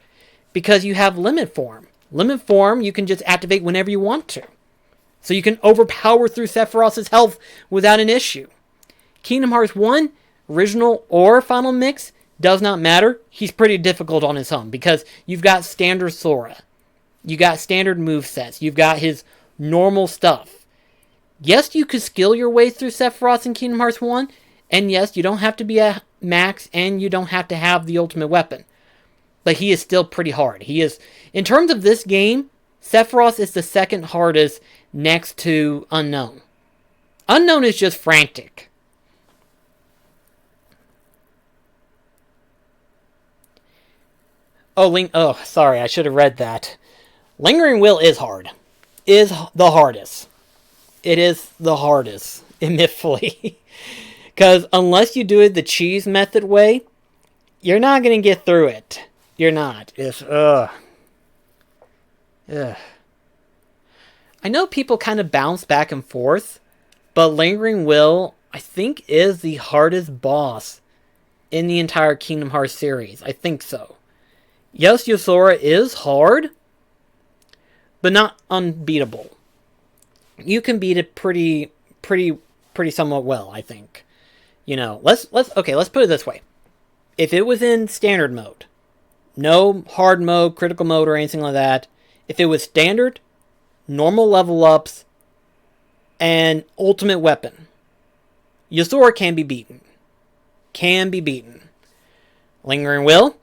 because you have Limit Form. Limit Form you can just activate whenever you want to. So you can overpower through Sephiroth's health without an issue. Kingdom Hearts 1, original or Final Mix, does not matter. He's pretty difficult on his own because you've got standard Sora. You got standard movesets. You've got his normal stuff. Yes, you could skill your way through Sephiroth in Kingdom Hearts 1, and yes, you don't have to be at max, and you don't have to have the ultimate weapon. But he is still pretty hard. He is, in terms of this game, Sephiroth is the second hardest next to Unknown. Unknown is just frantic. Oh, sorry, I should have read that. Lingering Will is hard. Is the hardest. It is the hardest, admittedly. Because unless you do it the cheese method way, you're not going to get through it. You're not. It's, ugh. I know people kind of bounce back and forth, but Lingering Will, I think, is the hardest boss in the entire Kingdom Hearts series. I think so. Yes, Yosora is hard, but not unbeatable. You can beat it pretty somewhat well, I think. You know, let's put it this way. If it was in standard mode, no hard mode, critical mode, or anything like that, if it was standard, normal level ups, an ultimate weapon. Ysora can be beaten. Can be beaten. Lingering Will?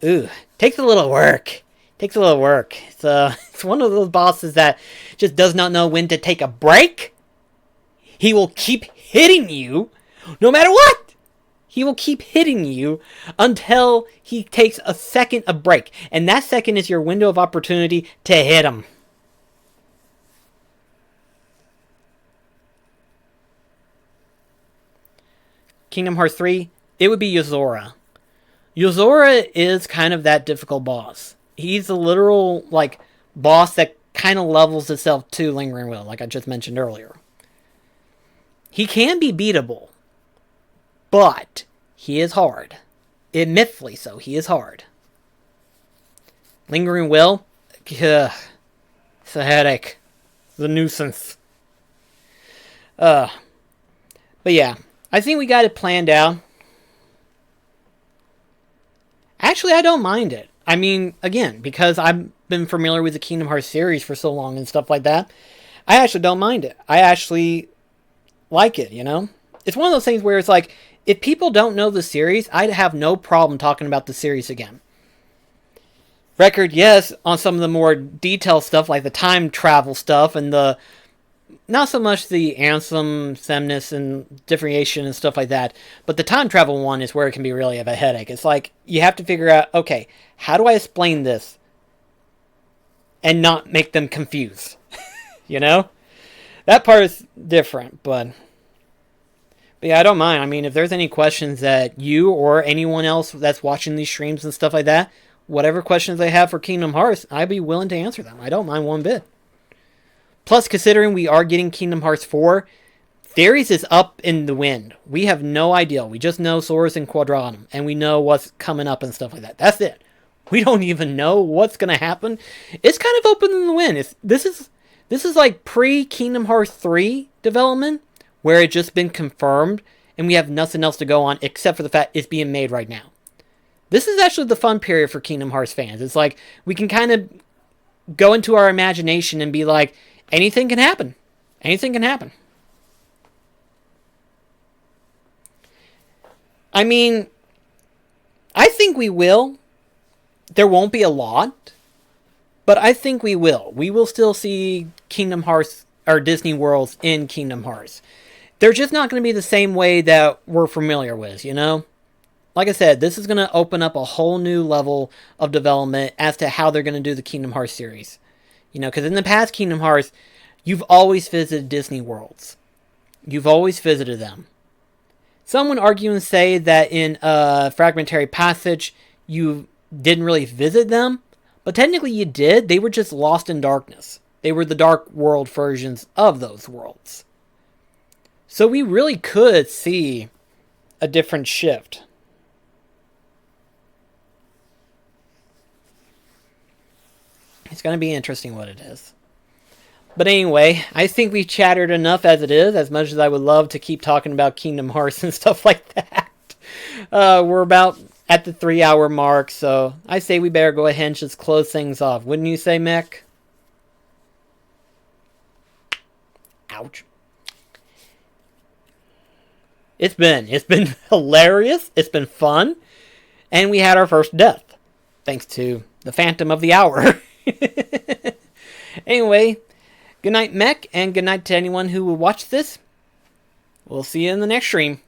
Ooh, takes a little work. Takes a little work. It's one of those bosses that just does not know when to take a break. He will keep hitting you, no matter what. He will keep hitting you until he takes a second of break. And that second is your window of opportunity to hit him. Kingdom Hearts 3, it would be Ysora. Ysora is kind of that difficult boss. He's a literal, like, boss that kind of levels itself to Lingering Will, like I just mentioned earlier. He can be beatable, but he is hard. Admittedly so, he is hard. Lingering Will, ugh, it's a headache. It's a nuisance. But yeah, I think we got it planned out. Actually, I don't mind it. I mean, again, because I've been familiar with the Kingdom Hearts series for so long and stuff like that, I actually don't mind it. I actually like it, you know? It's one of those things where it's like, if people don't know the series, I'd have no problem talking about the series again. Record, yes, on some of the more detailed stuff, like the time travel stuff, and the not so much the Ansem, Semnis, and differentiation and stuff like that, but the time travel one is where it can be really of a headache. It's like, you have to figure out, okay, how do I explain this and not make them confused? You know? That part is different, but yeah, I don't mind. I mean, if there's any questions that you or anyone else that's watching these streams and stuff like that, whatever questions they have for Kingdom Hearts, I'd be willing to answer them. I don't mind one bit. Plus, considering we are getting Kingdom Hearts 4, theories is up in the wind. We have no idea. We just know Sora's and Quadratum, and we know what's coming up and stuff like that. That's it. We don't even know what's going to happen. It's kind of open in the wind. This is like pre-Kingdom Hearts 3 development, where it's just been confirmed, and we have nothing else to go on except for the fact it's being made right now. This is actually the fun period for Kingdom Hearts fans. It's like, we can kind of go into our imagination and be like, anything can happen. Anything can happen. I mean, I think we will. There won't be a lot, but I think we will. We will still see Kingdom Hearts, or Disney Worlds in Kingdom Hearts. They're just not going to be the same way that we're familiar with, you know? Like I said, this is going to open up a whole new level of development as to how they're going to do the Kingdom Hearts series. You know, because in the past Kingdom Hearts, you've always visited Disney Worlds. You've always visited them. Some would argue and say that in Fragmentary Passage, you didn't really visit them. But technically you did. They were just lost in darkness. They were the Dark World versions of those worlds. So we really could see a different shift. It's going to be interesting what it is. But anyway, I think we've chattered enough as it is, as much as I would love to keep talking about Kingdom Hearts and stuff like that. We're about at the 3-hour mark, so I say we better go ahead and just close things off. Wouldn't you say, Mech? Ouch. It's been hilarious, it's been fun, and we had our first death, thanks to the Phantom of the Hour. Anyway, good night, Mech, and good night to anyone who will watch this. We'll see you in the next stream.